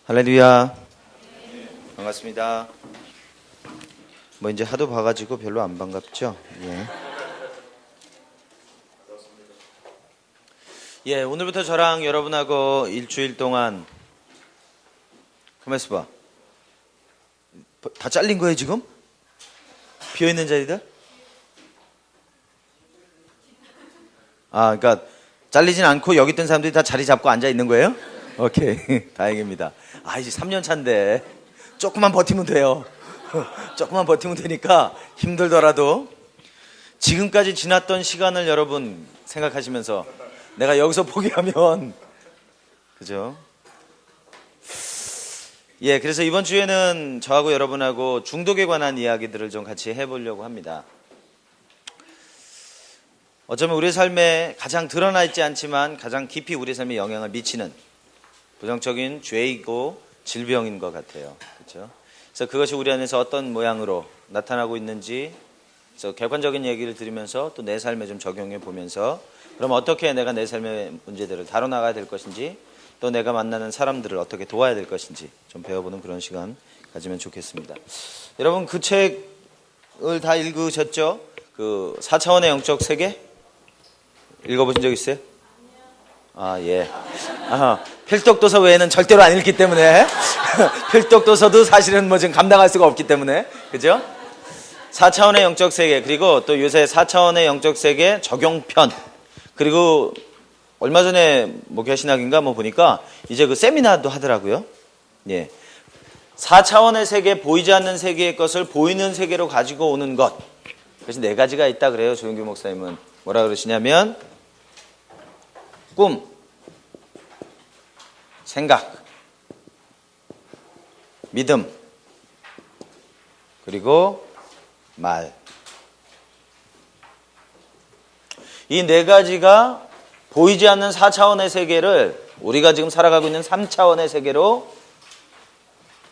할렐루야. 반갑습니다. 뭐 이제 하도 봐가지고 별로 안 반갑죠? 오늘부터 저랑 여러분하고 일주일 동안 가만있어 봐. 다 잘린 거예요 지금? 비어있는 자리들? 그러니까 잘리진 않고 여기 있던 사람들이 다 자리 잡고 앉아 있는 거예요? 오케이. 다행입니다. 이제 3년 차인데 조금만 버티면 돼요. 조금만 버티면 되니까 힘들더라도 지금까지 지났던 시간을 여러분 생각하시면서 내가 여기서 포기하면 그죠? 그래서 이번 주에는 저하고 여러분하고 중독에 관한 이야기들을 좀 같이 해보려고 합니다. 어쩌면 우리 삶에 가장 드러나 있지 않지만 가장 깊이 우리 삶에 영향을 미치는 부정적인 죄이고 질병인 것 같아요. 그렇죠? 그래서 그것이 우리 안에서 어떤 모양으로 나타나고 있는지 그래서 객관적인 얘기를 들으면서 또 내 삶에 좀 적용해 보면서 그럼 어떻게 내가 내 삶의 문제들을 다뤄나가야 될 것인지 또 내가 만나는 사람들을 어떻게 도와야 될 것인지 좀 배워보는 그런 시간 가지면 좋겠습니다. 여러분 그 책을 다 읽으셨죠? 그 4차원의 영적 세계? 읽어보신 적 있어요? 필독도서 외에는 절대로 안 읽기 때문에 필독도서도 사실은 뭐 지금 감당할 수가 없기 때문에 그죠? 4차원의 영적 세계 그리고 또 요새 4차원의 영적 세계 적용편 그리고 얼마 전에 목회 신학인가 뭐 보니까 이제 그 세미나도 하더라고요. 4차원의 세계 보이지 않는 세계의 것을 보이는 세계로 가지고 오는 것 그래서 4가지가 있다 그래요. 조용규 목사님은 뭐라 그러시냐면 꿈, 생각, 믿음, 그리고 말. 이 4가지가 보이지 않는 4차원의 세계를 우리가 지금 살아가고 있는 3차원의 세계로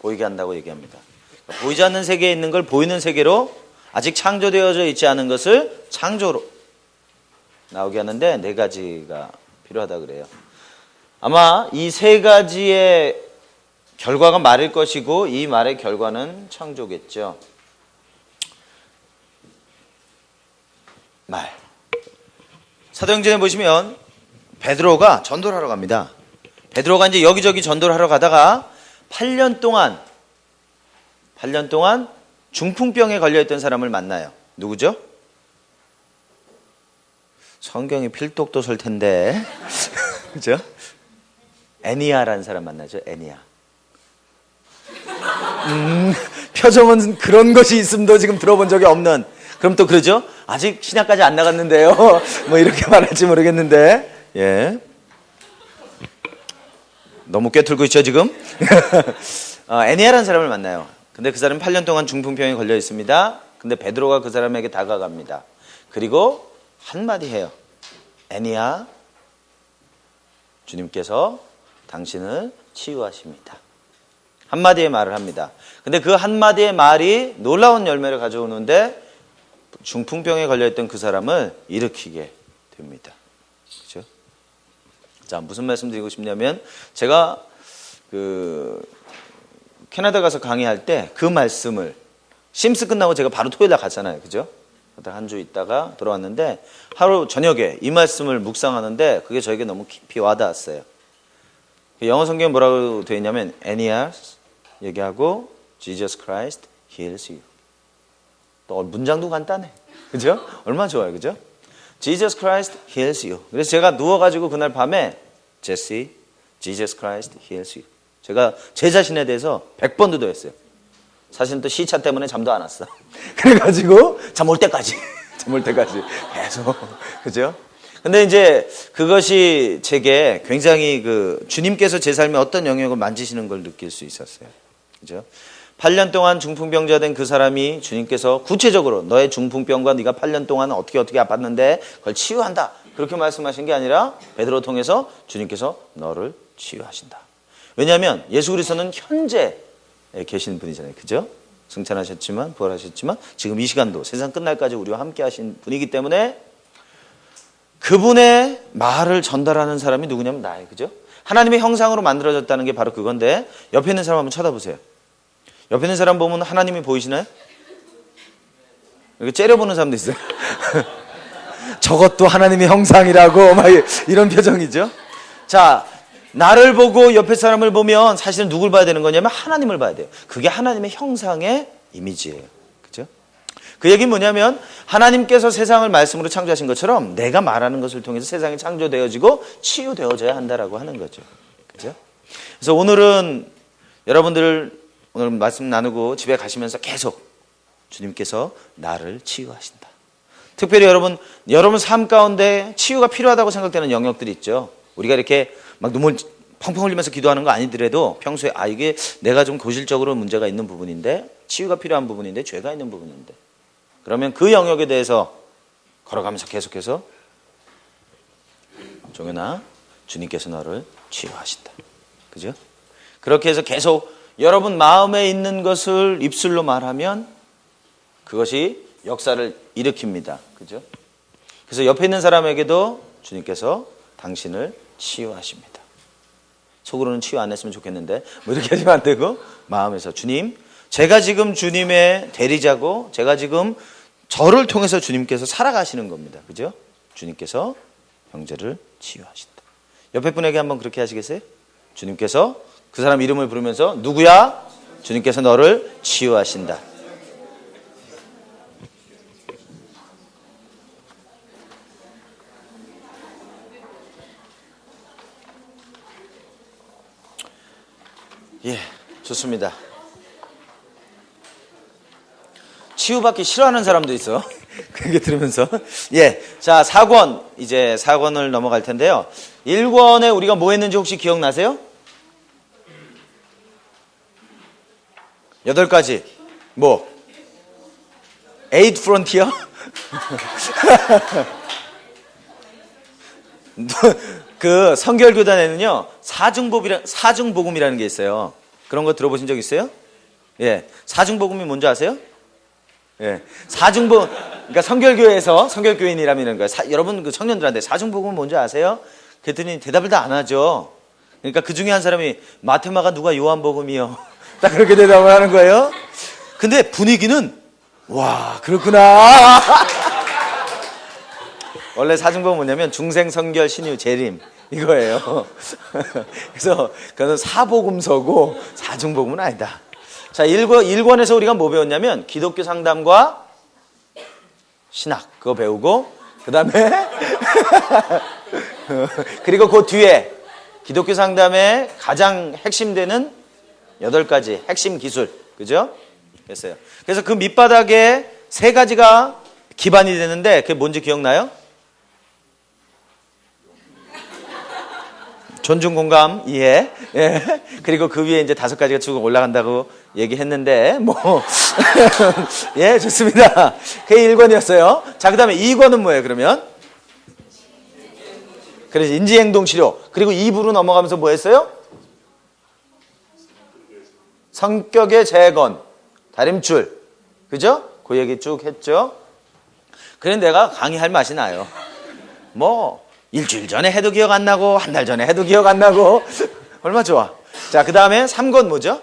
보이게 한다고 얘기합니다. 그러니까 보이지 않는 세계에 있는 걸 보이는 세계로 아직 창조되어져 있지 않은 것을 창조로 나오게 하는데 4가지가 필요하다 그래요. 아마 이 3가지의 결과가 말일 것이고 이 말의 결과는 창조겠죠. 말. 사도행전에 보시면 베드로가 전도를 하러 갑니다. 베드로가 이제 여기저기 전도를 하러 가다가 8년 동안 중풍병에 걸려있던 사람을 만나요. 누구죠? 성경이 필독도서일 텐데 그죠? 애니아라는 사람 만나죠. 애니아. 표정은 그런 것이 있음도 지금 들어본 적이 없는. 그럼 또 그러죠? 아직 신학까지 안 나갔는데요. 뭐 이렇게 말할지 모르겠는데 너무 꿰뚫고 있죠 지금? 애니아라는 사람을 만나요. 근데 그 사람은 8년 동안 중풍병에 걸려 있습니다. 근데 베드로가 그 사람에게 다가갑니다. 그리고 한마디 해요. 애니아, 주님께서 당신을 치유하십니다. 한마디의 말을 합니다. 근데 그 한마디의 말이 놀라운 열매를 가져오는데 중풍병에 걸려있던 그 사람을 일으키게 됩니다. 그렇죠? 자, 무슨 말씀 드리고 싶냐면 제가 캐나다 가서 강의할 때 그 말씀을 심스 끝나고 제가 바로 토요일 날 갔잖아요. 그죠? 한 주 있다가 돌아왔는데 하루 저녁에 이 말씀을 묵상하는데 그게 저에게 너무 깊이 와닿았어요. 영어 성경에 뭐라고 되어 있냐면 Aeneas 얘기하고 Jesus Christ heals you. 또 문장도 간단해. 그죠? 얼마나 좋아요. 그죠? Jesus Christ heals you. 그래서 제가 누워가지고 그날 밤에 Jesse, Jesus Christ heals you. 제가 제 자신에 대해서 100번도 더 했어요. 사실은 또 시차 때문에 잠도 안 왔어. 그래가지고 잠 올 때까지 계속 그죠? 근데 이제 그것이 제게 굉장히 주님께서 제 삶에 어떤 영역을 만지시는 걸 느낄 수 있었어요. 그죠? 8년 동안 중풍병자 된 그 사람이 주님께서 구체적으로 너의 중풍병과 네가 8년 동안 어떻게 아팠는데 그걸 치유한다. 그렇게 말씀하신 게 아니라 베드로 통해서 주님께서 너를 치유하신다. 왜냐하면 예수 그리스도는 현재 계신 분이잖아요. 그죠? 승천하셨지만 부활하셨지만 지금 이 시간도 세상 끝날까지 우리와 함께 하신 분이기 때문에 그분의 말을 전달하는 사람이 누구냐면 나예요. 그죠? 하나님의 형상으로 만들어졌다는 게 바로 그건데 옆에 있는 사람 한번 쳐다보세요. 옆에 있는 사람 보면 하나님이 보이시나요? 이렇게 째려보는 사람도 있어요. 저것도 하나님의 형상이라고 막 이런 표정이죠. 자, 나를 보고 옆에 사람을 보면 사실은 누굴 봐야 되는 거냐면 하나님을 봐야 돼요. 그게 하나님의 형상의 이미지예요. 그죠? 그 얘기는 뭐냐면 하나님께서 세상을 말씀으로 창조하신 것처럼 내가 말하는 것을 통해서 세상이 창조되어지고 치유되어져야 한다라고 하는 거죠. 그죠? 그래서 오늘은 여러분들 오늘 말씀 나누고 집에 가시면서 계속 주님께서 나를 치유하신다. 특별히 여러분 삶 가운데 치유가 필요하다고 생각되는 영역들이 있죠. 우리가 이렇게 막 눈물 펑펑 흘리면서 기도하는 거 아니더라도 평소에 이게 내가 좀 고질적으로 문제가 있는 부분인데 치유가 필요한 부분인데 죄가 있는 부분인데 그러면 그 영역에 대해서 걸어가면서 계속해서 종현아 주님께서 너를 치유하신다. 그죠? 그렇게 해서 계속 여러분 마음에 있는 것을 입술로 말하면 그것이 역사를 일으킵니다. 그죠? 그래서 옆에 있는 사람에게도 주님께서 당신을 치유하십니다. 속으로는 치유 안 했으면 좋겠는데 뭐 이렇게 하시면 안 되고 마음에서 주님 제가 지금 주님의 대리자고 제가 지금 저를 통해서 주님께서 살아가시는 겁니다. 그죠? 주님께서 형제를 치유하신다. 옆에 분에게 한번 그렇게 하시겠어요? 주님께서 그 사람 이름을 부르면서 누구야? 주님께서 너를 치유하신다. 예, 좋습니다. 치유받기 싫어하는 사람도 있어. 그게 들으면서. 예, 자, 4권, 이제 4권을 넘어갈 텐데요. 1권에 우리가 뭐 했는지 혹시 기억나세요? 8가지. 뭐? 8 프론티어? 그 성결교단에는요 사중복음이라는 게 있어요. 그런 거 들어보신 적 있어요? 예, 사중복음이 뭔지 아세요? 예, 사중복음 그러니까 성결교회에서 성결교인이라는 거예요. 여러분 그 청년들한테 사중복음은 뭔지 아세요? 그랬더니 대답을 다 안 하죠. 그러니까 그 중에 한 사람이 마테마가 누가 요한복음이요. 딱 그렇게 대답을 하는 거예요. 근데 분위기는 와 그렇구나. 원래 사중복음은 뭐냐면 중생, 성결, 신유, 재림 이거예요. 그래서 그건 사복음서고 사중복음은 아니다. 자, 1권에서 우리가 뭐 배웠냐면 기독교 상담과 신학 그거 배우고 그 다음에 그리고 그 뒤에 기독교 상담의 가장 핵심되는 8가지 핵심 기술 그죠? 됐어요. 그래서 그 밑바닥에 3가지가 기반이 되는데 그게 뭔지 기억나요? 존중, 공감, 이해. 예. 그리고 그 위에 이제 5가지가 쭉 올라간다고 얘기했는데, 뭐. 예, 좋습니다. 그게 1권이었어요. 자, 그 다음에 2권은 뭐예요, 그러면? 그래서 인지행동치료. 그리고 2부로 넘어가면서 뭐 했어요? 성격의 재건, 다림줄. 그죠? 그 얘기 쭉 했죠? 그래 내가 강의할 맛이 나요. 뭐. 일주일 전에 해도 기억 안 나고 한 달 전에 해도 기억 안 나고 얼마나 좋아. 자, 그 다음에 3권 뭐죠?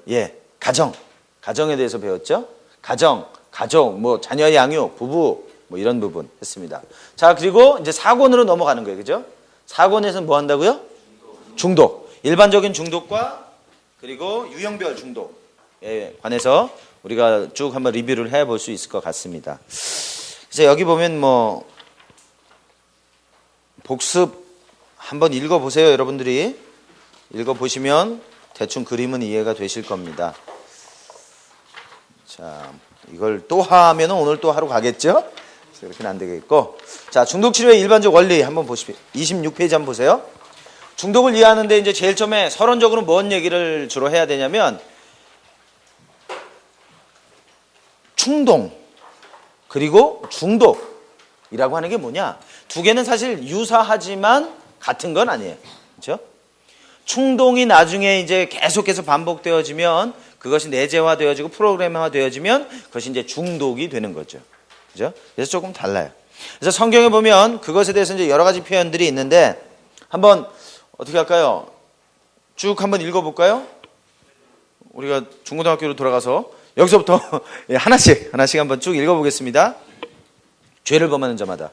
예, 가정에 대해서 배웠죠. 가족, 뭐 자녀 양육, 부부 뭐 이런 부분 했습니다. 자, 그리고 이제 4권으로 넘어가는 거예요. 그죠? 4권에서는 뭐 한다고요? 중독. 일반적인 중독과 그리고 유형별 중독에 관해서 우리가 쭉 한번 리뷰를 해볼 수 있을 것 같습니다. 그래서 여기 보면 뭐 복습 한번 읽어보세요. 여러분들이 읽어보시면 대충 그림은 이해가 되실 겁니다. 자, 이걸 또 하면 오늘 또 하루 가겠죠? 그렇게는 안 되겠고. 자, 중독치료의 일반적 원리 한번 보십시오. 26페이지 한번 보세요. 중독을 이해하는데 이제 제일 처음에 서론적으로 뭔 얘기를 주로 해야 되냐면 충동 그리고 중독이라고 하는 게 뭐냐? 두 개는 사실 유사하지만 같은 건 아니에요. 그렇죠? 충동이 나중에 이제 계속해서 반복되어지면 그것이 내재화되어지고 프로그램화되어지면 그것이 이제 중독이 되는 거죠. 그죠? 그래서 조금 달라요. 그래서 성경에 보면 그것에 대해서 이제 여러 가지 표현들이 있는데 한번 어떻게 할까요? 쭉 한번 읽어볼까요? 우리가 중고등학교로 돌아가서 여기서부터 하나씩 한번 쭉 읽어보겠습니다. 죄를 범하는 자마다.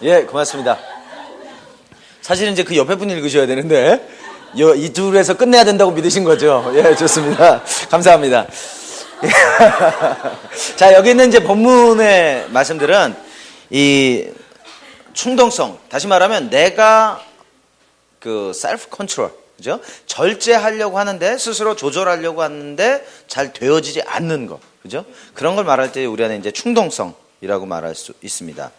예, 고맙습니다. 사실은 이제 그 옆에 분 읽으셔야 되는데 이 둘에서 끝내야 된다고 믿으신 거죠? 예, 좋습니다. 감사합니다. 자, 여기 있는 이제 본문의 말씀들은 이 충동성, 다시 말하면 내가 그 셀프 컨트롤, 그죠? 절제하려고 하는데 스스로 조절하려고 하는데 잘 되어지지 않는 것, 그죠? 그런 걸 말할 때 우리 안에 이제 충동성이라고 말할 수 있습니다.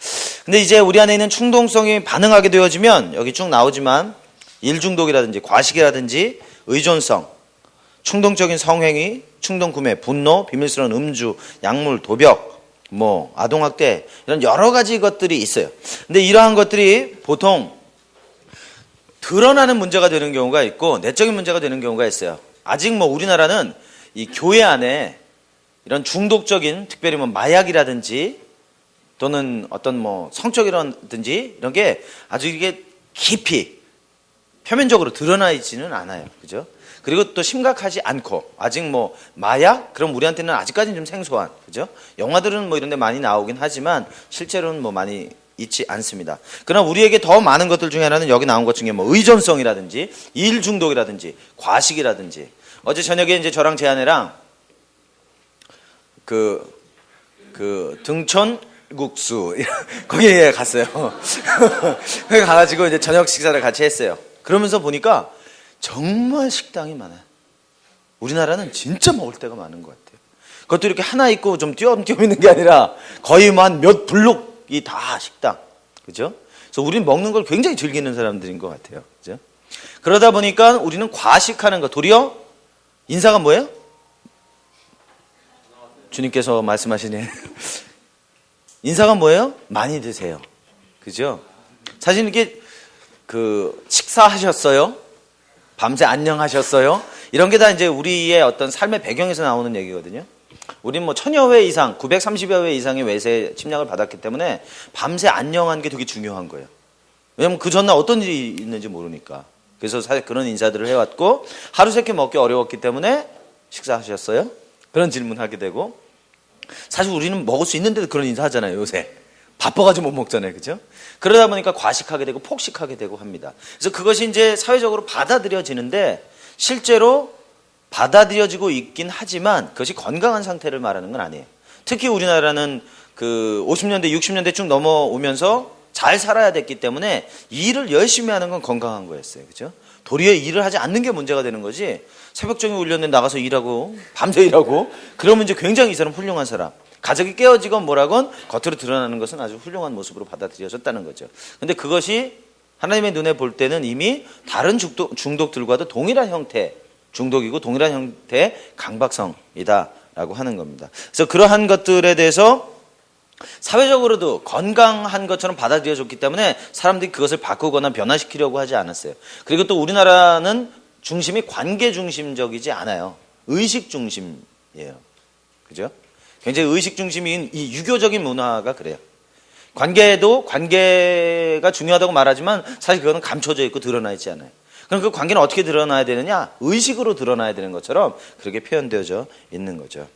근데 이제 우리 안에 있는 충동성이 반응하게 되어지면 여기 쭉 나오지만 일중독이라든지 과식이라든지 의존성, 충동적인 성행위, 충동구매, 분노, 비밀스러운 음주, 약물, 도벽, 아동학대 이런 여러 가지 것들이 있어요. 근데 이러한 것들이 보통 드러나는 문제가 되는 경우가 있고 내적인 문제가 되는 경우가 있어요. 아직 우리나라는 이 교회 안에 이런 중독적인 특별히 마약이라든지 또는 어떤 성적이라든지 이런 게 아주 이게 깊이 표면적으로 드러나 있지는 않아요. 그죠? 그리고 또 심각하지 않고 아직 마약? 그럼 우리한테는 아직까지는 좀 생소한, 그죠? 영화들은 이런 데 많이 나오긴 하지만 실제로는 많이 있지 않습니다. 그러나 우리에게 더 많은 것들 중에 하나는 여기 나온 것 중에 의존성이라든지 일 중독이라든지 과식이라든지 어제 저녁에 이제 저랑 제 아내랑 그 등촌 국수 거기에 갔어요. 거기 가가지고 이제 저녁 식사를 같이 했어요. 그러면서 보니까 정말 식당이 많아요. 우리나라는 진짜 먹을 데가 많은 것 같아요. 그것도 이렇게 하나 있고 좀 띄엄띄엄 있는 게 아니라 거의 한 몇 블록이 다 식당, 그죠? 그래서 우리는 먹는 걸 굉장히 즐기는 사람들인 것 같아요, 그죠? 그러다 보니까 우리는 과식하는 것, 도리어 인사가 뭐예요? 주님께서 말씀하시네. 인사가 뭐예요? 많이 드세요. 그죠? 사실 이게 식사하셨어요? 밤새 안녕하셨어요? 이런 게 다 이제 우리의 어떤 삶의 배경에서 나오는 얘기거든요. 우린 1000여 회 이상, 930여 회 이상의 외세 침략을 받았기 때문에 밤새 안녕한 게 되게 중요한 거예요. 왜냐면 그 전날 어떤 일이 있는지 모르니까. 그래서 사실 그런 인사들을 해왔고 하루 세끼 먹기 어려웠기 때문에 식사하셨어요? 그런 질문하게 되고 사실 우리는 먹을 수 있는데도 그런 인사 하잖아요, 요새. 바빠가지고 못 먹잖아요, 그죠? 그러다 보니까 과식하게 되고 폭식하게 되고 합니다. 그래서 그것이 이제 사회적으로 받아들여지는데 실제로 받아들여지고 있긴 하지만 그것이 건강한 상태를 말하는 건 아니에요. 특히 우리나라는 50년대, 60년대 쭉 넘어오면서 잘 살아야 됐기 때문에 일을 열심히 하는 건 건강한 거였어요, 그죠? 도리어 일을 하지 않는 게 문제가 되는 거지. 새벽종이 울렸는데 나가서 일하고 밤새 일하고 그러면 이제 굉장히 이 사람 훌륭한 사람, 가족이 깨어지건 뭐라건 겉으로 드러나는 것은 아주 훌륭한 모습으로 받아들여졌다는 거죠. 근데 그것이 하나님의 눈에 볼 때는 이미 다른 중독들과도 동일한 형태 중독이고 동일한 형태의 강박성이다라고 하는 겁니다. 그래서 그러한 것들에 대해서 사회적으로도 건강한 것처럼 받아들여졌기 때문에 사람들이 그것을 바꾸거나 변화시키려고 하지 않았어요. 그리고 또 우리나라는 중심이 관계 중심적이지 않아요. 의식 중심이에요. 그죠? 굉장히 의식 중심인 이 유교적인 문화가 그래요. 관계가 중요하다고 말하지만 사실 그거는 감춰져 있고 드러나 있지 않아요. 그럼 그 관계는 어떻게 드러나야 되느냐? 의식으로 드러나야 되는 것처럼 그렇게 표현되어져 있는 거죠.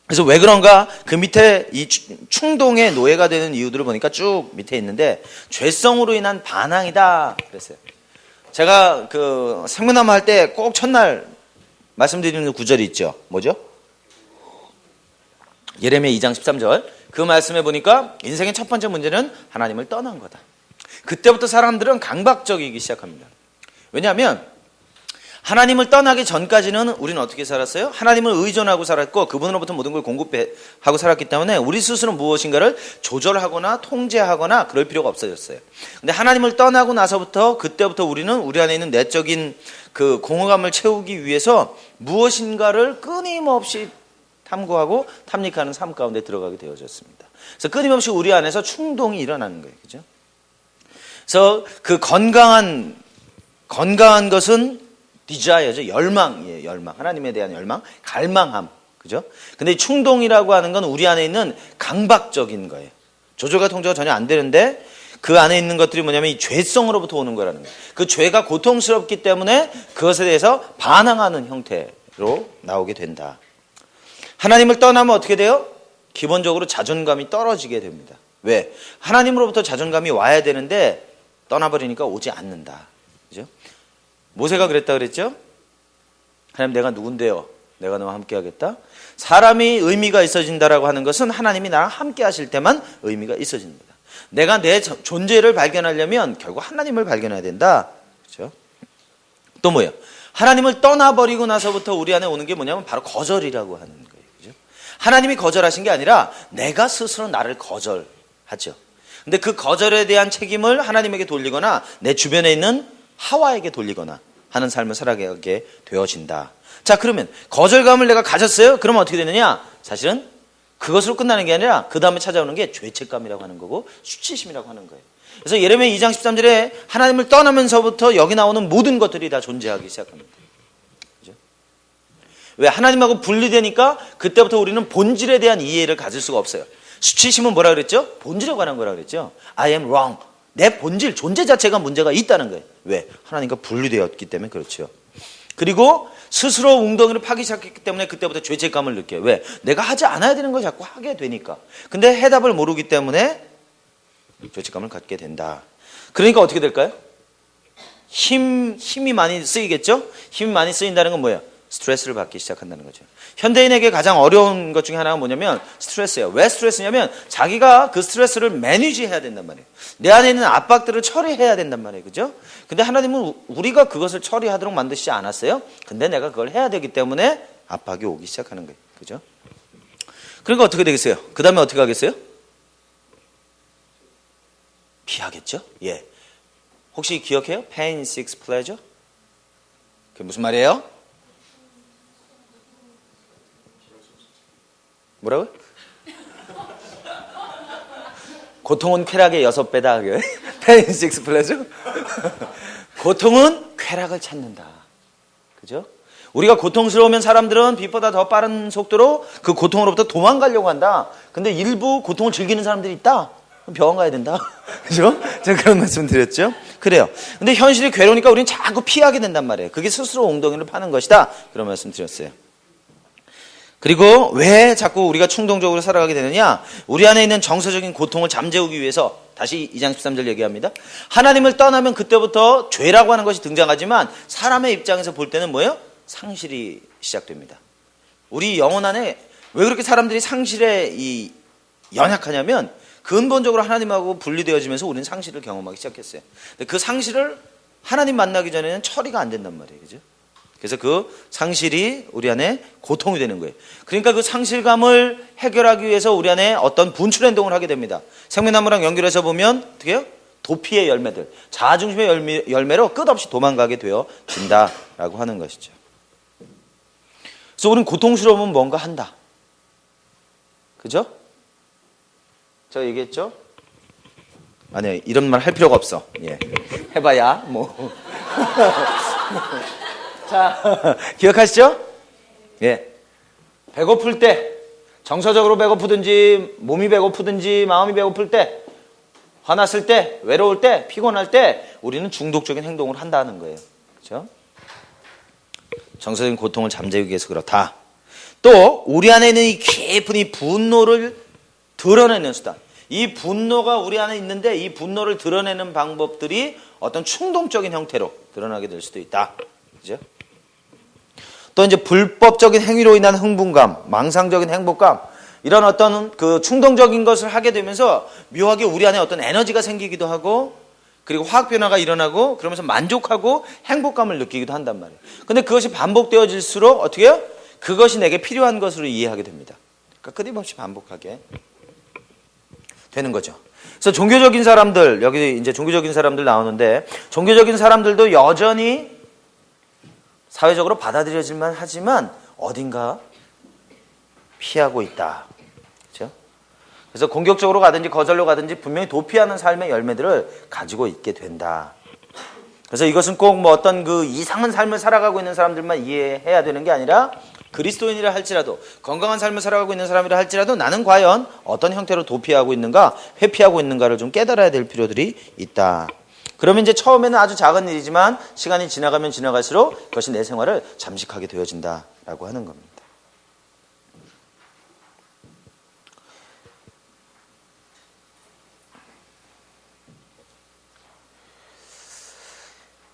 그래서 왜 그런가? 그 밑에 이 충동의 노예가 되는 이유들을 보니까 쭉 밑에 있는데 죄성으로 인한 반항이다 그랬어요. 제가 생문담화 할 때 꼭 첫날 말씀드리는 구절이 있죠. 뭐죠? 예레미야 2장 13절. 그 말씀에 보니까 인생의 첫 번째 문제는 하나님을 떠난 거다. 그때부터 사람들은 강박적이기 시작합니다. 왜냐하면 하나님을 떠나기 전까지는 우리는 어떻게 살았어요? 하나님을 의존하고 살았고 그분으로부터 모든 걸 공급하고 살았기 때문에 우리 스스로 무엇인가를 조절하거나 통제하거나 그럴 필요가 없어졌어요. 근데 하나님을 떠나고 나서부터 그때부터 우리는 우리 안에 있는 내적인 그 공허감을 채우기 위해서 무엇인가를 끊임없이 탐구하고 탐닉하는 삶 가운데 들어가게 되어졌습니다. 그래서 끊임없이 우리 안에서 충동이 일어나는 거예요. 그죠? 그래서 그 건강한 것은 desire죠. 열망이에요. 열망. 하나님에 대한 열망, 갈망함. 그죠? 근데 이 충동이라고 하는 건 우리 안에 있는 강박적인 거예요. 조절과 통제가 전혀 안 되는데 그 안에 있는 것들이 뭐냐면 이 죄성으로부터 오는 거라는 거예요. 그 죄가 고통스럽기 때문에 그것에 대해서 반항하는 형태로 나오게 된다. 하나님을 떠나면 어떻게 돼요? 기본적으로 자존감이 떨어지게 됩니다. 왜? 하나님으로부터 자존감이 와야 되는데 떠나버리니까 오지 않는다. 그죠? 모세가 그랬다 그랬죠? 하나님 내가 누군데요? 내가 너와 함께 하겠다? 사람이 의미가 있어진다라고 하는 것은 하나님이 나랑 함께 하실 때만 의미가 있어집니다. 내가 내 존재를 발견하려면 결국 하나님을 발견해야 된다. 그렇죠? 또 뭐예요? 하나님을 떠나버리고 나서부터 우리 안에 오는 게 뭐냐면 바로 거절이라고 하는 거예요. 그죠? 하나님이 거절하신 게 아니라 내가 스스로 나를 거절하죠. 근데 그 거절에 대한 책임을 하나님에게 돌리거나 내 주변에 있는 하와에게 돌리거나 하는 삶을 살아가게 되어진다. 자, 그러면 거절감을 내가 가졌어요? 그러면 어떻게 되느냐? 사실은 그것으로 끝나는 게 아니라 그 다음에 찾아오는 게 죄책감이라고 하는 거고 수치심이라고 하는 거예요. 그래서 예레미야 2장 13절에 하나님을 떠나면서부터 여기 나오는 모든 것들이 다 존재하기 시작합니다. 그죠? 왜? 하나님하고 분리되니까 그때부터 우리는 본질에 대한 이해를 가질 수가 없어요. 수치심은 뭐라 그랬죠? 본질에 관한 거라 그랬죠. I am wrong. 내 본질, 존재 자체가 문제가 있다는 거예요. 왜? 하나님과 분리되었기 때문에 그렇죠. 그리고 스스로 웅덩이를 파기 시작했기 때문에 그때부터 죄책감을 느껴요. 왜? 내가 하지 않아야 되는 걸 자꾸 하게 되니까. 근데 해답을 모르기 때문에 죄책감을 갖게 된다. 그러니까 어떻게 될까요? 힘이 많이 쓰이겠죠? 힘이 많이 쓰인다는 건 뭐예요? 스트레스를 받기 시작한다는 거죠. 현대인에게 가장 어려운 것 중에 하나가 뭐냐면 스트레스예요. 왜 스트레스냐면 자기가 그 스트레스를 매니지해야 된단 말이에요. 내 안에 있는 압박들을 처리해야 된단 말이에요. 그죠? 근데 하나님은 우리가 그것을 처리하도록 만드시지 않았어요. 근데 내가 그걸 해야 되기 때문에 압박이 오기 시작하는 거예요. 그죠? 그러니까 어떻게 되겠어요? 그 다음에 어떻게 하겠어요? 피하겠죠? 예. 혹시 기억해요? Pain seeks pleasure? 그게 무슨 말이에요? 뭐라고요? 고통은 쾌락의 6배다. Pain seeks pleasure? 고통은 쾌락을 찾는다. 그죠? 우리가 고통스러우면 사람들은 빛보다 더 빠른 속도로 그 고통으로부터 도망가려고 한다. 근데 일부 고통을 즐기는 사람들이 있다. 그럼 병원 가야 된다. 그죠? 제가 그런 말씀 드렸죠? 그래요. 근데 현실이 괴로우니까 우리는 자꾸 피하게 된단 말이에요. 그게 스스로 엉덩이를 파는 것이다. 그런 말씀 드렸어요. 그리고 왜 자꾸 우리가 충동적으로 살아가게 되느냐? 우리 안에 있는 정서적인 고통을 잠재우기 위해서 다시 2장 13절 얘기합니다. 하나님을 떠나면 그때부터 죄라고 하는 것이 등장하지만 사람의 입장에서 볼 때는 뭐예요? 상실이 시작됩니다. 우리 영혼 안에 왜 그렇게 사람들이 상실에 연약하냐면 근본적으로 하나님하고 분리되어지면서 우리는 상실을 경험하기 시작했어요. 근데 그 상실을 하나님 만나기 전에는 처리가 안 된단 말이에요. 그죠? 그래서 그 상실이 우리 안에 고통이 되는 거예요. 그러니까 그 상실감을 해결하기 위해서 우리 안에 어떤 분출 행동을 하게 됩니다. 생명나무랑 연결해서 보면 어떻게 해요? 도피의 열매들, 자아중심의 열매로 끝없이 도망가게 되어진다라고 하는 것이죠. 그래서 우리는 고통스러우면 뭔가 한다. 그죠? 제가 얘기했죠? 아니요, 이런 말 할 필요가 없어. 예. 해봐야 뭐. 자, 기억하시죠? 예. 배고플 때, 정서적으로 배고프든지, 몸이 배고프든지, 마음이 배고플 때, 화났을 때, 외로울 때, 피곤할 때, 우리는 중독적인 행동을 한다는 거예요. 그렇죠? 정서적인 고통을 잠재우기 위해서 그렇다. 또, 우리 안에 있는 이 깊은 이 분노를 드러내는 수단. 이 분노가 우리 안에 있는데, 이 분노를 드러내는 방법들이 어떤 충동적인 형태로 드러나게 될 수도 있다. 그죠? 또 이제 불법적인 행위로 인한 흥분감, 망상적인 행복감, 이런 어떤 그 충동적인 것을 하게 되면서 묘하게 우리 안에 어떤 에너지가 생기기도 하고, 그리고 화학 변화가 일어나고, 그러면서 만족하고 행복감을 느끼기도 한단 말이에요. 근데 그것이 반복되어질수록 어떻게 해요? 그것이 내게 필요한 것으로 이해하게 됩니다. 그러니까 끊임없이 반복하게 되는 거죠. 그래서 종교적인 사람들, 여기 이제 종교적인 사람들 나오는데, 종교적인 사람들도 여전히 사회적으로 받아들여질만 하지만 어딘가 피하고 있다. 그렇죠? 그래서 공격적으로 가든지 거절로 가든지 분명히 도피하는 삶의 열매들을 가지고 있게 된다. 그래서 이것은 꼭 뭐 어떤 그 이상한 삶을 살아가고 있는 사람들만 이해해야 되는 게 아니라 그리스도인이라 할지라도 건강한 삶을 살아가고 있는 사람이라 할지라도 나는 과연 어떤 형태로 도피하고 있는가, 회피하고 있는가를 좀 깨달아야 될 필요들이 있다. 그러면 이제 처음에는 아주 작은 일이지만 시간이 지나가면 지나갈수록 그것이 내 생활을 잠식하게 되어진다라고 하는 겁니다.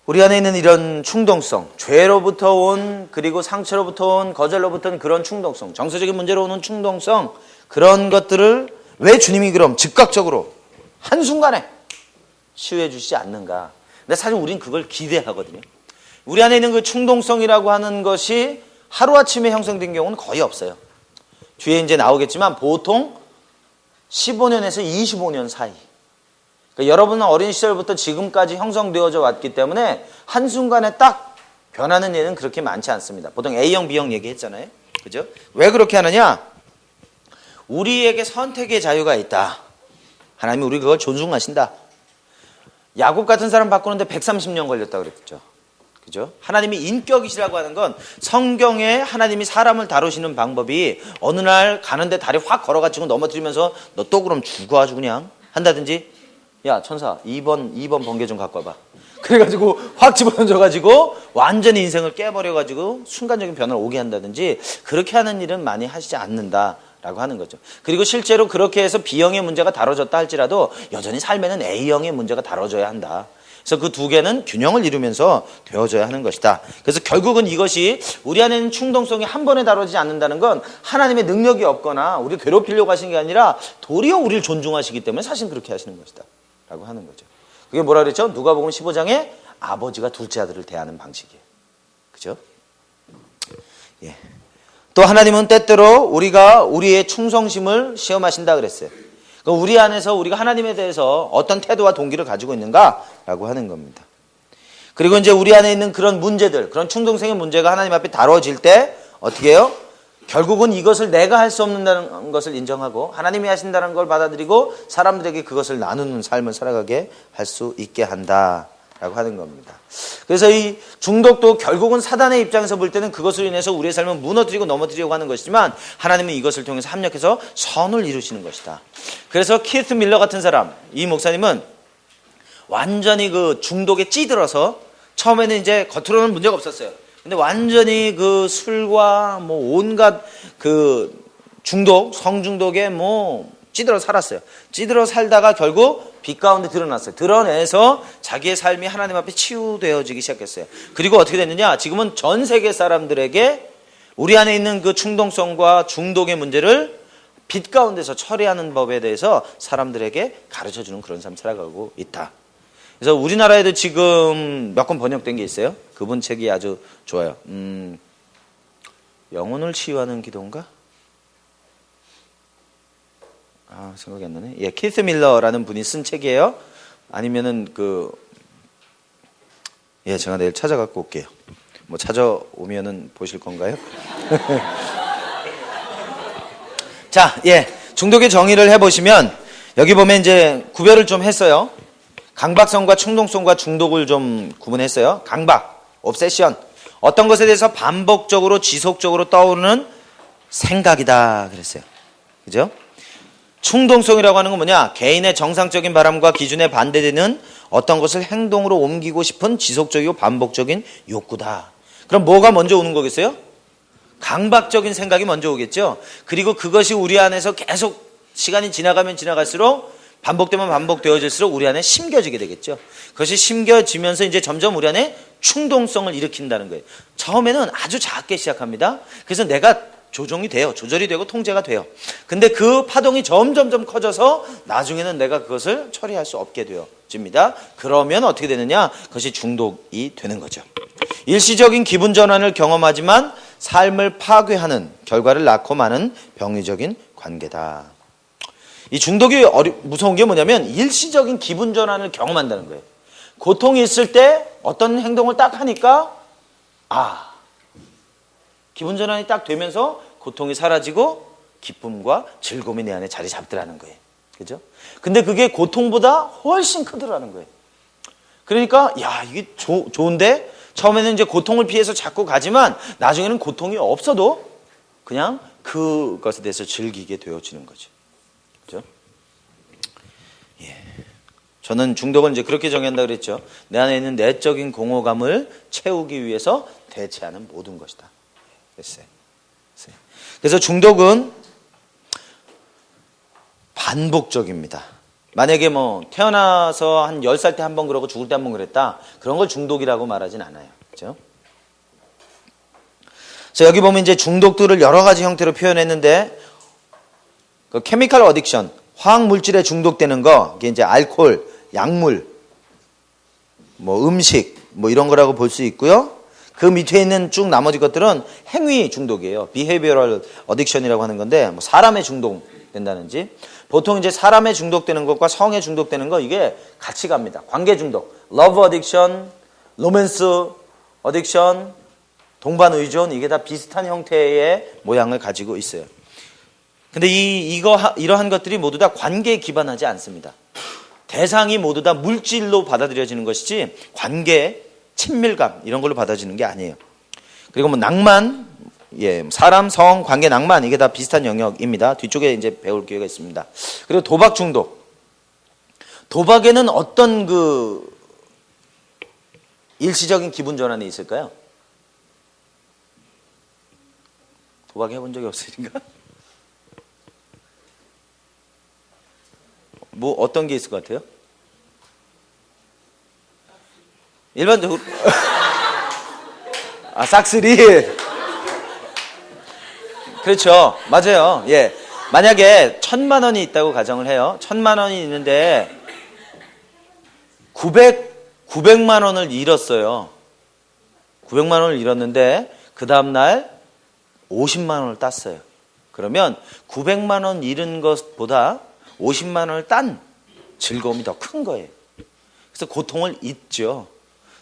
우리 안에 있는 이런 충동성, 죄로부터 온, 그리고 상처로부터 온, 거절로부터 온 그런 충동성, 정서적인 문제로 오는 충동성, 그런 것들을 왜 주님이 그럼 즉각적으로 한순간에 치유해 주시지 않는가. 근데 사실 우린 그걸 기대하거든요. 우리 안에 있는 그 충동성이라고 하는 것이 하루아침에 형성된 경우는 거의 없어요. 뒤에 이제 나오겠지만 보통 15년에서 25년 사이. 그러니까 여러분은 어린 시절부터 지금까지 형성되어져 왔기 때문에 한순간에 딱 변하는 예는 그렇게 많지 않습니다. 보통 A형, B형 얘기했잖아요. 그죠? 왜 그렇게 하느냐? 우리에게 선택의 자유가 있다. 하나님이 우리 그걸 존중하신다. 야곱 같은 사람 바꾸는데 130년 걸렸다고 그랬죠. 그죠? 하나님이 인격이시라고 하는 건 성경에 하나님이 사람을 다루시는 방법이 어느 날 가는데 다리 확 걸어가지고 넘어뜨리면서 너 또 그럼 죽어 아주 그냥 한다든지 야 천사 2번 번개 좀 갖고 와봐. 그래가지고 확 집어던져가지고 완전히 인생을 깨버려가지고 순간적인 변화를 오게 한다든지 그렇게 하는 일은 많이 하시지 않는다라고 하는 거죠. 그리고 실제로 그렇게 해서 B형의 문제가 다뤄졌다 할지라도 여전히 삶에는 A형의 문제가 다뤄져야 한다. 그래서 그 두 개는 균형을 이루면서 되어져야 하는 것이다. 그래서 결국은 이것이 우리 안에 있는 충동성이 한 번에 다뤄지지 않는다는 건 하나님의 능력이 없거나 우리를 괴롭히려고 하시는 게 아니라 도리어 우리를 존중하시기 때문에 사실 그렇게 하시는 것이다 라고 하는 거죠. 그게 뭐라 그랬죠? 누가복음 15장에 아버지가 둘째 아들을 대하는 방식이에요. 그죠? 예. 또 하나님은 때때로 우리가 우리의 충성심을 시험하신다 그랬어요. 우리 안에서 우리가 하나님에 대해서 어떤 태도와 동기를 가지고 있는가라고 하는 겁니다. 그리고 이제 우리 안에 있는 그런 문제들, 그런 충동성의 문제가 하나님 앞에 다뤄질 때 어떻게 해요? 결국은 이것을 내가 할 수 없는다는 것을 인정하고 하나님이 하신다는 걸 받아들이고 사람들에게 그것을 나누는 삶을 살아가게 할 수 있게 한다라고 하는 겁니다. 그래서 이 중독도 결국은 사단의 입장에서 볼 때는 그것으로 인해서 우리의 삶을 무너뜨리고 넘어뜨리려고 하는 것이지만 하나님은 이것을 통해서 합력해서 선을 이루시는 것이다. 그래서 키스 밀러 같은 사람, 이 목사님은 완전히 그 중독에 찌들어서 처음에는 이제 겉으로는 문제가 없었어요. 근데 완전히 그 술과 뭐 온갖 그 중독, 성중독에 뭐 찌들어 살았어요. 찌들어 살다가 결국 빛 가운데 드러났어요. 드러내서 자기의 삶이 하나님 앞에 치유되어지기 시작했어요. 그리고 어떻게 됐느냐? 지금은 전 세계 사람들에게 우리 안에 있는 그 충동성과 중독의 문제를 빛 가운데서 처리하는 법에 대해서 사람들에게 가르쳐주는 그런 삶을 살아가고 있다. 그래서 우리나라에도 지금 몇 권 번역된 게 있어요. 그분 책이 아주 좋아요. 영혼을 치유하는 기도인가? 생각이 안 나네. 예, 키스 밀러라는 분이 쓴 책이에요. 아니면은 제가 내일 찾아갖고 올게요. 뭐 찾아오면은 보실 건가요? 자, 중독의 정의를 해보시면 여기 보면 이제 구별을 좀 했어요. 강박성과 충동성과 중독을 좀 구분했어요. 강박, 옵세션. 어떤 것에 대해서 반복적으로 지속적으로 떠오르는 생각이다 그랬어요. 그죠? 충동성이라고 하는 건 뭐냐? 개인의 정상적인 바람과 기준에 반대되는 어떤 것을 행동으로 옮기고 싶은 지속적이고 반복적인 욕구다. 그럼 뭐가 먼저 오는 거겠어요? 강박적인 생각이 먼저 오겠죠. 그리고 그것이 우리 안에서 계속 시간이 지나가면 지나갈수록 반복되면 반복되어질수록 우리 안에 심겨지게 되겠죠. 그것이 심겨지면서 이제 점점 우리 안에 충동성을 일으킨다는 거예요. 처음에는 아주 작게 시작합니다. 그래서 내가 조절이 되고 통제가 돼요. 근데 그 파동이 점점 커져서 나중에는 내가 그것을 처리할 수 없게 되어집니다. 그러면 어떻게 되느냐? 그것이 중독이 되는 거죠. 일시적인 기분 전환을 경험하지만 삶을 파괴하는 결과를 낳고 마는 병리적인 관계다. 이 중독이 무서운 게 뭐냐면 일시적인 기분 전환을 경험한다는 거예요. 고통이 있을 때 어떤 행동을 딱 하니까 기분 전환이 딱 되면서 고통이 사라지고 기쁨과 즐거움이 내 안에 자리 잡더라는 거예요. 그죠? 근데 그게 고통보다 훨씬 크더라는 거예요. 그러니까 이게 좋은데 처음에는 이제 고통을 피해서 자꾸 가지만 나중에는 고통이 없어도 그냥 그것에 대해서 즐기게 되어지는 거죠. 그죠? 예. 저는 중독은 이제 그렇게 정의한다 그랬죠. 내 안에 있는 내적인 공허감을 채우기 위해서 대체하는 모든 것이다. 됐어요. 그래서 중독은 반복적입니다. 만약에 뭐 태어나서 한 10살 때 한 번 그러고 죽을 때 한 번 그랬다. 그런 걸 중독이라고 말하진 않아요. 그죠? 자, 여기 보면 이제 중독들을 여러 가지 형태로 표현했는데, 그 케미컬 어딕션, 화학 물질에 중독되는 거, 이게 이제 알코올, 약물, 뭐 음식, 뭐 이런 거라고 볼 수 있고요. 그 밑에 있는 쭉 나머지 것들은 행위 중독이에요. behavioral addiction이라고 하는 건데, 뭐 사람에 중독된다든지, 보통 이제 사람에 중독되는 것과 성에 중독되는 거 이게 같이 갑니다. 관계 중독, love addiction, romance addiction, 동반 의존, 이게 다 비슷한 형태의 모양을 가지고 있어요. 근데 이러한 것들이 모두 다 관계에 기반하지 않습니다. 대상이 모두 다 물질로 받아들여지는 것이지 관계, 친밀감 이런 걸로 받아들여지는 게 아니에요. 그리고 뭐 낭만, 예, 사람, 성, 관계, 낭만 이게 다 비슷한 영역입니다. 뒤쪽에 이제 배울 기회가 있습니다. 그리고 도박 중독. 도박에는 어떤 그 일시적인 기분 전환이 있을까요? 도박 해본 적이 없으신가? 뭐 어떤 게 있을 것 같아요? 일반적으로 싹쓸이. 그렇죠. 맞아요. 예. 만약에 1,000만 원이 있다고 가정을 해요. 1,000만 원이 있는데 900만 원을 잃었어요. 900만 원을 잃었는데 그 다음 날 50만 원을 땄어요. 그러면 900만 원 잃은 것보다 50만 원을 딴 즐거움이 더 큰 거예요. 그래서 고통을 잊죠.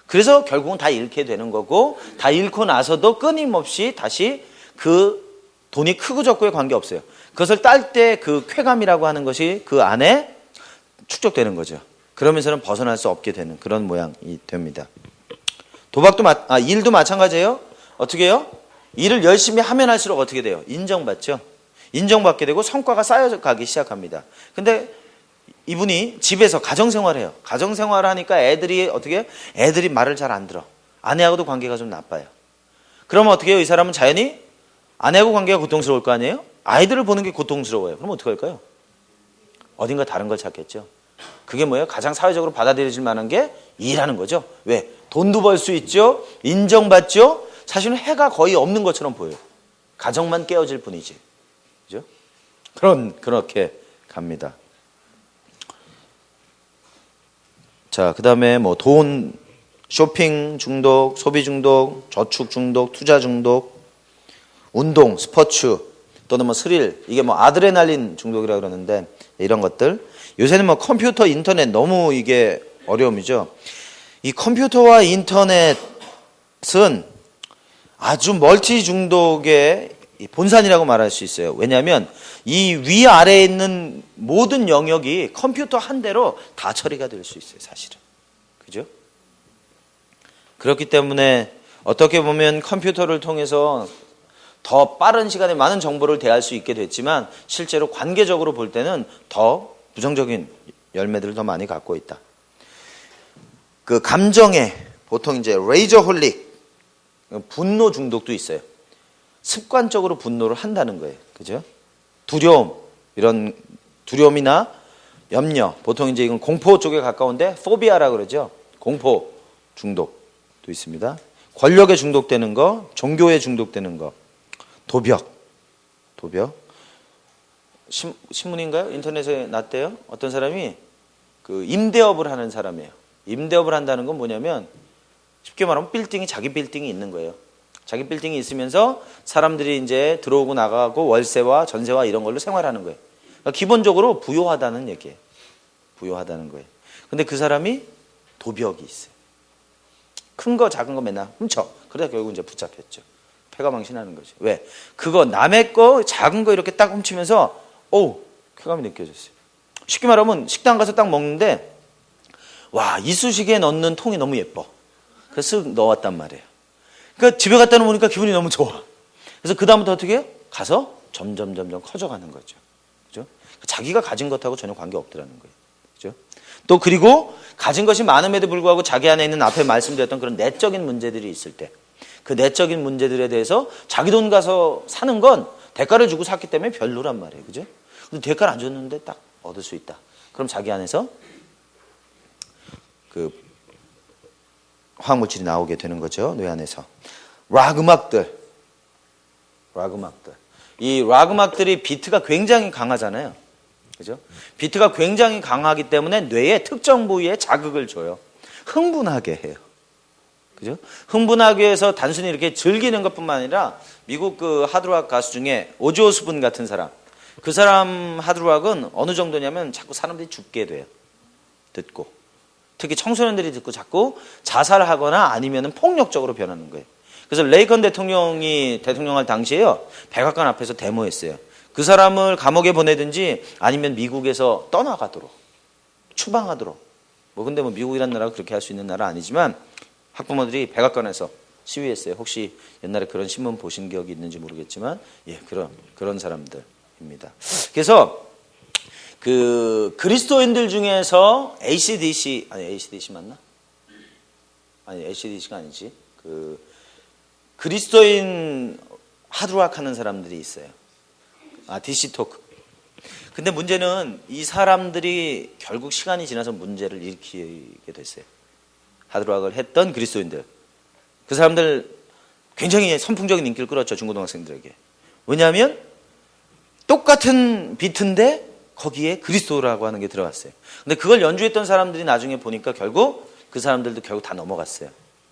그래서 결국은 다 잃게 되는 거고, 다 잃고 나서도 끊임없이 다시 그 돈이 크고 적고에 관계없어요. 그것을 딸 때 그 쾌감이라고 하는 것이 그 안에 축적되는 거죠. 그러면서는 벗어날 수 없게 되는 그런 모양이 됩니다. 일도 마찬가지예요. 어떻게 해요? 일을 열심히 하면 할수록 어떻게 돼요? 인정받죠. 인정받게 되고 성과가 쌓여가기 시작합니다. 근데 이분이 집에서 가정생활을 해요. 가정생활을 하니까 애들이 말을 잘 안 들어. 아내하고도 관계가 좀 나빠요. 그러면 어떻게 해요? 이 사람은 자연히 아내하고 관계가 고통스러울 거 아니에요? 아이들을 보는 게 고통스러워요. 그럼 어떻게 할까요? 어딘가 다른 걸 찾겠죠. 그게 뭐예요? 가장 사회적으로 받아들여질 만한 게 일하는 거죠. 왜? 돈도 벌 수 있죠. 인정받죠. 사실은 해가 거의 없는 것처럼 보여요. 가정만 깨어질 뿐이지. 그죠? 그렇게 갑니다. 자, 그 다음에 뭐 돈, 쇼핑 중독, 소비 중독, 저축 중독, 투자 중독, 운동, 스포츠, 또는 뭐 스릴, 이게 뭐 아드레날린 중독이라고 그러는데 이런 것들. 요새는 뭐 컴퓨터, 인터넷 너무 이게 어려움이죠. 이 컴퓨터와 인터넷은 아주 멀티 중독의 본산이라고 말할 수 있어요. 왜냐하면 이 위아래에 있는 모든 영역이 컴퓨터 한 대로 다 처리가 될 수 있어요, 사실은. 그죠? 그렇기 때문에 어떻게 보면 컴퓨터를 통해서 더 빠른 시간에 많은 정보를 대할 수 있게 됐지만 실제로 관계적으로 볼 때는 더 부정적인 열매들을 더 많이 갖고 있다. 그 감정에 보통 이제 레이저홀릭, 분노 중독도 있어요. 습관적으로 분노를 한다는 거예요. 그죠? 두려움, 이런 두려움이나 염려, 보통 이제 이건 공포 쪽에 가까운데 포비아라고 그러죠. 공포 중독도 있습니다. 권력에 중독되는 거, 종교에 중독되는 거, 도벽. 신문인가요? 인터넷에 났대요. 어떤 사람이 그 임대업을 하는 사람이에요. 임대업을 한다는 건 뭐냐면 쉽게 말하면 자기 빌딩이 있는 거예요. 자기 빌딩이 있으면서 사람들이 이제 들어오고 나가고 월세와 전세와 이런 걸로 생활하는 거예요. 그러니까 기본적으로 부요하다는 얘기예요. 부요하다는 거예요. 근데 그 사람이 도벽이 있어요. 큰 거 작은 거 맨날 훔쳐. 그러다 결국 이제 붙잡혔죠. 패가망신하는 거죠. 왜? 그거 남의 거 작은 거 이렇게 딱 훔치면서 쾌감이 느껴졌어요. 쉽게 말하면 식당 가서 딱 먹는데 와, 이쑤시개에 넣는 통이 너무 예뻐. 그래서 쓱 넣었단 말이에요. 그러니까 집에 갖다 놓으니까 기분이 너무 좋아. 그래서 그 다음부터 어떻게 해요? 가서 점점 커져가는 거죠. 그죠? 자기가 가진 것하고 전혀 관계 없더라는 거예요. 그죠? 또 그리고 가진 것이 많음에도 불구하고 자기 안에 있는 앞에 말씀드렸던 그런 내적인 문제들이 있을 때 그 내적인 문제들에 대해서 자기 돈 가서 사는 건 대가를 주고 샀기 때문에 별로란 말이에요. 그죠? 근데 대가를 안 줬는데 딱 얻을 수 있다. 그럼 자기 안에서 그 화학물질이 나오게 되는 거죠. 뇌 안에서. 락 음악들. 이 락 음악들이 비트가 굉장히 강하잖아요. 그죠? 비트가 굉장히 강하기 때문에 뇌의 특정 부위에 자극을 줘요. 흥분하게 해요. 그죠? 흥분하게 해서 단순히 이렇게 즐기는 것뿐만 아니라 미국 그 하드락 가수 중에 오지 오스본 같은 사람. 그 사람 하드락은 어느 정도냐면 자꾸 사람들이 죽게 돼요. 듣고. 특히 청소년들이 듣고 자꾸 자살하거나 아니면 폭력적으로 변하는 거예요. 그래서 레이컨 대통령이 대통령할 당시에요. 백악관 앞에서 데모했어요. 그 사람을 감옥에 보내든지 아니면 미국에서 떠나가도록, 추방하도록. 근데 미국이라는 나라가 그렇게 할 수 있는 나라 아니지만 학부모들이 백악관에서 시위했어요. 혹시 옛날에 그런 신문 보신 기억이 있는지 모르겠지만, 예, 그런 사람들입니다. 그래서 그 그리스도인들 중에서 AC/DC 맞나? 아니, AC/DC가 아니지. 그 그리스도인 하드락 하는 사람들이 있어요. DC 토크. 근데 문제는 이 사람들이 결국 시간이 지나서 문제를 일으키게 됐어요. 하드락을 했던 그리스도인들. 그 사람들 굉장히 선풍적인 인기를 끌었죠. 중고등학생들에게. 왜냐하면 똑같은 비트인데 거기에 그리스도라고 하는 게 들어갔어요. 근데 그걸 연주했던 사람들이 나중에 보니까 결국 그 사람들도 결국 다 넘어갔어요.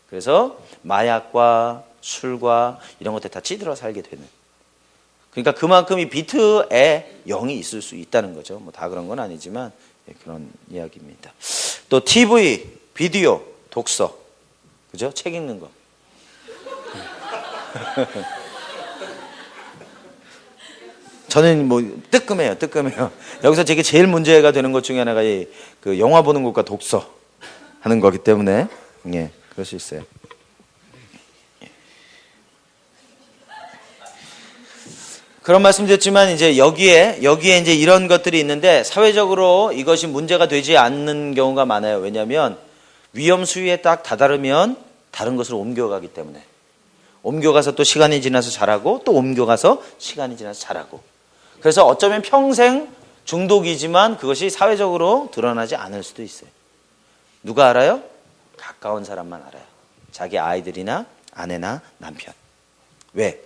그래서 마약과 술과 이런 것들 다 찌들어 살게 되는. 그러니까 그만큼 이 비트에 영이 있을 수 있다는 거죠. 다 그런 건 아니지만 그런 이야기입니다. 또 TV, 비디오, 독서, 그죠? 책 읽는 거. 저는 뜨끔해요. 여기서 제게 제일 문제가 되는 것 중에 하나가 그 영화 보는 것과 독서 하는 거기 때문에, 예, 그럴 수 있어요. 그런 말씀드렸지만 이제 여기에 이제 이런 것들이 있는데 사회적으로 이것이 문제가 되지 않는 경우가 많아요. 왜냐하면 위험 수위에 딱 다다르면 다른 것으로 옮겨가기 때문에 옮겨가서 또 시간이 지나서 자라고 또 옮겨가서 시간이 지나서 자라고. 그래서 어쩌면 평생 중독이지만 그것이 사회적으로 드러나지 않을 수도 있어요. 누가 알아요? 가까운 사람만 알아요. 자기 아이들이나 아내나 남편. 왜?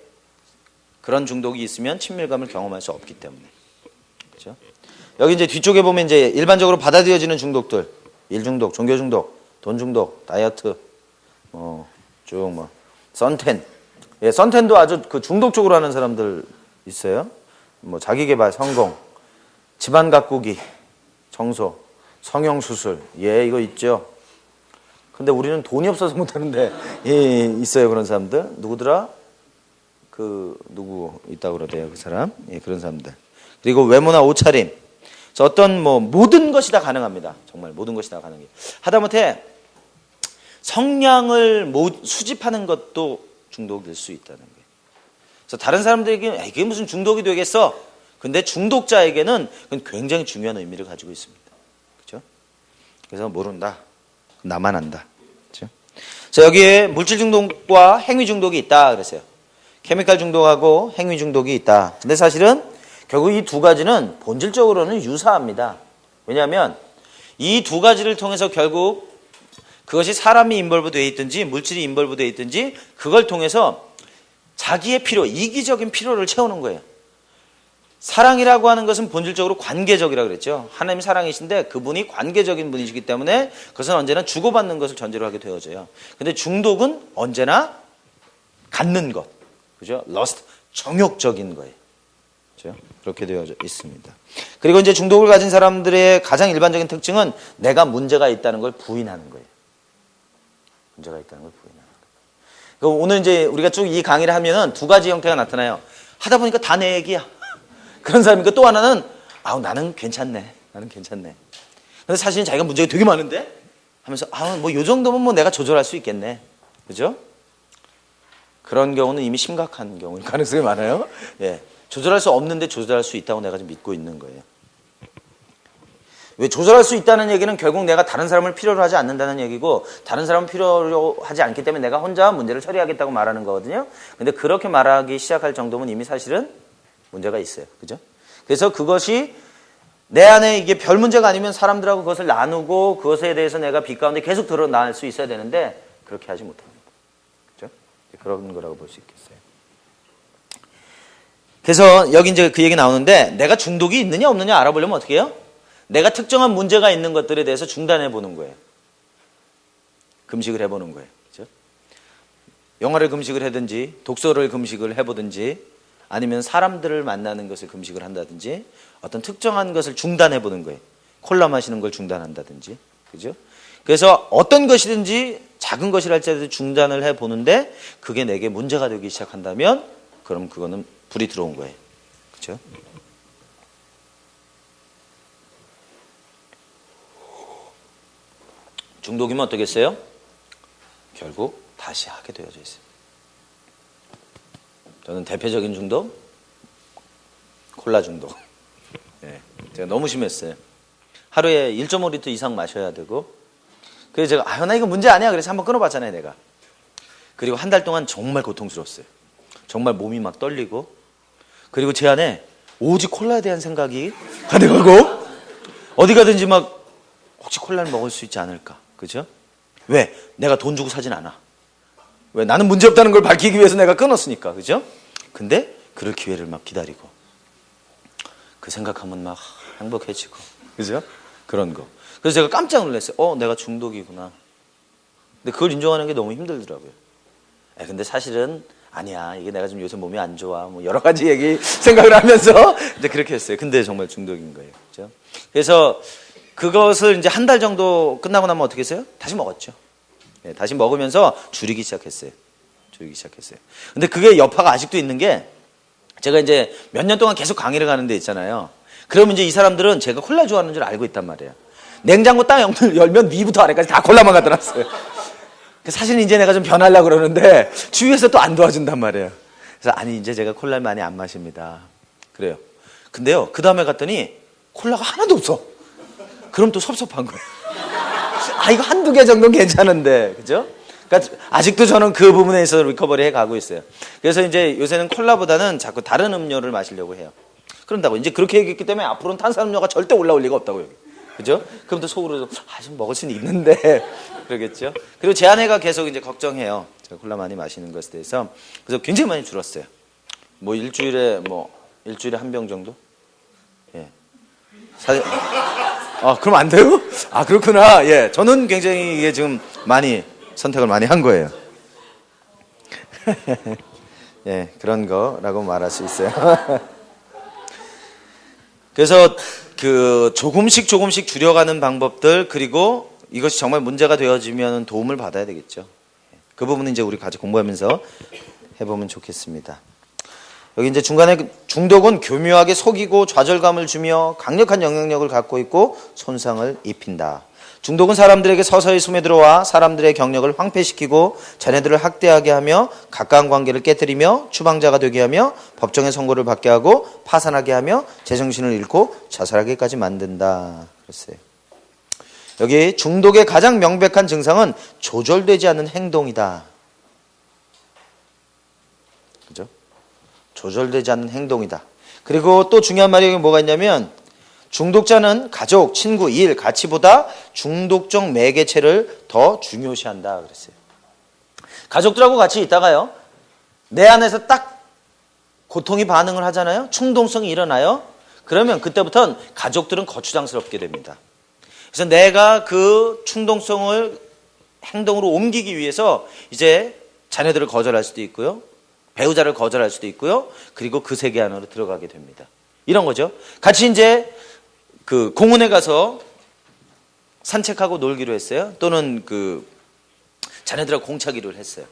그런 중독이 있으면 친밀감을 경험할 수 없기 때문에. 그렇죠? 여기 이제 뒤쪽에 보면 이제 일반적으로 받아들여지는 중독들. 일 중독, 종교 중독, 돈 중독, 다이어트, 선텐. 예, 선텐도 아주 그 중독적으로 하는 사람들 있어요. 자기 개발, 성공, 집안 가꾸기, 청소, 성형 수술. 예, 이거 있죠. 근데 우리는 돈이 없어서 못 하는데, 예, 있어요. 그런 사람들. 누구더라? 누구 있다고 그러대요, 그 사람. 예, 그런 사람들. 그리고 외모나 옷차림. 어떤 모든 것이 다 가능합니다. 정말 모든 것이 다 가능해요. 하다못해 성량을 수집하는 것도 중독일 수 있다는 거예요. 그래서 다른 사람들에게는 이게 무슨 중독이 되겠어? 근데 중독자에게는 그건 굉장히 중요한 의미를 가지고 있습니다. 그렇죠? 그래서 모른다. 나만 안다. 그렇죠? 그래서 여기에 물질 중독과 행위 중독이 있다 그랬어요. 케미칼 중독하고 행위 중독이 있다. 근데 사실은 결국 이 두 가지는 본질적으로는 유사합니다. 왜냐하면 이 두 가지를 통해서 결국 그것이 사람이 인벌브 되어 있든지 물질이 인벌브 되어 있든지 그걸 통해서 자기의 필요, 이기적인 필요를 채우는 거예요. 사랑이라고 하는 것은 본질적으로 관계적이라고 그랬죠. 하나님 사랑이신데 그분이 관계적인 분이시기 때문에 그것은 언제나 주고받는 것을 전제로 하게 되어져요. 근데 중독은 언제나 갖는 것. 그죠? 러스트, 정욕적인 거예요. 그죠? 그렇게 되어져 있습니다. 그리고 이제 중독을 가진 사람들의 가장 일반적인 특징은 내가 문제가 있다는 걸 부인하는 거예요. 문제가 있다는 걸 부인하는 거예요. 그럼 오늘 이제 우리가 쭉 이 강의를 하면은 두 가지 형태가 나타나요. 하다 보니까 다 내 얘기야. 그런 사람이니까 또 하나는 나는 괜찮네. 나는 괜찮네. 근데 사실은 자기가 문제가 되게 많은데 하면서 요 정도면 내가 조절할 수 있겠네. 그죠? 그런 경우는 이미 심각한 경우일 가능성이 많아요. 예. 조절할 수 없는데 조절할 수 있다고 내가 좀 믿고 있는 거예요. 왜 조절할 수 있다는 얘기는 결국 내가 다른 사람을 필요로 하지 않는다는 얘기고, 다른 사람을 필요로 하지 않기 때문에 내가 혼자 문제를 처리하겠다고 말하는 거거든요. 근데 그렇게 말하기 시작할 정도면 이미 사실은 문제가 있어요. 그죠? 그래서 그것이 내 안에 이게 별 문제가 아니면 사람들하고 그것을 나누고 그것에 대해서 내가 빛 가운데 계속 드러날 수 있어야 되는데 그렇게 하지 못합니다. 그죠? 그런 거라고 볼 수 있겠어요. 그래서 여기 이제 그 얘기 나오는데, 내가 중독이 있느냐 없느냐 알아보려면 어떻게 해요? 내가 특정한 문제가 있는 것들에 대해서 중단해 보는 거예요. 금식을 해보는 거예요. 그렇죠? 영화를 금식을 하든지, 독서를 금식을 해보든지, 아니면 사람들을 만나는 것을 금식을 한다든지, 어떤 특정한 것을 중단해 보는 거예요. 콜라 마시는 걸 중단한다든지, 그죠? 그래서 어떤 것이든지 작은 것이랄지라도 중단을 해 보는데 그게 내게 문제가 되기 시작한다면, 그럼 그거는 불이 들어온 거예요. 그렇죠? 중독이면 어떻겠어요? 결국 다시 하게 되어져 있어요. 저는 대표적인 중독, 콜라 중독. 네, 제가 너무 심했어요. 하루에 1.5리터 이상 마셔야 되고, 그래서 제가 나 이거 문제 아니야. 그래서 한번 끊어봤잖아요, 내가. 그리고 한 달 동안 정말 고통스러웠어요. 정말 몸이 막 떨리고, 그리고 제 안에 오직 콜라에 대한 생각이 가득하고, 어디 가든지 막 혹시 콜라를 먹을 수 있지 않을까. 그죠? 왜? 내가 돈 주고 사진 않아. 왜? 나는 문제없다는 걸 밝히기 위해서 내가 끊었으니까. 그죠? 근데 그럴 기회를 막 기다리고, 그 생각하면 막 행복해지고. 그죠? 그런 거. 그래서 제가 깜짝 놀랐어요. 내가 중독이구나. 근데 그걸 인정하는 게 너무 힘들더라고요. 근데 사실은 아니야. 이게 내가 좀 요새 몸이 안 좋아. 뭐 여러 가지 얘기 생각을 하면서 이제 그렇게 했어요. 근데 정말 중독인 거예요. 그죠? 그래서 그것을 이제 한 달 정도 끝나고 나면 어떻게 했어요? 다시 먹었죠. 다시 먹으면서 줄이기 시작했어요. 근데 그게 여파가 아직도 있는 게, 제가 이제 몇 년 동안 계속 강의를 가는 데 있잖아요. 그러면 이제 이 사람들은 제가 콜라 좋아하는 줄 알고 있단 말이에요. 냉장고 딱 열면 위부터 아래까지 다 콜라만 갖다 놨어요. 사실은 이제 내가 좀 변하려고 그러는데 주위에서 또 안 도와준단 말이에요. 그래서 아니, 이제 제가 콜라를 많이 안 마십니다. 그래요. 근데요, 그 다음에 갔더니 콜라가 하나도 없어. 그럼 또 섭섭한 거예요. 이거 한두 개 정도는 괜찮은데, 그죠? 그러니까 아직도 저는 그 부분에 있어서 리커버리 해 가고 있어요. 그래서 이제 요새는 콜라보다는 자꾸 다른 음료를 마시려고 해요. 그런다고 이제 그렇게 얘기했기 때문에 앞으로는 탄산음료가 절대 올라올 리가 없다고요. 그죠? 그럼 또 속으로 좀 먹을 수는 있는데 그러겠죠. 그리고 제 아내가 계속 이제 걱정해요. 제가 콜라 많이 마시는 것에 대해서. 그래서 굉장히 많이 줄었어요. 일주일에 한 병 정도? 예. 그럼 안 돼요? 그렇구나. 예. 저는 굉장히 이게 지금 많이 선택을 많이 한 거예요. 예, 그런 거라고 말할 수 있어요. 그래서 조금씩 줄여가는 방법들, 그리고 이것이 정말 문제가 되어지면 도움을 받아야 되겠죠. 그 부분은 이제 우리 같이 공부하면서 해보면 좋겠습니다. 여기 이제 중간에 중독은 교묘하게 속이고 좌절감을 주며 강력한 영향력을 갖고 있고 손상을 입힌다. 중독은 사람들에게 서서히 스며들어와 사람들의 경력을 황폐시키고 자녀들을 학대하게 하며 가까운 관계를 깨뜨리며 추방자가 되게 하며 법정의 선고를 받게 하고 파산하게 하며 제정신을 잃고 자살하게까지 만든다. 그랬어요. 여기 중독의 가장 명백한 증상은 조절되지 않는 행동이다. 그죠? 조절되지 않는 행동이다. 그리고 또 중요한 말이 여기 뭐가 있냐면, 중독자는 가족, 친구, 일, 가치보다 중독적 매개체를 더 중요시한다 그랬어요. 가족들하고 같이 있다가요, 내 안에서 딱 고통이 반응을 하잖아요. 충동성이 일어나요. 그러면 그때부터는 가족들은 거추장스럽게 됩니다. 그래서 내가 그 충동성을 행동으로 옮기기 위해서 이제 자녀들을 거절할 수도 있고요, 배우자를 거절할 수도 있고요, 그리고 그 세계 안으로 들어가게 됩니다. 이런 거죠. 같이 이제 공원에 가서 산책하고 놀기로 했어요. 또는 자녀들하고 공차기를 했어요.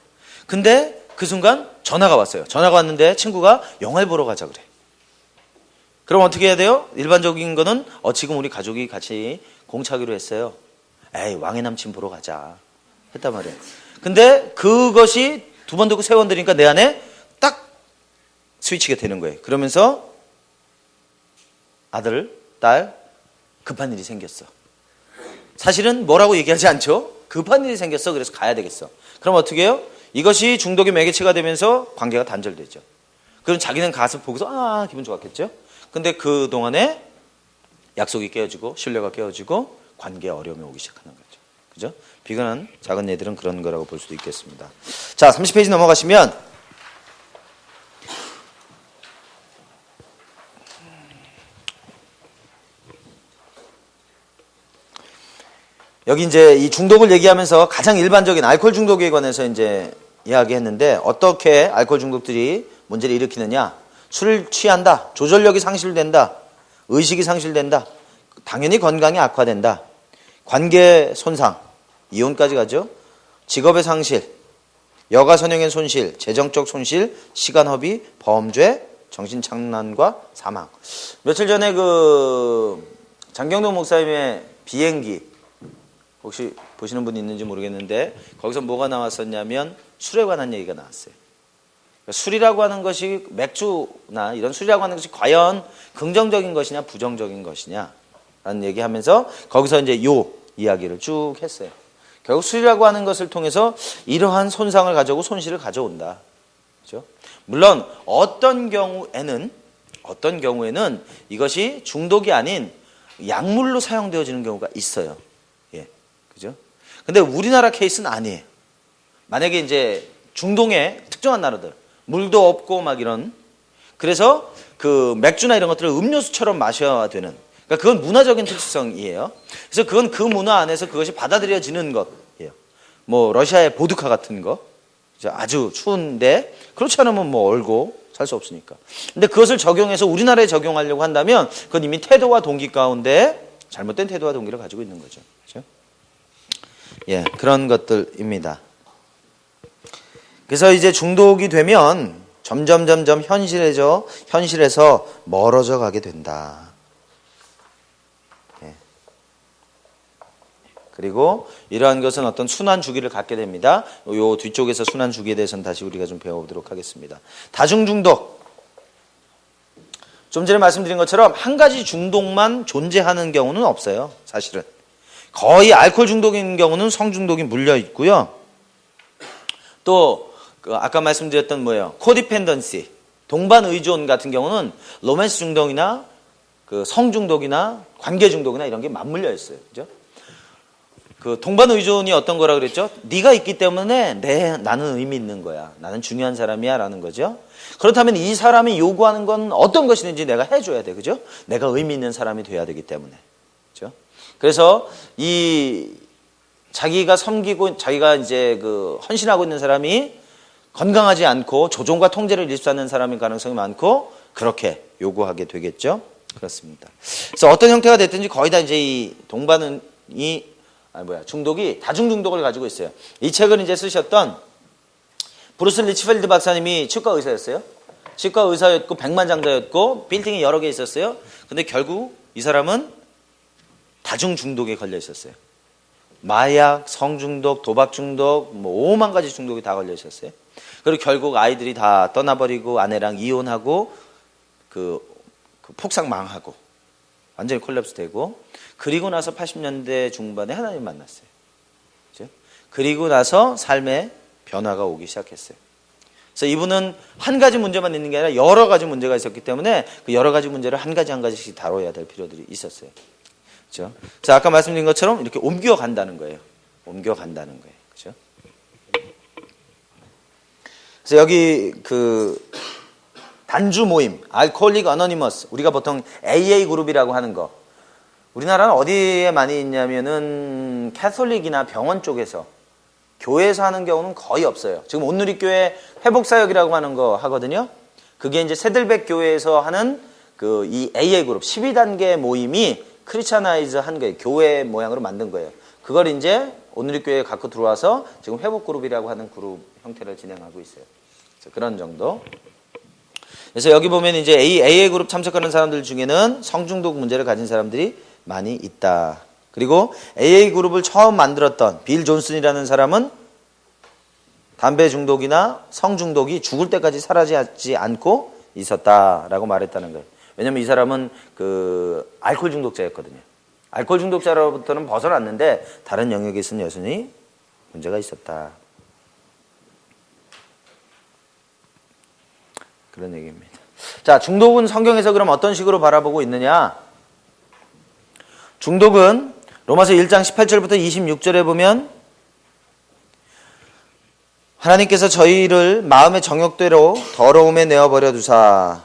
근데 그 순간 전화가 왔어요. 전화가 왔는데 친구가 영화를 보러 가자 그래. 그럼 어떻게 해야 돼요? 일반적인 거는 지금 우리 가족이 같이 공차기로 했어요. 에이, 왕의 남친 보러 가자 했단 말이에요. 근데 그것이 두 번 듣고 세 번 들으니까 내 안에 딱 스위치가 되는 거예요. 그러면서 아들, 딸 급한 일이 생겼어. 사실은 뭐라고 얘기하지 않죠? 급한 일이 생겼어. 그래서 가야 되겠어. 그럼 어떻게 해요? 이것이 중독의 매개체가 되면서 관계가 단절되죠. 그럼 자기는 가서 보고서 기분 좋았겠죠? 근데 그동안에 약속이 깨어지고 신뢰가 깨어지고 관계에 어려움이 오기 시작하는 거죠. 그죠? 비근한 작은 예들은 그런 거라고 볼 수도 있겠습니다. 자, 30페이지 넘어가시면 여기 이제 이 중독을 얘기하면서 가장 일반적인 알코올 중독에 관해서 이제 이야기했는데 어떻게 알코올 중독들이 문제를 일으키느냐? 술을 취한다. 조절력이 상실된다. 의식이 상실된다. 당연히 건강이 악화된다. 관계 손상, 이혼까지 가죠. 직업의 상실, 여가 선영의 손실, 재정적 손실, 시간 허비, 범죄, 정신착란과 사망. 며칠 전에 그 장경동 목사님의 비행기 혹시 보시는 분이 있는지 모르겠는데 거기서 뭐가 나왔었냐면 술에 관한 얘기가 나왔어요. 술이라고 하는 것이 맥주나 이런 술이라고 하는 것이 과연 긍정적인 것이냐 부정적인 것이냐 라는 얘기하면서 거기서 이제 요 이야기를 쭉 했어요. 결국 술이라고 하는 것을 통해서 이러한 손상을 가져오고 손실을 가져온다. 그렇죠? 물론 어떤 경우에는 이것이 중독이 아닌 약물로 사용되어지는 경우가 있어요. 예. 그죠? 근데 우리나라 케이스는 아니에요. 만약에 이제 중동의 특정한 나라들 물도 없고 막 이런 그래서 그 맥주나 이런 것들을 음료수처럼 마셔야 되는 그러니까 그건 문화적인 특성이에요. 그래서 그건 그 문화 안에서 그것이 받아들여지는 것이에요. 뭐 러시아의 보드카 같은 거 아주 추운데 그렇지 않으면 뭐 얼고 살 수 없으니까. 근데 그것을 적용해서 우리나라에 적용하려고 한다면 그건 이미 태도와 동기 가운데 잘못된 태도와 동기를 가지고 있는 거죠. 그렇죠? 예, 그런 것들입니다. 그래서 이제 중독이 되면 점점 현실에서 멀어져 가게 된다. 예. 그리고 이러한 것은 어떤 순환 주기를 갖게 됩니다. 요 뒤쪽에서 순환 주기에 대해서는 다시 우리가 좀 배워보도록 하겠습니다. 다중 중독. 좀 전에 말씀드린 것처럼 한 가지 중독만 존재하는 경우는 없어요. 사실은. 거의 알코올 중독인 경우는 성중독이 물려 있고요. 또 아까 말씀드렸던 뭐예요? 코디펜던시, 동반 의존 같은 경우는 로맨스 중독이나 그 성중독이나 관계 중독이나 이런 게 맞물려 있어요. 그죠? 그 동반 의존이 어떤 거라 그랬죠? 네가 있기 때문에 나는 의미 있는 거야. 나는 중요한 사람이야라는 거죠. 그렇다면 이 사람이 요구하는 건 어떤 것이든지 내가 해줘야 돼. 그죠? 내가 의미 있는 사람이 돼야 되기 때문에. 그죠? 그래서 이 자기가 섬기고 자기가 이제 그 헌신하고 있는 사람이 건강하지 않고 조종과 통제를 일수하는 사람일 가능성이 많고 그렇게 요구하게 되겠죠. 그렇습니다. 그래서 어떤 형태가 됐든지 거의 다 이제 이 중독이 다중 중독을 가지고 있어요. 이 책을 이제 쓰셨던 브루스 리치필드 박사님이 치과 의사였어요. 치과 의사였고 백만장자였고 빌딩이 여러 개 있었어요. 근데 결국 이 사람은 다중 중독에 걸려 있었어요. 마약, 성중독, 도박 중독, 뭐 5만 가지 중독이 다 걸려 있었어요. 그리고 결국 아이들이 다 떠나버리고 아내랑 이혼하고 그 폭삭 망하고 완전히 콜랩스되고 그리고 나서 80년대 중반에 하나님 만났어요. 그렇죠? 그리고 나서 삶에 변화가 오기 시작했어요. 그래서 이분은 한 가지 문제만 있는 게 아니라 여러 가지 문제가 있었기 때문에 그 여러 가지 문제를 한 가지씩 다뤄야 될 필요들이 있었어요. 그렇죠? 그래서 아까 말씀드린 것처럼 이렇게 옮겨간다는 거예요. 옮겨간다는 거예요. 그렇죠? 그래서 여기 그 단주 모임, 알코올릭 어너니머스, 우리가 보통 AA 그룹이라고 하는 거. 우리나라는 어디에 많이 있냐면은 캐톨릭이나 병원 쪽에서 교회에서 하는 경우는 거의 없어요. 지금 온누리교회 회복사역이라고 하는 거 하거든요. 그게 이제 세들백 교회에서 하는 그 이 AA 그룹 12단계 모임이 크리스찬아이즈 한 거예요. 교회 모양으로 만든 거예요. 그걸 이제 온누리교회에 갖고 들어와서 지금 회복그룹이라고 하는 그룹 형태를 진행하고 있어요. 그래서 그런 정도. 그래서 여기 보면 이제 AA 그룹 참석하는 사람들 중에는 성중독 문제를 가진 사람들이 많이 있다. 그리고 AA 그룹을 처음 만들었던 빌 존슨이라는 사람은 담배 중독이나 성 중독이 죽을 때까지 사라지지 않고 있었다라고 말했다는 거예요. 왜냐면 이 사람은 그 알코올 중독자였거든요. 알코올 중독자로부터는 벗어났는데 다른 영역에서는 여전히 문제가 있었다. 그런 얘기입니다. 자, 중독은 성경에서 그럼 어떤 식으로 바라보고 있느냐? 중독은 로마서 1장 18절부터 26절에 보면 하나님께서 저희를 마음의 정욕대로 더러움에 내어버려 두사,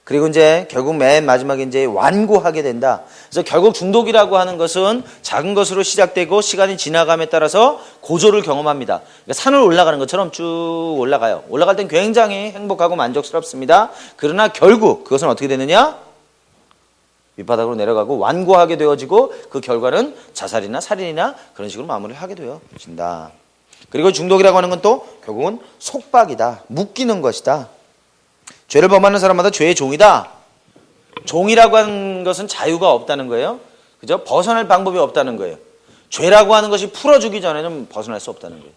그리고 이제 결국 맨 마지막에 이제 완고하게 된다. 그래서 결국 중독이라고 하는 것은 작은 것으로 시작되고 시간이 지나감에 따라서 고조를 경험합니다. 그러니까 산을 올라가는 것처럼 쭉 올라가요. 올라갈 땐 굉장히 행복하고 만족스럽습니다. 그러나 결국 그것은 어떻게 되느냐? 밑바닥으로 내려가고 완고하게 되어지고 그 결과는 자살이나 살인이나 그런 식으로 마무리를 하게 되어진다. 그리고 중독이라고 하는 건 또 결국은 속박이다. 묶이는 것이다. 죄를 범하는 사람마다 죄의 종이다. 종이라고 하는 것은 자유가 없다는 거예요. 그죠? 벗어날 방법이 없다는 거예요. 죄라고 하는 것이 풀어주기 전에는 벗어날 수 없다는 거예요.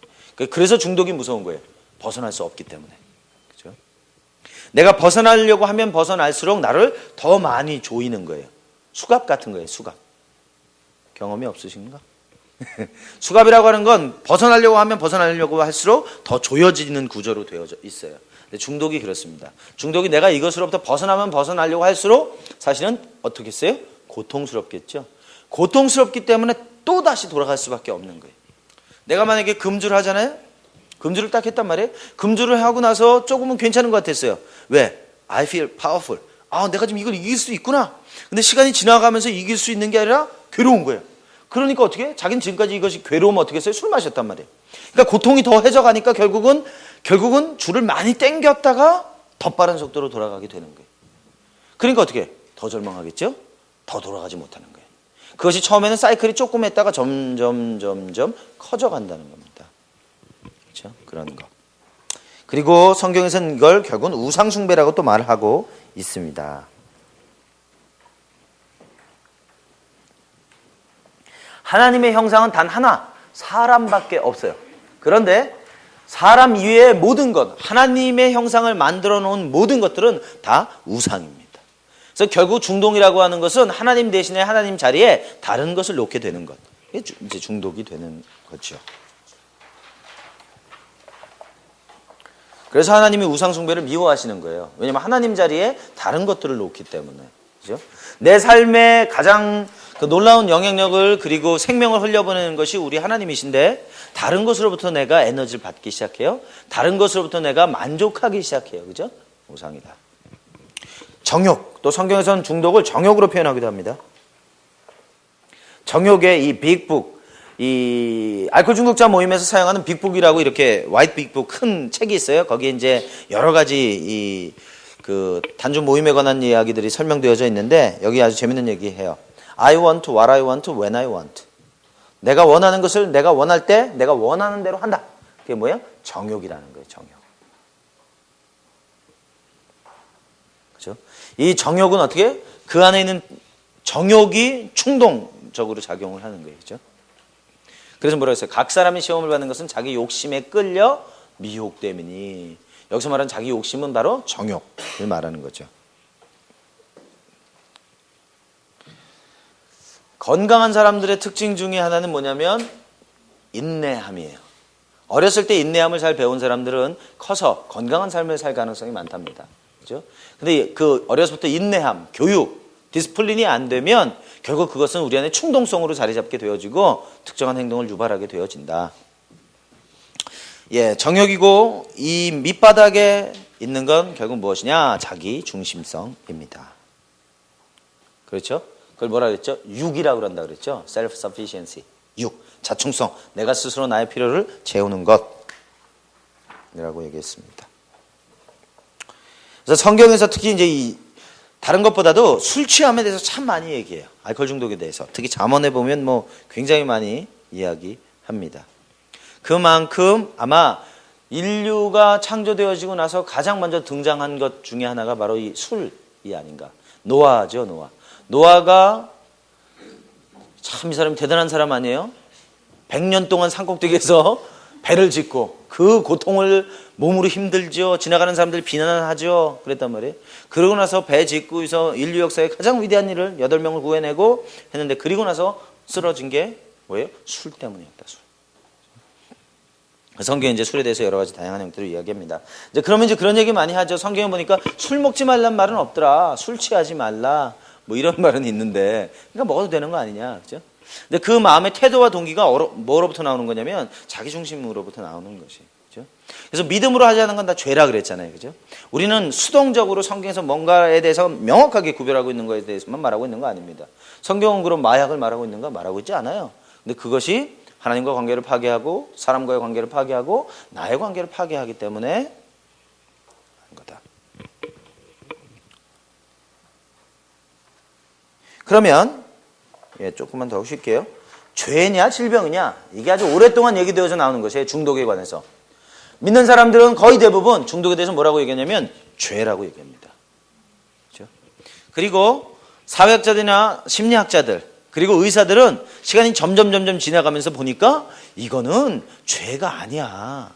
그래서 중독이 무서운 거예요. 벗어날 수 없기 때문에. 그죠? 내가 벗어나려고 하면 벗어날수록 나를 더 많이 조이는 거예요. 수갑 같은 거예요. 수갑. 경험이 없으신가? 수갑이라고 하는 건 벗어나려고 하면 벗어나려고 할수록 더 조여지는 구조로 되어져 있어요. 근데 중독이 그렇습니다. 중독이 내가 이것으로부터 벗어나면 벗어나려고 할수록 사실은 어떻게 했어요? 고통스럽겠죠. 고통스럽기 때문에 또 다시 돌아갈 수밖에 없는 거예요. 내가 만약에 금주를 하잖아요. 금주를 딱 했단 말이에요. 금주를 하고 나서 조금은 괜찮은 것 같았어요. 왜? I feel powerful. 아, 내가 지금 이걸 이길 수 있구나. 근데 시간이 지나가면서 이길 수 있는 게 아니라 괴로운 거예요. 그러니까 어떻게 해? 자기는 지금까지 이것이 괴로우면 어떻게 했어요? 술 마셨단 말이에요. 그러니까 고통이 더 해져가니까 결국은 줄을 많이 당겼다가 더 빠른 속도로 돌아가게 되는 거예요. 그러니까 어떻게 해? 더 절망하겠죠? 더 돌아가지 못하는 거예요. 그것이 처음에는 사이클이 조금 했다가 점점 커져간다는 겁니다. 그렇죠? 그런 거. 그리고 성경에서는 이걸 결국은 우상숭배라고 또 말을 하고 있습니다. 하나님의 형상은 단 하나, 사람밖에 없어요. 그런데 사람 이외의 모든 것, 하나님의 형상을 만들어 놓은 모든 것들은 다 우상입니다. 그래서 결국 중독이라고 하는 것은 하나님 대신에 하나님 자리에 다른 것을 놓게 되는 것. 이게 이제 중독이 되는 거죠. 그래서 하나님이 우상숭배를 미워하시는 거예요. 왜냐하면 하나님 자리에 다른 것들을 놓기 때문에. 그죠? 내 삶의 가장 놀라운 영향력을 그리고 생명을 흘려보내는 것이 우리 하나님이신데 다른 것으로부터 내가 에너지를 받기 시작해요. 다른 것으로부터 내가 만족하기 시작해요. 그죠? 우상이다. 정욕. 또 성경에서는 중독을 정욕으로 표현하기도 합니다. 정욕의 이 빅북, 이 알코올 중독자 모임에서 사용하는 빅북이라고 이렇게 화이트 빅북 큰 책이 있어요. 거기에 이제 여러 가지 그 단주 모임에 관한 이야기들이 설명되어져 있는데 여기 아주 재밌는 얘기해요. I want what I want when I want. 내가 원하는 것을 내가 원할 때 내가 원하는 대로 한다. 그게 뭐예요? 정욕이라는 거예요. 정욕. 그렇죠? 이 정욕은 어떻게? 그 안에 있는 정욕이 충동적으로 작용을 하는 거예요. 그렇죠? 그래서 뭐라고 했어요? 각 사람이 시험을 받는 것은 자기 욕심에 끌려 미혹됨이니. 여기서 말하는 자기 욕심은 바로 정욕을 말하는 거죠. 건강한 사람들의 특징 중에 하나는 뭐냐면 인내함이에요. 어렸을 때 인내함을 잘 배운 사람들은 커서 건강한 삶을 살 가능성이 많답니다. 그죠? 근데 그 어려서부터 인내함, 교육, 디스플린이 안 되면 결국 그것은 우리 안에 충동성으로 자리 잡게 되어지고 특정한 행동을 유발하게 되어진다. 예, 정욕이고 이 밑바닥에 있는 건 결국 무엇이냐? 자기 중심성입니다. 그렇죠? 그걸 뭐라 그랬죠? 육이라고 그런다 그랬죠? self-sufficiency. 육, 자충성. 내가 스스로 나의 필요를 채우는 것이라고 얘기했습니다. 그래서 성경에서 특히 이제 다른 것보다도 술 취함에 대해서 참 많이 얘기해요. 알코올 중독에 대해서. 특히 잠언에 보면 뭐 굉장히 많이 이야기합니다. 그만큼 아마 인류가 창조되어지고 나서 가장 먼저 등장한 것 중에 하나가 바로 이 술이 아닌가. 노아죠, 노아. 노아가 참 이 사람이 대단한 사람 아니에요? 100년 동안 산꼭대기에서 배를 짓고 그 고통을 몸으로 힘들죠. 지나가는 사람들 비난하죠. 그랬단 말이에요. 그러고 나서 배 짓고서 인류 역사의 가장 위대한 일을 8명을 구해내고 했는데, 그리고 나서 쓰러진 게 뭐예요? 술 때문이었다. 술. 성경에 이제 술에 대해서 여러 가지 다양한 형태로 이야기합니다. 이제 그러면 이제 그런 얘기 많이 하죠. 성경에 보니까 술 먹지 말란 말은 없더라. 술 취하지 말라. 뭐 이런 말은 있는데, 그러니까 먹어도 되는 거 아니냐, 그죠? 근데 그 마음의 태도와 동기가 뭐로부터 나오는 거냐면 자기 중심으로부터 나오는 것이, 그죠? 그래서 믿음으로 하지 않은 건 다 죄라 그랬잖아요, 그죠? 우리는 수동적으로 성경에서 뭔가에 대해서 명확하게 구별하고 있는 것에 대해서만 말하고 있는 거 아닙니다. 성경은 그럼 마약을 말하고 있는가? 말하고 있지 않아요. 근데 그것이 하나님과 관계를 파괴하고 사람과의 관계를 파괴하고 나의 관계를 파괴하기 때문에 하는 거다. 그러면 조금만 더 쉴게요. 죄냐 질병이냐, 이게 아주 오랫동안 얘기되어져 나오는 것이에요. 중독에 관해서. 믿는 사람들은 거의 대부분 중독에 대해서 뭐라고 얘기하냐면 죄라고 얘기합니다. 그렇죠? 그리고 사회학자들이나 심리학자들, 그리고 의사들은 시간이 점점 지나가면서 보니까 이거는 죄가 아니야.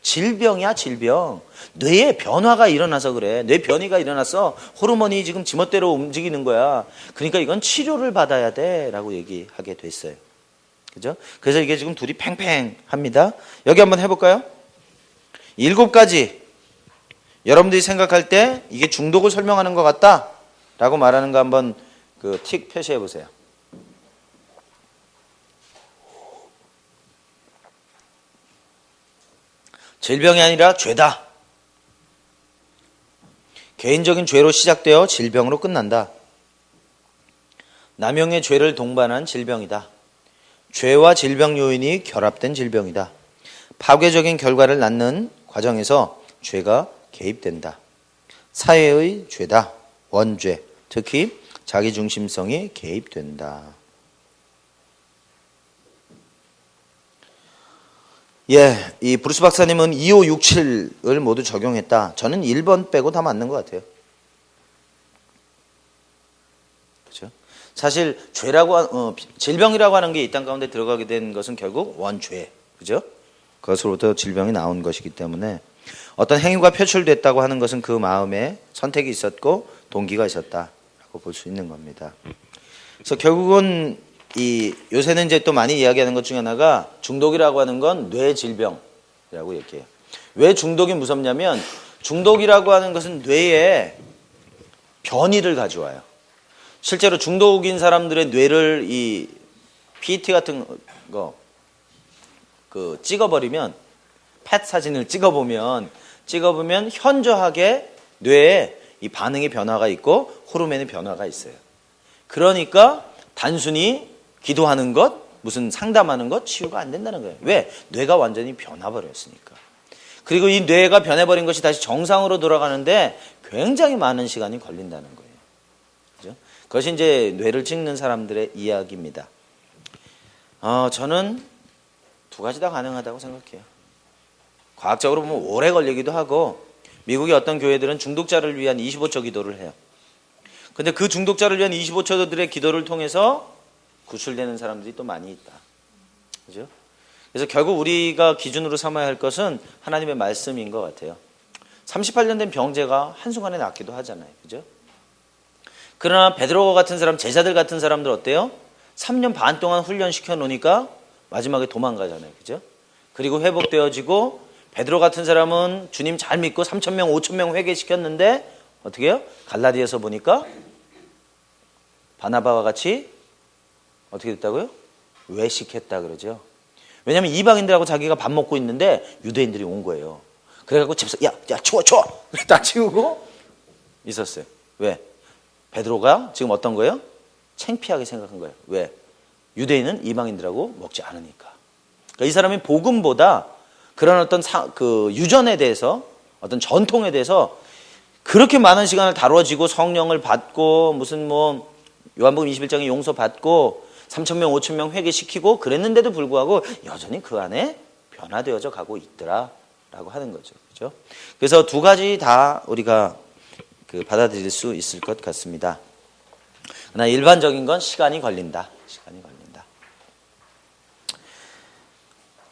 질병이야, 질병. 뇌에 변화가 일어나서 그래. 뇌 변이가 일어나서 호르몬이 지금 지멋대로 움직이는 거야. 그러니까 이건 치료를 받아야 돼 라고 얘기하게 됐어요. 그죠? 그래서 이게 지금 둘이 팽팽합니다. 여기 한번 해볼까요? 7가지 여러분들이 생각할 때 이게 중독을 설명하는 것 같다 라고 말하는 거 한번 틱 표시해 보세요. 질병이 아니라 죄다. 개인적인 죄로 시작되어 질병으로 끝난다. 남용의 죄를 동반한 질병이다. 죄와 질병 요인이 결합된 질병이다. 파괴적인 결과를 낳는 과정에서 죄가 개입된다. 사회의 죄다. 원죄. 특히 자기중심성이 개입된다. 이 브루스 박사님은 2567을 모두 적용했다. 저는 1번 빼고 다 맞는 것 같아요. 그렇죠? 사실 죄라고 질병이라고 하는 게 이 땅 가운데 들어가게 된 것은 결국 원죄, 그죠? 그것으로부터 질병이 나온 것이기 때문에 어떤 행위가 표출됐다고 하는 것은 그 마음에 선택이 있었고 동기가 있었다라고 볼 수 있는 겁니다. 그래서 결국은 요새는 이제 또 많이 이야기하는 것 중에 하나가 중독이라고 하는 건 뇌 질병이라고 얘기해요. 왜 중독이 무섭냐면 중독이라고 하는 것은 뇌에 변이를 가져와요. 실제로 중독인 사람들의 뇌를 이 PET 같은 거 찍어버리면, 펫 사진을 찍어보면 현저하게 뇌에 이 반응의 변화가 있고 호르몬의 변화가 있어요. 그러니까 단순히 기도하는 것, 무슨 상담하는 것 치유가 안 된다는 거예요. 왜? 뇌가 완전히 변화버렸으니까. 그리고 이 뇌가 변해버린 것이 다시 정상으로 돌아가는데 굉장히 많은 시간이 걸린다는 거예요. 그죠? 그것이 이제 뇌를 찍는 사람들의 이야기입니다. 저는 2가지 다 가능하다고 생각해요. 과학적으로 보면 오래 걸리기도 하고, 미국의 어떤 교회들은 중독자를 위한 25초 기도를 해요. 근데 그 중독자를 위한 25초들의 기도를 통해서 구출되는 사람들이 또 많이 있다. 그죠? 그래서 결국 우리가 기준으로 삼아야 할 것은 하나님의 말씀인 것 같아요. 38년 된 병재가 한순간에 낫기도 하잖아요. 그죠? 그러나 베드로 같은 사람, 제자들 같은 사람들 어때요? 3년 반 동안 훈련시켜 놓으니까 마지막에 도망가잖아요. 그죠? 그리고 회복되어지고, 베드로 같은 사람은 주님 잘 믿고 3,000명, 5,000명 회개시켰는데 어떻게 해요? 갈라디아서 보니까 바나바와 같이 어떻게 됐다고요? 외식했다 그러죠. 왜냐하면 이방인들하고 자기가 밥 먹고 있는데 유대인들이 온 거예요. 그래갖고 집에서 야 치워 그래 다 치우고 있었어요. 왜? 베드로가 지금 어떤 거예요? 창피하게 생각한 거예요. 왜? 유대인은 이방인들하고 먹지 않으니까. 그러니까 이 사람이 복음보다 그런 어떤 유전에 대해서, 어떤 전통에 대해서 그렇게 많은 시간을 다뤄지고 성령을 받고 무슨 요한복음 21장에 용서 받고 3,000명, 5,000명 회개시키고 그랬는데도 불구하고 여전히 그 안에 변화되어져 가고 있더라라고 하는 거죠. 그렇죠? 그래서 2가지 다 우리가 받아들일 수 있을 것 같습니다. 그러나 일반적인 건 시간이 걸린다. 시간이 걸린다.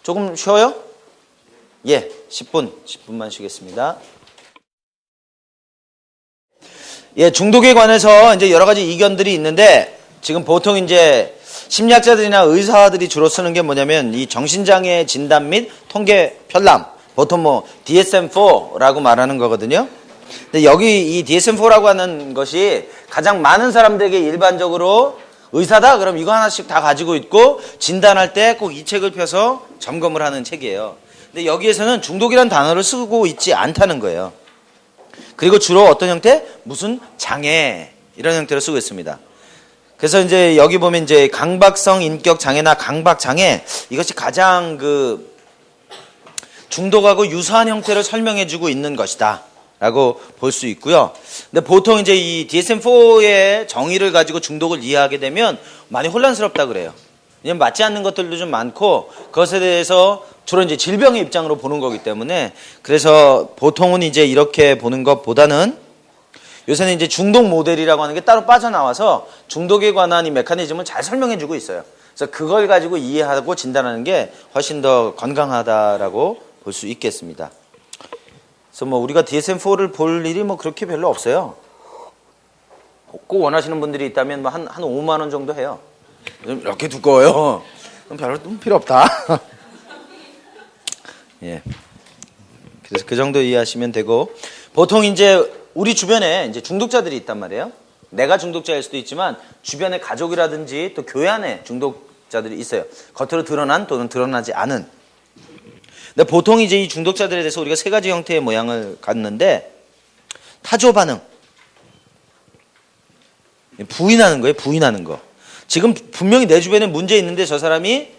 조금 쉬어요? 예, 10분만 쉬겠습니다. 예, 중독에 관해서 이제 여러 가지 이견들이 있는데, 지금 보통 이제 심리학자들이나 의사들이 주로 쓰는 게 뭐냐면, 이 정신장애 진단 및 통계 편람, 보통 뭐 DSM-4라고 말하는 거거든요. 근데 여기 이 DSM-4라고 하는 것이 가장 많은 사람들에게 일반적으로 의사다? 그럼 이거 하나씩 다 가지고 있고, 진단할 때 꼭 이 책을 펴서 점검을 하는 책이에요. 근데 여기에서는 중독이라는 단어를 쓰고 있지 않다는 거예요. 그리고 주로 어떤 형태? 무슨 장애, 이런 형태로 쓰고 있습니다. 그래서 이제 여기 보면 이제 강박성 인격 장애나 강박 장애, 이것이 가장 그 중독하고 유사한 형태를 설명해 주고 있는 것이다 라고 볼 수 있고요. 근데 보통 이제 이 DSM-4의 정의를 가지고 중독을 이해하게 되면 많이 혼란스럽다 그래요. 왜냐면 맞지 않는 것들도 좀 많고, 그것에 대해서 주로 이제 질병의 입장으로 보는 거기 때문에, 그래서 보통은 이제 이렇게 보는 것보다는 요새는 이제 중독 모델이라고 하는 게 따로 빠져나와서 중독에 관한 이 메커니즘을 잘 설명해 주고 있어요. 그래서 그걸 가지고 이해하고 진단하는 게 훨씬 더 건강하다라고 볼 수 있겠습니다. 그래서 뭐 우리가 DSM-4를 볼 일이 뭐 그렇게 별로 없어요. 꼭 원하시는 분들이 있다면 뭐 한 5만 원 정도 해요. 이렇게 두꺼워요. 그럼 별로 필요 없다. 예. 그래서 그 정도 이해하시면 되고, 보통 이제 우리 주변에 이제 중독자들이 있단 말이에요. 내가 중독자일 수도 있지만 주변의 가족이라든지 또 교회 안에 중독자들이 있어요. 겉으로 드러난 또는 드러나지 않은. 근데 보통 이제 이 중독자들에 대해서 우리가 세 가지 형태의 모양을 갖는데, 타조 반응. 부인하는 거예요, 부인하는 거. 지금 분명히 내 주변에 문제 있는데 저 사람이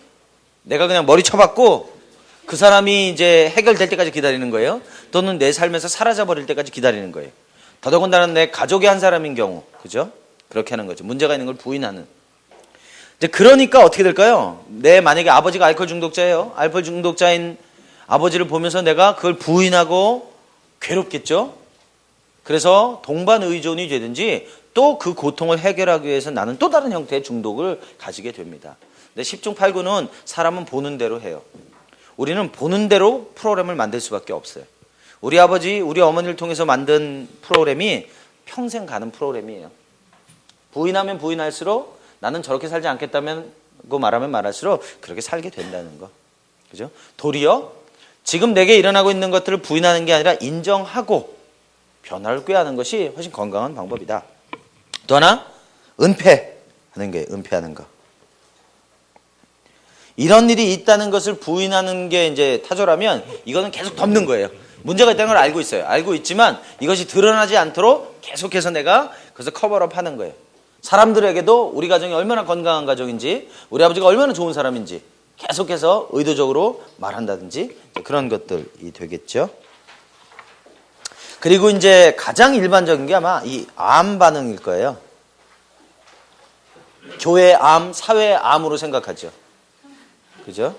내가 그냥 머리 쳐박고 그 사람이 이제 해결될 때까지 기다리는 거예요. 또는 내 삶에서 사라져버릴 때까지 기다리는 거예요. 더더군다나 내 가족의 한 사람인 경우, 그죠? 그렇게 하는 거죠. 문제가 있는 걸 부인하는. 이제 그러니까 어떻게 될까요? 내 만약에 아버지가 알코올 중독자예요. 알코올 중독자인 아버지를 보면서 내가 그걸 부인하고 괴롭겠죠? 그래서 동반 의존이 되든지 또 그 고통을 해결하기 위해서 나는 또 다른 형태의 중독을 가지게 됩니다. 근데 10중 8구는 사람은 보는 대로 해요. 우리는 보는 대로 프로그램을 만들 수밖에 없어요. 우리 아버지, 우리 어머니를 통해서 만든 프로그램이 평생 가는 프로그램이에요. 부인하면 부인할수록 나는 저렇게 살지 않겠다고 말하면 말할수록 그렇게 살게 된다는 거. 그죠? 도리어 지금 내게 일어나고 있는 것들을 부인하는 게 아니라 인정하고 변화를 꾀하는 것이 훨씬 건강한 방법이다. 또 하나, 은폐하는 게, 은폐하는 거. 이런 일이 있다는 것을 부인하는 게 이제 타조라면 이거는 계속 덮는 거예요. 문제가 있다는 걸 알고 있어요. 알고 있지만 이것이 드러나지 않도록 계속해서 내가 그래서 커버업 하는 거예요. 사람들에게도 우리 가정이 얼마나 건강한 가정인지, 우리 아버지가 얼마나 좋은 사람인지 계속해서 의도적으로 말한다든지 그런 것들이 되겠죠. 그리고 이제 가장 일반적인 게 아마 이 암 반응일 거예요. 교회 암, 사회 암으로 생각하죠. 그죠?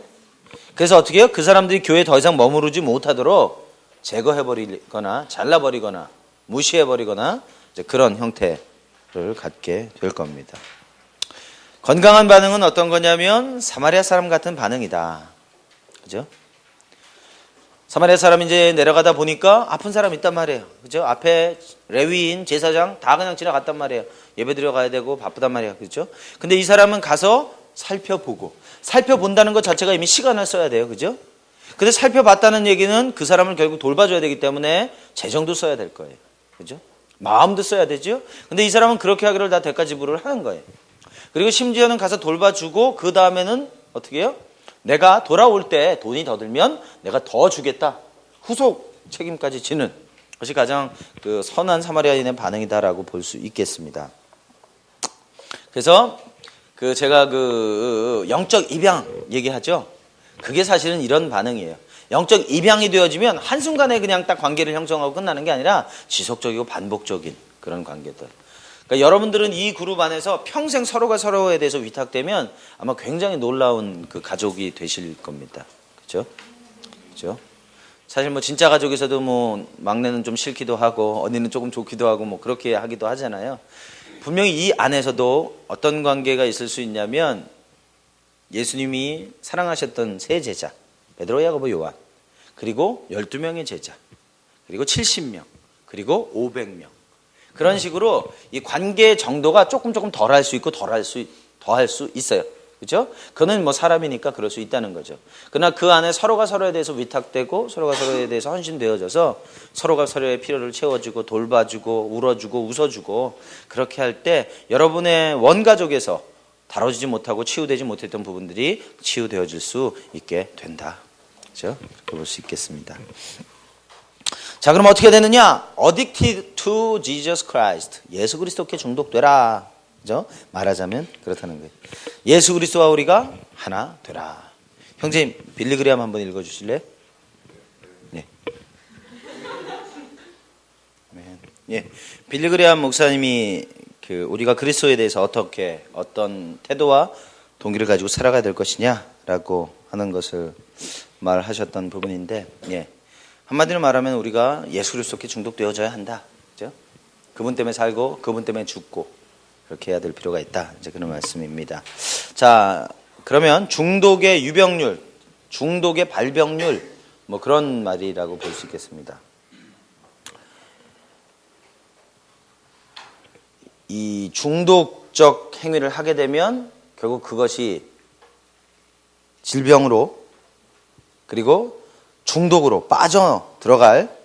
그래서 어떻게 해요? 그 사람들이 교회에 더 이상 머무르지 못하도록 제거해버리거나 잘라버리거나 무시해버리거나 이제 그런 형태를 갖게 될 겁니다. 건강한 반응은 어떤 거냐면 사마리아 사람 같은 반응이다. 그죠? 사마리아 사람이 이제 내려가다 보니까 아픈 사람 있단 말이에요. 그죠? 앞에 레위인, 제사장 다 그냥 지나갔단 말이에요. 예배 드려 가야 되고 바쁘단 말이에요. 그죠? 근데 이 사람은 가서 살펴본다는 것 자체가 이미 시간을 써야 돼요. 그죠? 근데 살펴봤다는 얘기는 그 사람을 결국 돌봐줘야 되기 때문에 재정도 써야 될 거예요. 그죠? 마음도 써야 되죠? 근데 이 사람은 그렇게 하기를 다 대가 지불을 하는 거예요. 그리고 심지어는 가서 돌봐주고 그 다음에는 어떻게 해요? 내가 돌아올 때 돈이 더 들면 내가 더 주겠다. 후속 책임까지 지는 것이 가장 그 선한 사마리아인의 반응이다라고 볼 수 있겠습니다. 그래서 그 제가 그 영적 입양 얘기하죠. 그게 사실은 이런 반응이에요. 영적 입양이 되어지면 한순간에 그냥 딱 관계를 형성하고 끝나는 게 아니라 지속적이고 반복적인 그런 관계들. 그러니까 여러분들은 이 그룹 안에서 평생 서로가 서로에 대해서 위탁되면 아마 굉장히 놀라운 그 가족이 되실 겁니다. 그렇죠? 그렇죠? 사실 뭐 진짜 가족에서도 뭐 막내는 좀 싫기도 하고 언니는 조금 좋기도 하고 뭐 그렇게 하기도 하잖아요. 분명히 이 안에서도 어떤 관계가 있을 수 있냐면 예수님이 사랑하셨던 세 제자 베드로, 야고보, 요한, 그리고 12명의 제자, 그리고 70명, 그리고 500명. 그런 식으로 이 관계 정도가 조금 덜할 수 있고 더할 수 있어요. 그죠? 그는 뭐 사람이니까 그럴 수 있다는 거죠. 그러나 그 안에 서로가 서로에 대해서 위탁되고 서로가 서로에 대해서 헌신되어져서 서로가 서로의 필요를 채워주고 돌봐주고 울어주고 웃어주고 그렇게 할 때 여러분의 원가족에서 다뤄지지 못하고 치유되지 못했던 부분들이 치유되어질 수 있게 된다. 그렇죠? 그렇게 볼 수 있겠습니다. 자, 그럼 어떻게 되느냐? Addicted to Jesus Christ. 예수 그리스도께 중독되라. 그죠? 말하자면 그렇다는 거예요. 예수 그리스도와 우리가 하나 되라. 형제님, 빌리그레암 한번 읽어주실래요? 네. 예. 빌리그레암 목사님이 우리가 그리스도에 대해서 어떤 태도와 동기를 가지고 살아가야 될 것이냐라고 하는 것을 말하셨던 부분인데, 예. 한마디로 말하면 우리가 예수 그리스도께 중독되어져야 한다. 그죠? 그분 때문에 살고 그분 때문에 죽고 그렇게 해야 될 필요가 있다. 이제 그런 말씀입니다. 자, 그러면 중독의 유병률, 중독의 발병률, 뭐 그런 말이라고 볼 수 있겠습니다. 이 중독적 행위를 하게 되면 결국 그것이 질병으로 그리고 중독으로 빠져 들어갈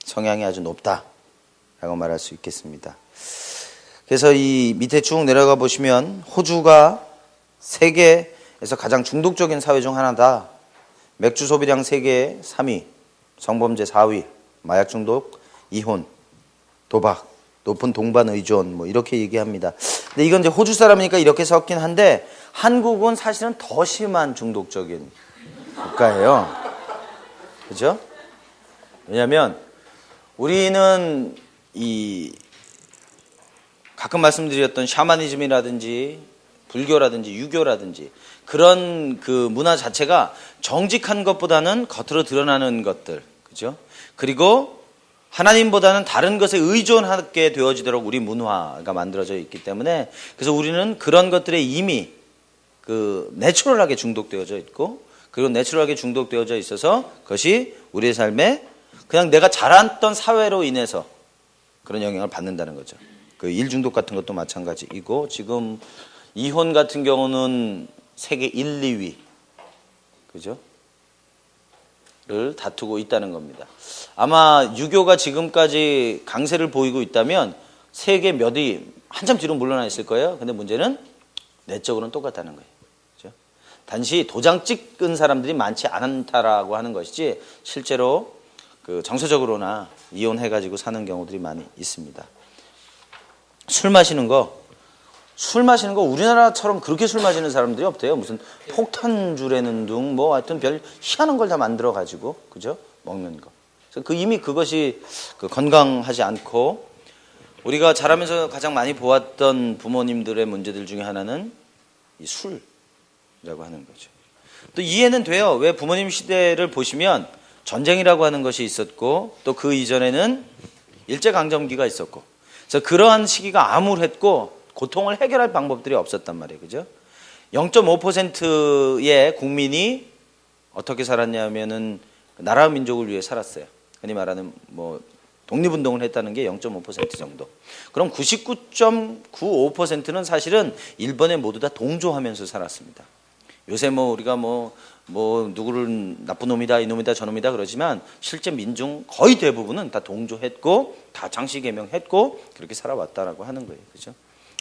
성향이 아주 높다라고 말할 수 있겠습니다. 그래서 이 밑에 쭉 내려가 보시면 호주가 세계에서 가장 중독적인 사회 중 하나다. 맥주 소비량 세계 3위, 성범죄 4위, 마약 중독, 이혼, 도박, 높은 동반 의존 뭐 이렇게 얘기합니다. 근데 이건 이제 호주 사람이니까 이렇게 섞긴 한데 한국은 사실은 더 심한 중독적인 국가예요. 그죠? 왜냐하면 우리는 가끔 말씀드렸던 샤머니즘이라든지 불교라든지 유교라든지 그런 그 문화 자체가 정직한 것보다는 겉으로 드러나는 것들, 그죠? 그리고 하나님보다는 다른 것에 의존하게 되어지도록 우리 문화가 만들어져 있기 때문에 그래서 우리는 그런 것들에 이미 내추럴하게 중독되어져 있고 그리고 내추럴하게 중독되어져 있어서 그것이 우리의 삶에 그냥 내가 자랐던 사회로 인해서 그런 영향을 받는다는 거죠. 그 일중독 같은 것도 마찬가지이고 지금 이혼 같은 경우는 세계 1, 2위 그죠? 를 다투고 있다는 겁니다. 아마 유교가 지금까지 강세를 보이고 있다면 세계 몇이 한참 뒤로 물러나 있을 거예요. 근데 문제는 내적으로는 똑같다는 거예요. 그죠? 단지 도장 찍은 사람들이 많지 않다라고 하는 것이지 실제로 정서적으로나 이혼해가지고 사는 경우들이 많이 있습니다. 술 마시는 거 우리나라처럼 그렇게 술 마시는 사람들이 없대요. 무슨 폭탄주라는 둥 뭐 하여튼 별 희한한 걸 다 만들어 가지고 그죠? 먹는 거. 그래서 이미 그것이 건강하지 않고 우리가 자라면서 가장 많이 보았던 부모님들의 문제들 중에 하나는 이 술이라고 하는 거죠. 또 이해는 돼요. 왜 부모님 시대를 보시면 전쟁이라고 하는 것이 있었고 또 그 이전에는 일제강점기가 있었고 그래서 그러한 시기가 암울했고 고통을 해결할 방법들이 없었단 말이에요. 그죠? 0.5%의 국민이 어떻게 살았냐면은 나라와 민족을 위해 살았어요. 흔히 말하는 독립운동을 했다는 게 0.5% 정도. 그럼 99.95%는 사실은 일본에 모두 다 동조하면서 살았습니다. 요새 우리가 누구를 나쁜 놈이다, 이놈이다, 저놈이다 그러지만 실제 민중 거의 대부분은 다 동조했고 다 장시개명했고 그렇게 살아왔다라고 하는 거예요. 그죠?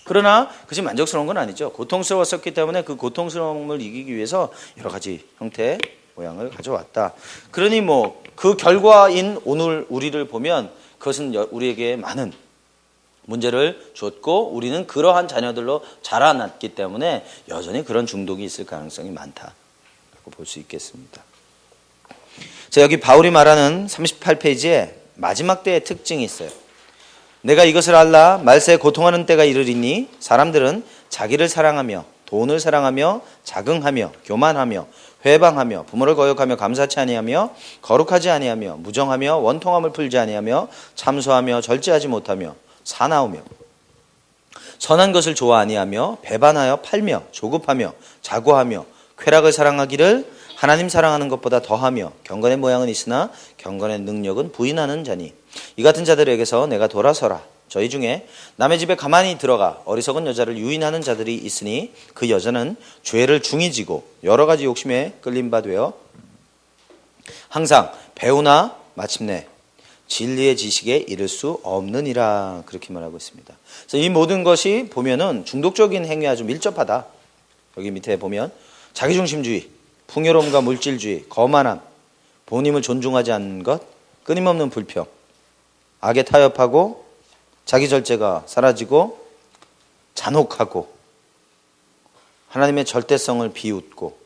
그러나 그것이 만족스러운 건 아니죠. 고통스러웠었기 때문에 그 고통스러움을 이기기 위해서 여러 가지 형태, 모양을 가져왔다. 그러니 그 결과인 오늘 우리를 보면 그것은 우리에게 많은 문제를 줬고 우리는 그러한 자녀들로 자라났기 때문에 여전히 그런 중독이 있을 가능성이 많다고 볼 수 있겠습니다. 자, 여기 바울이 말하는 38페이지에 마지막 때의 특징이 있어요. 내가 이것을 알라 말세에 고통하는 때가 이르리니 사람들은 자기를 사랑하며 돈을 사랑하며 자긍하며 교만하며 회방하며 부모를 거역하며 감사치 아니하며 거룩하지 아니하며 무정하며 원통함을 풀지 아니하며 참소하며 절제하지 못하며 사나우며 선한 것을 좋아 아니하며 배반하여 팔며 조급하며 자고하며 쾌락을 사랑하기를 하나님 사랑하는 것보다 더하며 경건의 모양은 있으나 경건의 능력은 부인하는 자니 이 같은 자들에게서 내가 돌아서라. 저희 중에 남의 집에 가만히 들어가 어리석은 여자를 유인하는 자들이 있으니 그 여자는 죄를 중히 지고 여러 가지 욕심에 끌린 바 되어 항상 배우나 마침내 진리의 지식에 이를 수 없느니라. 그렇게 말하고 있습니다. 그래서 이 모든 것이 보면은 중독적인 행위와 좀 밀접하다. 여기 밑에 보면 자기중심주의, 풍요로움과 물질주의, 거만함, 부모님을 존중하지 않는 것, 끊임없는 불평, 악에 타협하고 자기 절제가 사라지고 잔혹하고 하나님의 절대성을 비웃고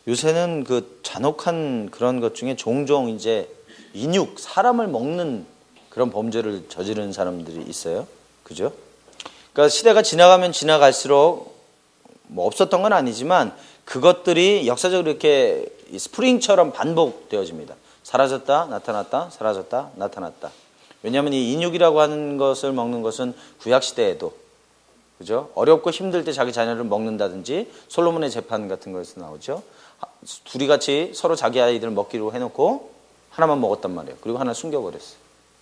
요새는 그 잔혹한 그런 것 중에 종종 이제 인육, 사람을 먹는 그런 범죄를 저지르는 사람들이 있어요. 그죠? 그러니까 시대가 지나가면 지나갈수록 뭐 없었던 건 아니지만 그것들이 역사적으로 이렇게 스프링처럼 반복되어집니다. 사라졌다, 나타났다, 사라졌다, 나타났다. 왜냐하면 이 인육이라고 하는 것을 먹는 것은 구약시대에도 그죠? 어렵고 힘들 때 자기 자녀를 먹는다든지 솔로몬의 재판 같은 거에서 나오죠. 둘이 같이 서로 자기 아이들을 먹기로 해놓고 하나만 먹었단 말이에요. 그리고 하나 숨겨버렸어요.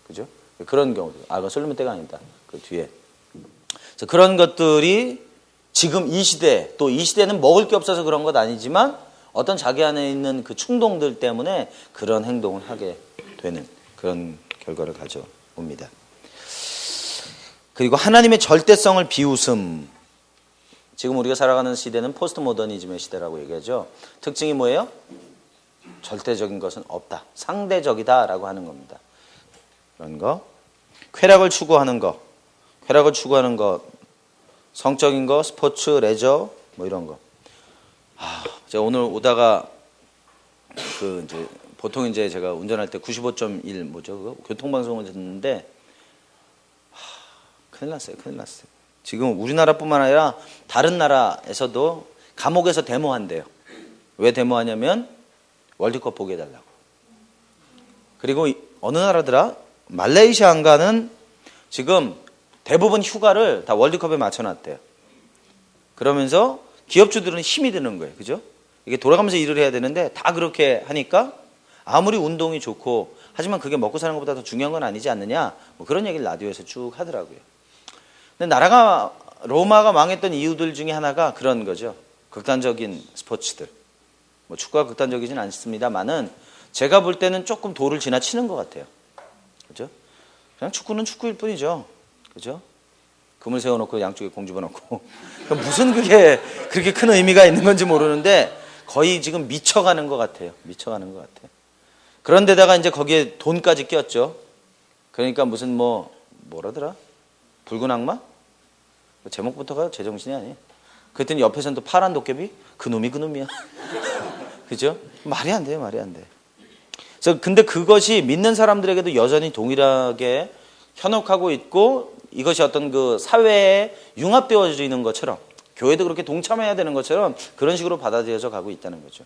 그죠? 그런 경우도. 그건 솔로몬 때가 아니다. 그 뒤에. 그래서 그런 것들이 지금 이 시대, 또 이 시대는 먹을 게 없어서 그런 것 아니지만 어떤 자기 안에 있는 그 충동들 때문에 그런 행동을 하게 되는 그런 결과를 가져옵니다. 그리고 하나님의 절대성을 비웃음. 지금 우리가 살아가는 시대는 포스트 모더니즘의 시대라고 얘기하죠. 특징이 뭐예요? 절대적인 것은 없다. 상대적이다라고 하는 겁니다. 그런 거. 쾌락을 추구하는 거. 쾌락을 추구하는 것. 성적인 거, 스포츠, 레저, 뭐 이런 거. 제가 오늘 오다가 이제 보통 이제 제가 운전할 때 95.1 뭐죠? 그거? 교통방송을 듣는데 큰일 났어요. 지금 우리나라뿐만 아니라 다른 나라에서도 감옥에서 데모한대요. 왜 데모하냐면 월드컵 보게 해달라고. 그리고 어느 나라더라? 말레이시아인가는 지금 대부분 휴가를 다 월드컵에 맞춰놨대요. 그러면서 기업주들은 힘이 드는 거예요. 그죠? 이게 돌아가면서 일을 해야 되는데 다 그렇게 하니까 아무리 운동이 좋고 하지만 그게 먹고 사는 것보다 더 중요한 건 아니지 않느냐 뭐 그런 얘기를 라디오에서 쭉 하더라고요. 근데 나라가 로마가 망했던 이유들 중에 하나가 그런 거죠. 극단적인 스포츠들. 뭐 축구가 극단적이진 않습니다만은 제가 볼 때는 조금 도를 지나치는 것 같아요. 그죠? 그냥 축구는 축구일 뿐이죠. 그죠? 금을 세워놓고 양쪽에 공 집어넣고 무슨 그게 그렇게 큰 의미가 있는 건지 모르는데 거의 지금 미쳐가는 것 같아요. 미쳐가는 것 같아요. 그런데다가 이제 거기에 돈까지 꼈죠. 그러니까 무슨 뭐라더라? 붉은 악마? 제목부터가 제정신이 아니에요. 그랬더니 옆에서는 또 파란 도깨비? 그놈이야. 그죠? 말이 안 돼요. 그래서 근데 그것이 믿는 사람들에게도 여전히 동일하게 현혹하고 있고 이것이 어떤 그 사회에 융합되어지는 것처럼 교회도 그렇게 동참해야 되는 것처럼 그런 식으로 받아들여져 가고 있다는 거죠.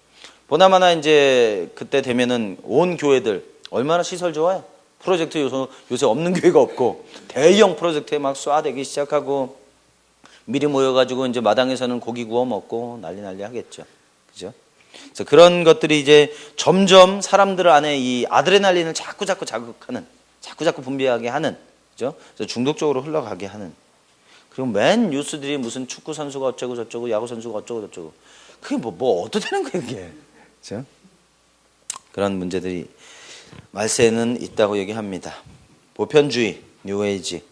보나마나 이제 그때 되면은 온 교회들 얼마나 시설 좋아요. 프로젝트 요새 없는 교회가 없고 대형 프로젝트에 막 쏴대기 시작하고 미리 모여가지고 이제 마당에서는 고기 구워 먹고 난리 하겠죠. 그죠? 그래서 그런 것들이 이제 점점 사람들 안에 이 아드레날린을 자꾸 자극하는, 자꾸 분비하게 하는, 그죠? 그래서 중독적으로 흘러가게 하는. 그리고 맨 뉴스들이 무슨 축구 선수가 어쩌고 저쩌고, 야구 선수가 어쩌고 저쩌고. 그게 뭐 어떻게 되는 거예요, 그게? 그죠? 그런 문제들이 말세에는 있다고 얘기합니다. 보편주의, 뉴에이지,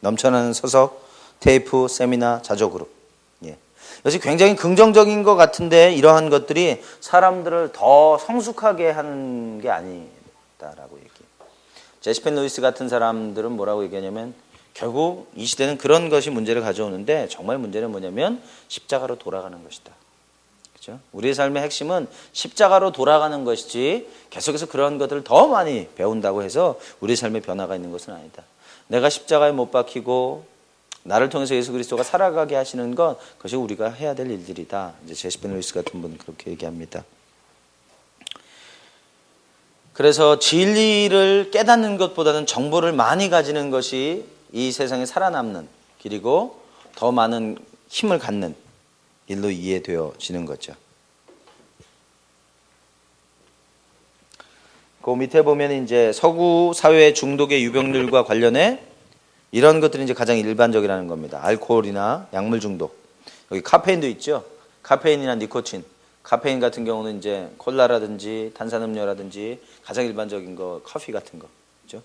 넘쳐나는 서석, 테이프, 세미나, 자조그룹. 예. 이것이 굉장히 긍정적인 것 같은데 이러한 것들이 사람들을 더 성숙하게 하는 게 아니다라고 얘기해요. 제시펜 루이스 같은 사람들은 뭐라고 얘기하냐면 결국 이 시대는 그런 것이 문제를 가져오는데 정말 문제는 뭐냐면 십자가로 돌아가는 것이다. 그죠? 우리의 삶의 핵심은 십자가로 돌아가는 것이지 계속해서 그런 것들을 더 많이 배운다고 해서 우리의 삶의 변화가 있는 것은 아니다. 내가 십자가에 못 박히고 나를 통해서 예수 그리스도가 살아가게 하시는 것, 그것이 우리가 해야 될 일들이다. 이제 제시펜 루이스 같은 분은 그렇게 얘기합니다. 그래서 진리를 깨닫는 것보다는 정보를 많이 가지는 것이 이 세상에 살아남는 길이고 더 많은 힘을 갖는 일로 이해되어지는 거죠. 그 밑에 보면 이제 서구 사회 중독의 유병률과 관련해 이런 것들이 이제 가장 일반적이라는 겁니다. 알코올이나 약물 중독. 여기 카페인도 있죠. 카페인이나 니코틴. 카페인 같은 경우는 이제 콜라라든지 탄산음료라든지 가장 일반적인 거 커피 같은 거. 그죠?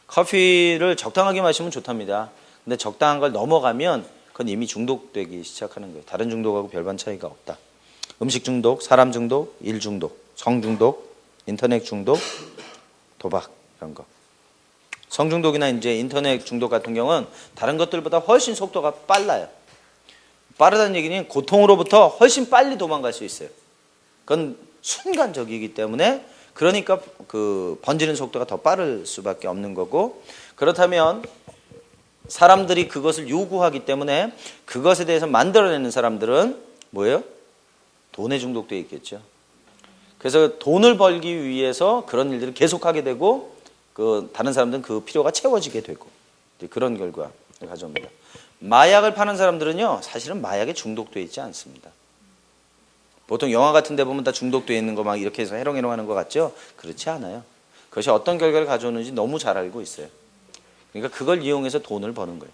커피를 적당하게 마시면 좋답니다. 근데 적당한 걸 넘어가면 그건 이미 중독되기 시작하는 거예요. 다른 중독하고 별반 차이가 없다. 음식 중독, 사람 중독, 일 중독, 성 중독, 인터넷 중독, 도박 이런 거. 성중독이나 이제 인터넷 중독 같은 경우는 다른 것들보다 훨씬 속도가 빨라요. 빠르다는 얘기는 고통으로부터 훨씬 빨리 도망갈 수 있어요. 그건 순간적이기 때문에 그러니까 그 번지는 속도가 더 빠를 수밖에 없는 거고, 그렇다면 사람들이 그것을 요구하기 때문에 그것에 대해서 만들어내는 사람들은 뭐예요? 돈에 중독되어 있겠죠. 그래서 돈을 벌기 위해서 그런 일들을 계속하게 되고 그 다른 사람들은 그 필요가 채워지게 되고 그런 결과를 가져옵니다. 마약을 파는 사람들은요, 사실은 마약에 중독되어 있지 않습니다. 보통 영화 같은 데 보면 다 중독되어 있는 거 막 이렇게 해서 해롱해롱 하는 것 같죠? 그렇지 않아요. 그것이 어떤 결과를 가져오는지 너무 잘 알고 있어요. 그러니까 그걸 이용해서 돈을 버는 거예요.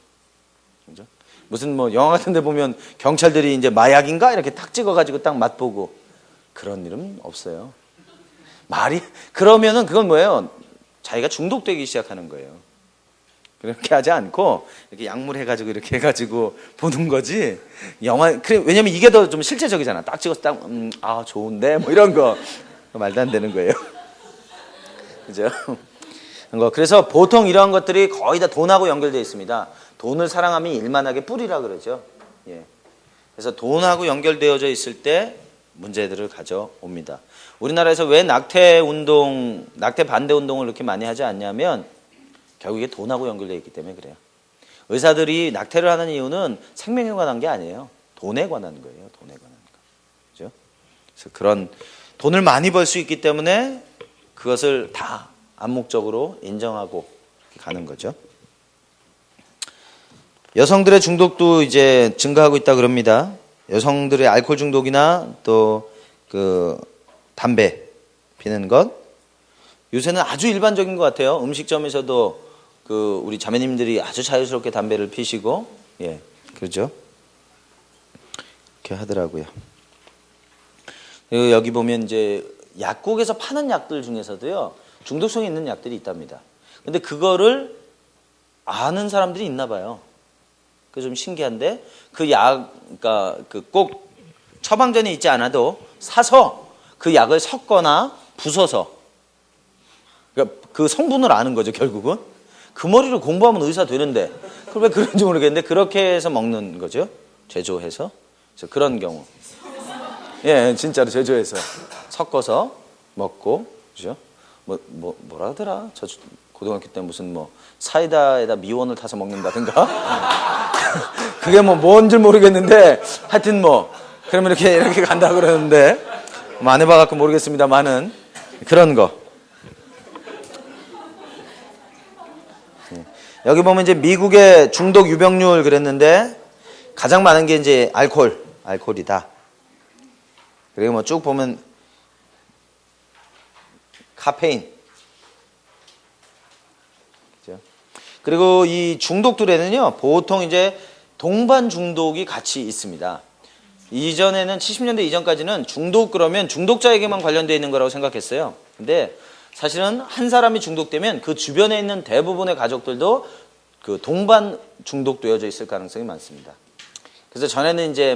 그죠? 무슨 뭐 영화 같은 데 보면 경찰들이 이제 마약인가? 이렇게 탁 찍어가지고 딱 맛보고 그런 일은 없어요. 그러면은 그건 뭐예요? 자기가 중독되기 시작하는 거예요. 그렇게 하지 않고 이렇게 약물해가지고 이렇게 해가지고 보는 거지. 왜냐면 이게 더 좀 실제적이잖아. 딱 찍어서 딱 좋은데 뭐 이런 거 말도 안 되는 거예요. 그죠? 그래서 보통 이러한 것들이 거의 다 돈하고 연결되어 있습니다. 돈을 사랑하면 일만하게 뿌리라 그러죠. 예. 그래서 돈하고 연결되어져 있을 때 문제들을 가져옵니다. 우리나라에서 왜 낙태 반대 운동을 이렇게 많이 하지 않냐면 결국 이게 돈하고 연결되어 있기 때문에 그래요. 의사들이 낙태를 하는 이유는 생명에 관한 게 아니에요. 돈에 관한 거예요. 돈에 관한 거. 그죠? 그래서 그런 돈을 많이 벌 수 있기 때문에 그것을 다 암묵적으로 인정하고 가는 거죠. 여성들의 중독도 이제 증가하고 있다 그럽니다. 여성들의 알코올 중독이나 또 그 담배 피는 것, 요새는 아주 일반적인 것 같아요. 음식점에서도 그 우리 자매님들이 아주 자유스럽게 담배를 피시고, 예, 그렇죠. 이렇게 하더라고요. 그리고 여기 보면 이제 약국에서 파는 약들 중에서도요, 중독성이 있는 약들이 있답니다. 근데 그거를 아는 사람들이 있나 봐요. 그게 좀 신기한데, 그러니까 꼭 처방전이 있지 않아도 사서 그 약을 섞거나 부숴서, 그러니까 그 성분을 아는 거죠, 결국은. 그 머리를 공부하면 의사 되는데, 그걸 왜 그런지 모르겠는데, 그렇게 해서 먹는 거죠. 제조해서. 그래서 그런 경우. 예, 진짜로 제조해서 섞어서 먹고, 그죠? 뭐라 하더라? 저 고등학교 때 무슨 사이다에다 미원을 타서 먹는다든가? 그게 뭔 줄 모르겠는데, 하여튼 그러면 이렇게 간다 그러는데, 안 해봐갖고 모르겠습니다만은, 그런 거. 여기 보면 이제 미국의 중독 유병률 그랬는데, 가장 많은 게 이제 알코올이다. 그리고 쭉 보면, 카페인. 그죠? 그리고 이 중독들에는요, 보통 이제 동반 중독이 같이 있습니다. 이전에는 70년대 이전까지는 중독 그러면 중독자에게만 관련되어 있는 거라고 생각했어요. 근데 사실은 한 사람이 중독되면 그 주변에 있는 대부분의 가족들도 그 동반 중독되어져 있을 가능성이 많습니다. 그래서 전에는 이제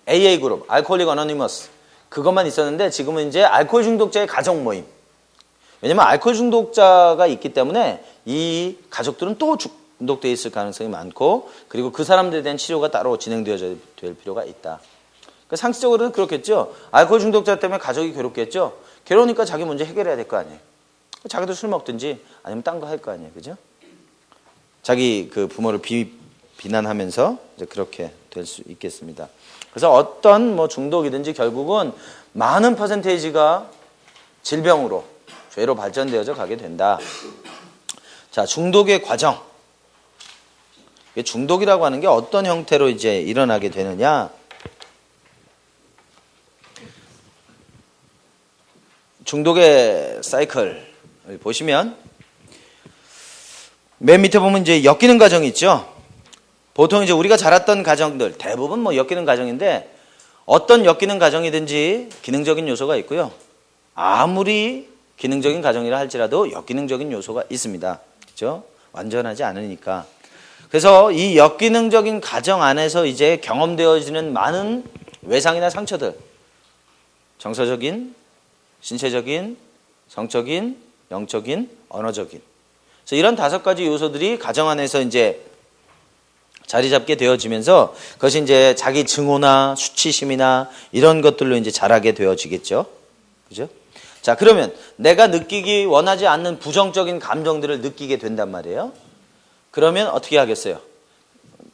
AA 그룹, 알코올릭 어노니머스 그것만 있었는데 지금은 이제 알코올 중독자의 가족 모임. 왜냐면 알코올 중독자가 있기 때문에 이 가족들은 또 중독되어 있을 가능성이 많고, 그리고 그 사람들에 대한 치료가 따로 진행되어야 될 필요가 있다. 그러니까 상식적으로는 그렇겠죠. 알코올 중독자 때문에 가족이 괴롭겠죠. 괴로우니까 자기 문제 해결해야 될 거 아니에요. 자기도 술 먹든지 아니면 딴 거 할 거 아니에요. 그죠? 자기 그 부모를 비난하면서 이제 그렇게 될 수 있겠습니다. 그래서 어떤 중독이든지 결국은 많은 퍼센테이지가 질병으로, 죄로 발전되어져 가게 된다. 자, 중독의 과정. 중독이라고 하는 게 어떤 형태로 이제 일어나게 되느냐? 중독의 사이클, 보시면 맨 밑에 보면 이제 엮이는 가정이 있죠. 보통 이제 우리가 자랐던 가정들 대부분 뭐 엮이는 가정인데 어떤 엮이는 가정이든지 기능적인 요소가 있고요. 아무리 기능적인 가정이라 할지라도 역기능적인 요소가 있습니다. 그렇죠? 완전하지 않으니까. 그래서 이 역기능적인 가정 안에서 이제 경험되어지는 많은 외상이나 상처들, 정서적인, 신체적인, 성적인, 영적인, 언어적인. 그래서 이런 5가지 요소들이 가정 안에서 이제 자리 잡게 되어지면서 그것이 이제 자기 증오나 수치심이나 이런 것들로 이제 자라게 되어지겠죠. 그죠? 자, 그러면 내가 느끼기 원하지 않는 부정적인 감정들을 느끼게 된단 말이에요. 그러면 어떻게 하겠어요?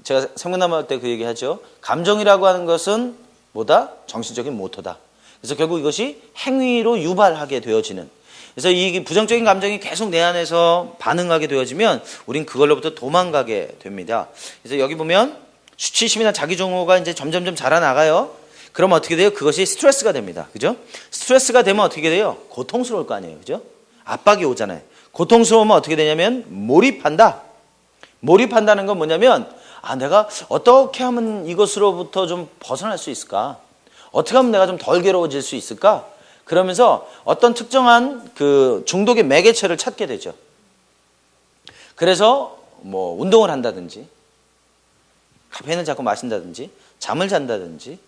제가 생명나무 때 그 얘기 하죠. 감정이라고 하는 것은 뭐다? 정신적인 모터다. 그래서 결국 이것이 행위로 유발하게 되어지는. 그래서 이 부정적인 감정이 계속 내 안에서 반응하게 되어지면 우린 그걸로부터 도망가게 됩니다. 그래서 여기 보면 수치심이나 자기정오가 이제 점점점 자라나가요. 그럼 어떻게 돼요? 그것이 스트레스가 됩니다. 그죠? 스트레스가 되면 어떻게 돼요? 고통스러울 거 아니에요. 그죠? 압박이 오잖아요. 고통스러우면 어떻게 되냐면 몰입한다. 몰입한다는 건 뭐냐면 내가 어떻게 하면 이것으로부터 좀 벗어날 수 있을까? 어떻게 하면 내가 좀 덜 괴로워질 수 있을까? 그러면서 어떤 특정한 그 중독의 매개체를 찾게 되죠. 그래서 뭐 운동을 한다든지 카페인을 자꾸 마신다든지 잠을 잔다든지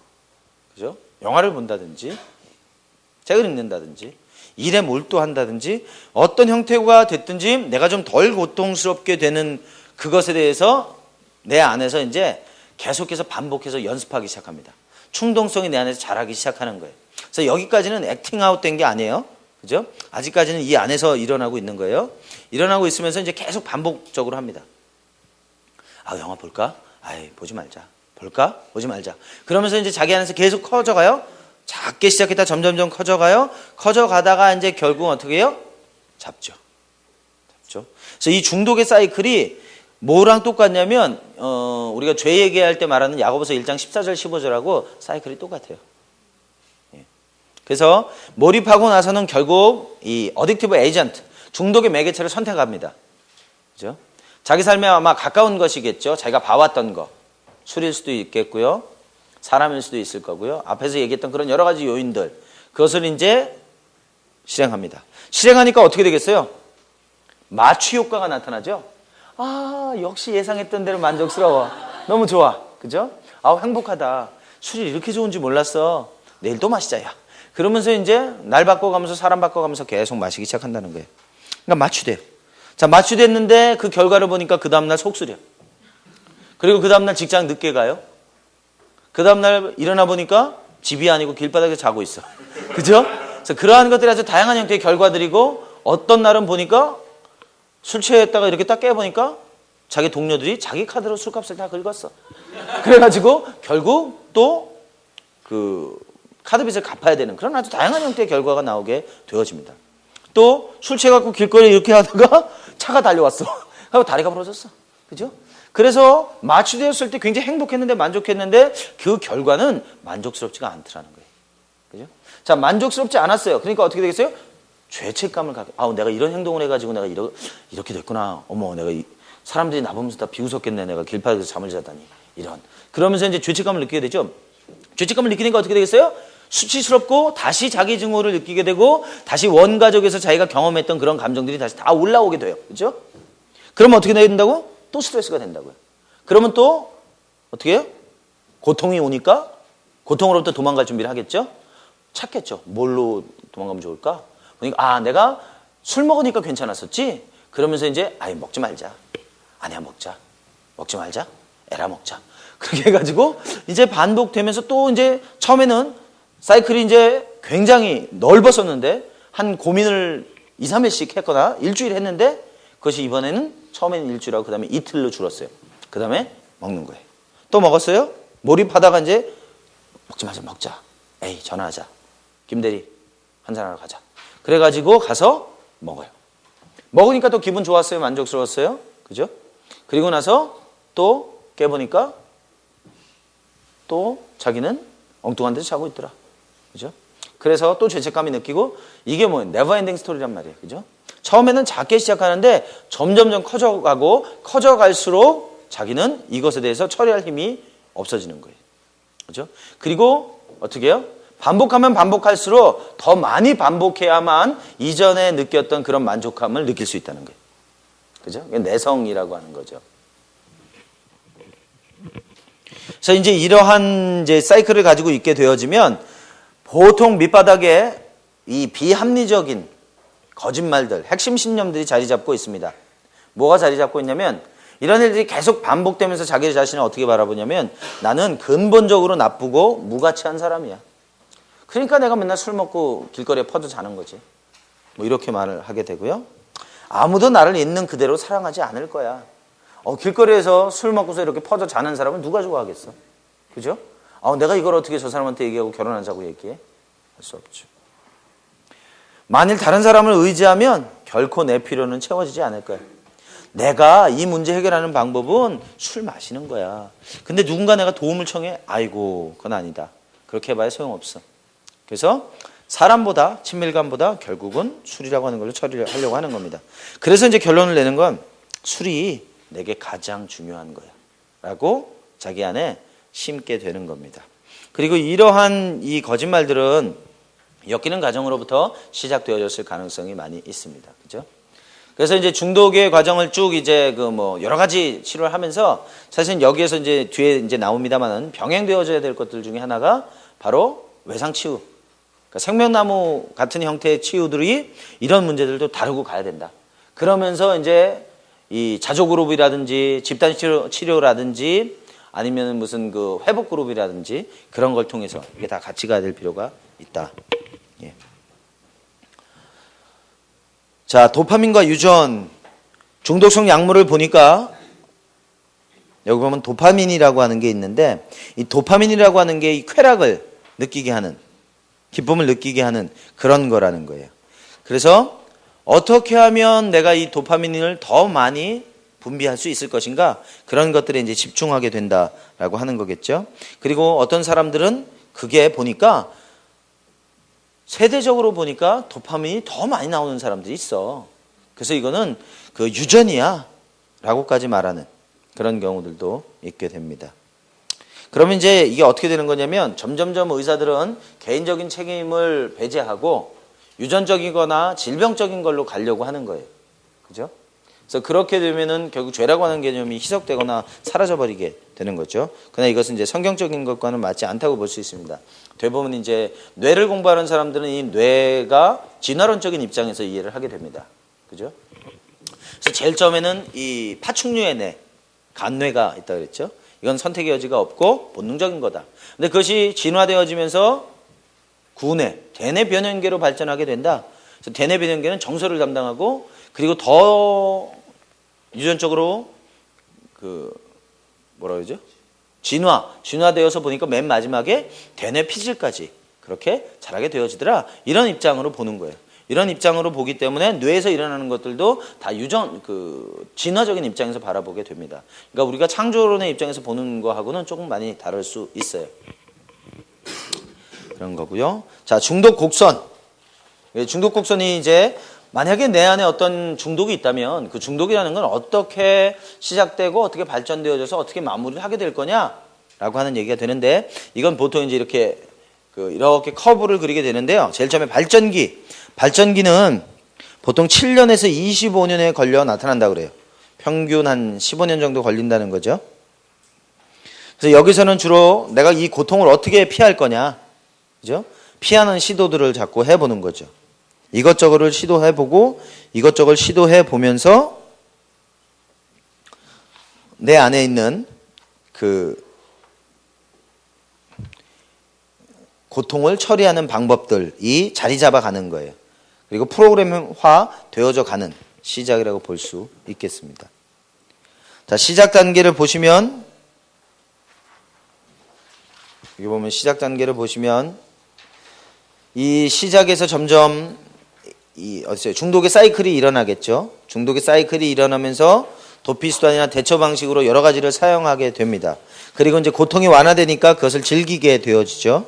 그죠? 영화를 본다든지 책을 읽는다든지 일에 몰두한다든지 어떤 형태가 됐든지 내가 좀 덜 고통스럽게 되는 그것에 대해서 내 안에서 이제 계속해서 반복해서 연습하기 시작합니다. 충동성이 내 안에서 자라기 시작하는 거예요. 그래서 여기까지는 액팅아웃 된 게 아니에요. 그죠? 아직까지는 이 안에서 일어나고 있는 거예요. 일어나고 있으면서 이제 계속 반복적으로 합니다. 영화 볼까? 보지 말자. 볼까? 보지 말자. 그러면서 이제 자기 안에서 계속 커져가요. 작게 시작했다 점점점 커져가요. 커져가다가 이제 결국 어떻게 해요? 잡죠. 그래서 이 중독의 사이클이 뭐랑 똑같냐면 우리가 죄 얘기할 때 말하는 야고보서 1장 14절 15절하고 사이클이 똑같아요. 그래서 몰입하고 나서는 결국 이 어딕티브 에이전트, 중독의 매개체를 선택합니다. 그죠? 자기 삶에 아마 가까운 것이겠죠. 자기가 봐왔던 거. 술일 수도 있겠고요. 사람일 수도 있을 거고요. 앞에서 얘기했던 그런 여러 가지 요인들. 그것을 이제 실행합니다. 실행하니까 어떻게 되겠어요? 마취 효과가 나타나죠. 역시 예상했던 대로 만족스러워. 너무 좋아. 그죠? 행복하다. 술이 이렇게 좋은지 몰랐어. 내일 또 마시자, 야. 그러면서 이제 날 바꿔가면서 사람 바꿔가면서 계속 마시기 시작한다는 거예요. 그러니까 마취돼요. 자, 마취됐는데 그 결과를 보니까 그 다음날 속쓰려. 그리고 그 다음날 직장 늦게 가요. 그 다음날 일어나 보니까 집이 아니고 길바닥에 자고 있어. 그죠? 그래서 그러한 것들이 아주 다양한 형태의 결과들이고 어떤 날은 보니까 술 취했다가 이렇게 딱 깨보니까 자기 동료들이 자기 카드로 술값을 다 긁었어. 그래가지고 결국 또 그 카드빚을 갚아야 되는 그런 아주 다양한 형태의 결과가 나오게 되어집니다. 또 술 취해갖고 길거리에 이렇게 하다가 차가 달려왔어. 하고 다리가 부러졌어. 그죠? 그래서 마취되었을 때 굉장히 행복했는데 만족했는데 그 결과는 만족스럽지가 않더라는 거예요. 그죠? 자, 만족스럽지 않았어요. 그러니까 어떻게 되겠어요? 죄책감을 갖게. 내가 이런 행동을 해가지고 내가 이렇게 됐구나. 어머, 내가 사람들이 나보면서 다 비웃었겠네. 내가 길바닥에서 잠을 자다니. 이런. 그러면서 이제 죄책감을 느끼게 되죠. 죄책감을 느끼니까 어떻게 되겠어요? 수치스럽고 다시 자기 증오를 느끼게 되고 다시 원가족에서 자기가 경험했던 그런 감정들이 다시 다 올라오게 돼요. 그렇죠? 그러면 어떻게 된다고? 또 스트레스가 된다고요. 그러면 또 어떻게 해요? 고통이 오니까 고통으로부터 도망갈 준비를 하겠죠? 찾겠죠. 뭘로 도망가면 좋을까? 그러니까 내가 술 먹으니까 괜찮았었지? 그러면서 이제 먹지 말자. 아니야, 먹지 말자. 에라 먹자. 그렇게 해가지고 이제 반복되면서 또 이제 처음에는 사이클이 이제 굉장히 넓었었는데 한 고민을 2, 3회씩 했거나 일주일 했는데 그것이 이번에는 처음에는 일주일하고 그 다음에 이틀로 줄었어요. 그 다음에 먹는 거예요. 또 먹었어요? 몰입하다가 이제 먹지 말자, 먹자. 전화하자. 김대리 한잔하러 가자. 그래가지고 가서 먹어요. 먹으니까 또 기분 좋았어요? 만족스러웠어요? 그죠? 그리고 나서 또 깨보니까 또 자기는 엉뚱한 데서 자고 있더라. 그죠? 그래서 또 죄책감이 느끼고 이게 네버엔딩 스토리란 말이에요. 그죠? 처음에는 작게 시작하는데 점점점 커져갈수록 자기는 이것에 대해서 처리할 힘이 없어지는 거예요. 그죠? 그리고 어떻게 해요? 반복하면 반복할수록 더 많이 반복해야만 이전에 느꼈던 그런 만족감을 느낄 수 있다는 거예요. 그죠? 내성이라고 하는 거죠. 그래서 이제 이러한 이제 사이클을 가지고 있게 되어지면 보통 밑바닥에 이 비합리적인 거짓말들, 핵심 신념들이 자리 잡고 있습니다. 뭐가 자리 잡고 있냐면 이런 일들이 계속 반복되면서 자기 자신을 어떻게 바라보냐면 나는 근본적으로 나쁘고 무가치한 사람이야. 그러니까 내가 맨날 술 먹고 길거리에 퍼져 자는 거지. 뭐 이렇게 말을 하게 되고요. 아무도 나를 있는 그대로 사랑하지 않을 거야. 길거리에서 술 먹고서 이렇게 퍼져 자는 사람은 누가 좋아하겠어? 그죠? 내가 이걸 어떻게 저 사람한테 얘기하고 결혼하자고 얘기해? 할 수 없죠. 만일 다른 사람을 의지하면 결코 내 필요는 채워지지 않을 거야. 내가 이 문제 해결하는 방법은 술 마시는 거야. 근데 누군가 내가 도움을 청해? 아이고, 그건 아니다. 그렇게 해봐야 소용없어. 그래서 사람보다 친밀감보다 결국은 술이라고 하는 걸로 처리를 하려고 하는 겁니다. 그래서 이제 결론을 내는 건 술이 내게 가장 중요한 거야 라고 자기 안에 심게 되는 겁니다. 그리고 이러한 이 거짓말들은 엮이는 과정으로부터 시작되어졌을 가능성이 많이 있습니다. 그죠? 그래서 이제 중독의 과정을 쭉 이제 여러 가지 치료를 하면서 사실 여기에서 이제 뒤에 이제 나옵니다만은 병행되어져야 될 것들 중에 하나가 바로 외상치유. 그러니까 생명나무 같은 형태의 치유들이 이런 문제들도 다루고 가야 된다. 그러면서 이제 이 자조그룹이라든지 집단 치료라든지 아니면 무슨 회복그룹이라든지 그런 걸 통해서 이게 다 같이 가야 될 필요가 있다. 예. 자, 도파민과 유전, 중독성 약물을 보니까 여기 보면 도파민이라고 하는 게 있는데 이 도파민이라고 하는 게 이 쾌락을 느끼게 하는, 기쁨을 느끼게 하는 그런 거라는 거예요. 그래서 어떻게 하면 내가 이 도파민을 더 많이 분비할 수 있을 것인가, 그런 것들에 이제 집중하게 된다라고 하는 거겠죠. 그리고 어떤 사람들은 그게 보니까 세대적으로 보니까 도파민이 더 많이 나오는 사람들이 있어. 그래서 이거는 유전이야 라고까지 말하는 그런 경우들도 있게 됩니다. 그러면 이제 이게 어떻게 되는 거냐면 점점점 의사들은 개인적인 책임을 배제하고 유전적이거나 질병적인 걸로 가려고 하는 거예요. 그죠? 그래서 그렇게 되면은 결국 죄라고 하는 개념이 희석되거나 사라져버리게 되는 거죠. 그러나 이것은 이제 성경적인 것과는 맞지 않다고 볼 수 있습니다. 대부분 이제 뇌를 공부하는 사람들은 이 뇌가 진화론적인 입장에서 이해를 하게 됩니다. 그죠? 그래서 제일 처음에는 이 파충류의 뇌, 간뇌가 있다 그랬죠. 이건 선택의 여지가 없고 본능적인 거다. 근데 그것이 진화되어지면서 구뇌, 대뇌 변연계로 발전하게 된다. 그래서 대뇌 변연계는 정서를 담당하고 그리고 더 유전적으로 뭐라 그러죠? 진화되어서 보니까 맨 마지막에 대뇌 피질까지 그렇게 자라게 되어지더라. 이런 입장으로 보는 거예요. 이런 입장으로 보기 때문에 뇌에서 일어나는 것들도 다 진화적인 입장에서 바라보게 됩니다. 그러니까 우리가 창조론의 입장에서 보는 거하고는 조금 많이 다를 수 있어요. 그런 거고요. 자, 중독 곡선. 중독 곡선이 이제 만약에 내 안에 어떤 중독이 있다면 그 중독이라는 건 어떻게 시작되고 어떻게 발전되어져서 어떻게 마무리를 하게 될 거냐라고 하는 얘기가 되는데 이건 보통 이제 이렇게 커브를 그리게 되는데요. 제일 처음에 발전기는 보통 7년에서 25년에 걸려 나타난다고 그래요. 평균 한 15년 정도 걸린다는 거죠. 그래서 여기서는 주로 내가 이 고통을 어떻게 피할 거냐, 그죠? 피하는 시도들을 자꾸 해보는 거죠. 이것저것을 시도해보고 이것저것 시도해보면서 내 안에 있는 고통을 처리하는 방법들이 자리 잡아가는 거예요. 그리고 프로그램화 되어져 가는 시작이라고 볼 수 있겠습니다. 자, 시작 단계를 보시면 여기 보면 시작 단계를 보시면 이 시작에서 점점 중독의 사이클이 일어나겠죠. 중독의 사이클이 일어나면서 도피 수단이나 대처 방식으로 여러 가지를 사용하게 됩니다. 그리고 이제 고통이 완화되니까 그것을 즐기게 되어지죠.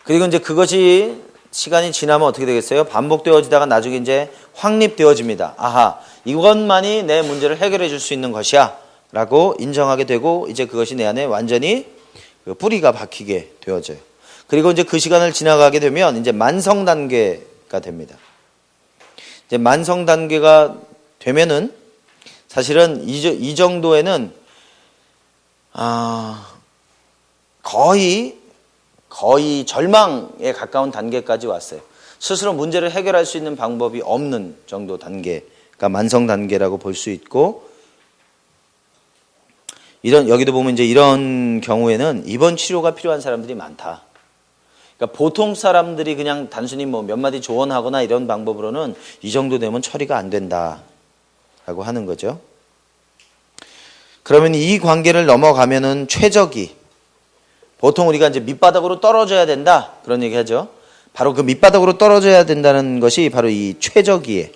그리고 이제 그것이 시간이 지나면 어떻게 되겠어요? 반복되어지다가 나중에 이제 확립되어집니다. 아하, 이것만이 내 문제를 해결해 줄 수 있는 것이야 라고 인정하게 되고 이제 그것이 내 안에 완전히 그 뿌리가 박히게 되어져요. 그리고 이제 그 시간을 지나가게 되면 이제 만성 단계가 됩니다. 이제 만성 단계가 되면은 사실은 이 정도에는 거의 절망에 가까운 단계까지 왔어요. 스스로 문제를 해결할 수 있는 방법이 없는 정도 단계가 만성 단계라고 볼 수 있고, 여기도 보면 이제 이런 경우에는 입원 치료가 필요한 사람들이 많다. 그러니까 보통 사람들이 그냥 단순히 뭐 몇 마디 조언하거나 이런 방법으로는 이 정도 되면 처리가 안 된다라고 하는 거죠. 그러면 이 관계를 넘어가면은 최적이, 보통 우리가 이제 밑바닥으로 떨어져야 된다 그런 얘기 하죠. 바로 그 밑바닥으로 떨어져야 된다는 것이 바로 이 최저기의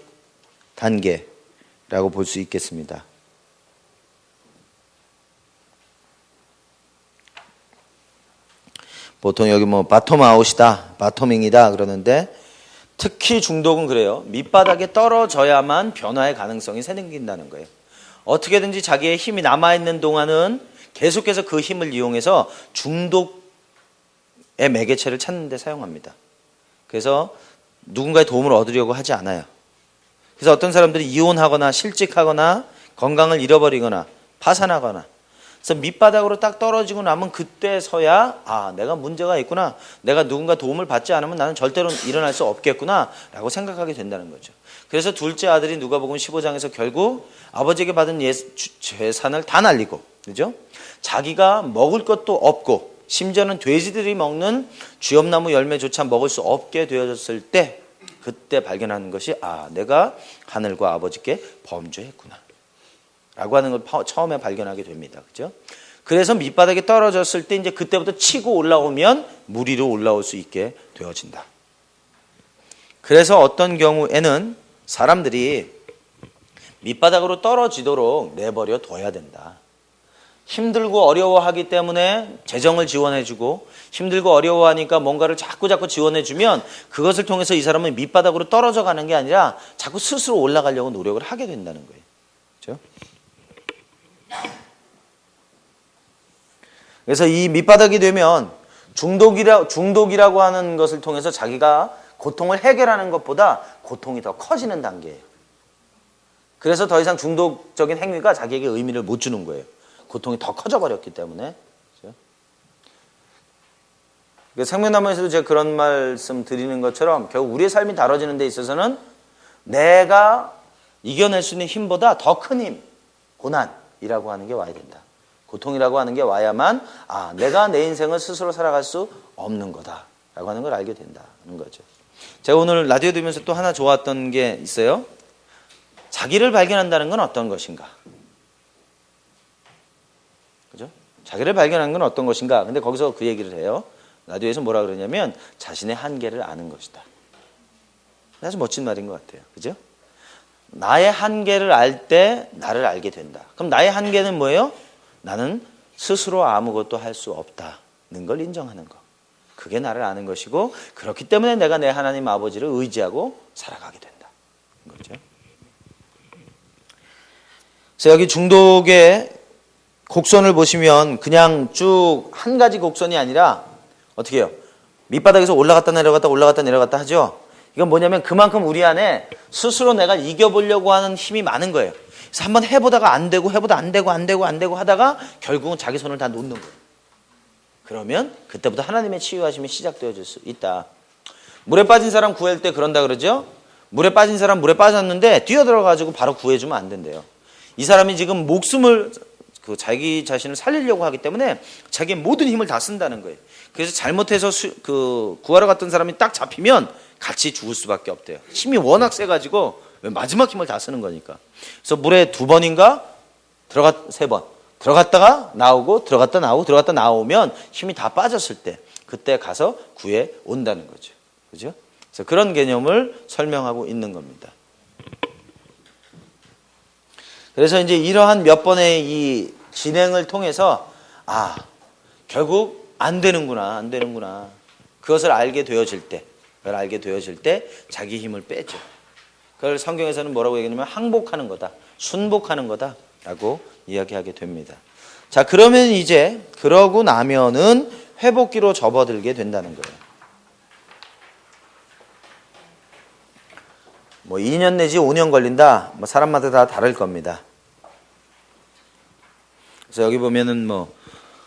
단계라고 볼 수 있겠습니다. 보통 여기 뭐 바텀 아웃이다, 바토밍이다 그러는데 특히 중독은 그래요. 밑바닥에 떨어져야만 변화의 가능성이 생긴다는 거예요. 어떻게든지 자기의 힘이 남아있는 동안은 계속해서 그 힘을 이용해서 중독의 매개체를 찾는 데 사용합니다. 그래서 누군가의 도움을 얻으려고 하지 않아요. 그래서 어떤 사람들이 이혼하거나 실직하거나 건강을 잃어버리거나 파산하거나, 그래서 밑바닥으로 딱 떨어지고 나면 그때서야 내가 문제가 있구나, 내가 누군가 도움을 받지 않으면 나는 절대로 일어날 수 없겠구나 라고 생각하게 된다는 거죠. 그래서 둘째 아들이 누가복음 15장에서 결국 아버지에게 받은 재산을 다 날리고, 그죠? 자기가 먹을 것도 없고 심지어는 돼지들이 먹는 쥐엄나무 열매조차 먹을 수 없게 되어졌을 때 그때 발견하는 것이 내가 하늘과 아버지께 범죄했구나 라고 하는 걸 처음에 발견하게 됩니다. 그죠? 그래서 밑바닥에 떨어졌을 때 이제 그때부터 치고 올라오면 물 위로 올라올 수 있게 되어진다. 그래서 어떤 경우에는 사람들이 밑바닥으로 떨어지도록 내버려 둬야 된다. 힘들고 어려워하기 때문에 재정을 지원해주고, 힘들고 어려워하니까 뭔가를 자꾸 지원해주면 그것을 통해서 이 사람은 밑바닥으로 떨어져 가는 게 아니라 자꾸 스스로 올라가려고 노력을 하게 된다는 거예요. 그렇죠? 그래서 이 밑바닥이 되면 중독이라고 하는 것을 통해서 자기가 고통을 해결하는 것보다 고통이 더 커지는 단계예요. 그래서 더 이상 중독적인 행위가 자기에게 의미를 못 주는 거예요. 고통이 더 커져 버렸기 때문에. 그렇죠? 생명나무에서도 제가 그런 말씀 드리는 것처럼 결국 우리의 삶이 다뤄지는 데 있어서는 내가 이겨낼 수 있는 힘보다 더 큰 힘, 고난이라고 하는 게 와야 된다. 고통이라고 하는 게 와야만 내가 내 인생을 스스로 살아갈 수 없는 거다라고 하는 걸 알게 된다는 거죠. 제가 오늘 라디오 들으면서 또 하나 좋았던 게 있어요. 자기를 발견한다는 건 어떤 것인가? 그죠? 자기를 발견하는 건 어떤 것인가? 근데 거기서 그 얘기를 해요. 라디오에서 뭐라 그러냐면 자신의 한계를 아는 것이다. 아주 멋진 말인 것 같아요. 그죠? 나의 한계를 알 때 나를 알게 된다. 그럼 나의 한계는 뭐예요? 나는 스스로 아무것도 할 수 없다는 걸 인정하는 거. 그게 나를 아는 것이고, 그렇기 때문에 내가 내 하나님 아버지를 의지하고 살아가게 된다. 그렇죠? 그래서 여기 중독의 곡선을 보시면 그냥 쭉 한 가지 곡선이 아니라 어떻게 해요? 밑바닥에서 올라갔다 내려갔다 하죠? 이건 뭐냐면 그만큼 우리 안에 스스로 내가 이겨보려고 하는 힘이 많은 거예요. 그래서 한번 해보다가 안 되고 하다가 결국은 자기 손을 다 놓는 거예요. 그러면 그때부터 하나님의 치유하심이 시작되어질 수 있다. 물에 빠진 사람 구할 때 그런다 그러죠? 물에 빠진 사람 물에 빠졌는데 뛰어들어가지고 바로 구해주면 안 된대요. 이 사람이 지금 목숨을 자기 자신을 살리려고 하기 때문에 자기의 모든 힘을 다 쓴다는 거예요. 그래서 잘못해서 구하러 갔던 사람이 딱 잡히면 같이 죽을 수밖에 없대요. 힘이 워낙 세가지고 마지막 힘을 다 쓰는 거니까. 그래서 물에 2번인가 3번 들어갔다가 나오고 들어갔다 나오고 들어갔다 나오면 힘이 다 빠졌을 때 그때 가서 구해 온다는 거죠. 그죠? 그래서 그런 개념을 설명하고 있는 겁니다. 그래서 이제 이러한 몇 번의 이 진행을 통해서 결국 안 되는구나. 그걸 알게 되어질 때 자기 힘을 빼죠. 그걸 성경에서는 뭐라고 얘기하냐면 항복하는 거다, 순복하는 거다라고 이야기하게 됩니다. 자, 그러면 이제 그러고 나면은 회복기로 접어들게 된다는 거예요. 뭐 2년 내지 5년 걸린다. 뭐 사람마다 다 다를 겁니다. 그래서 여기 보면은 뭐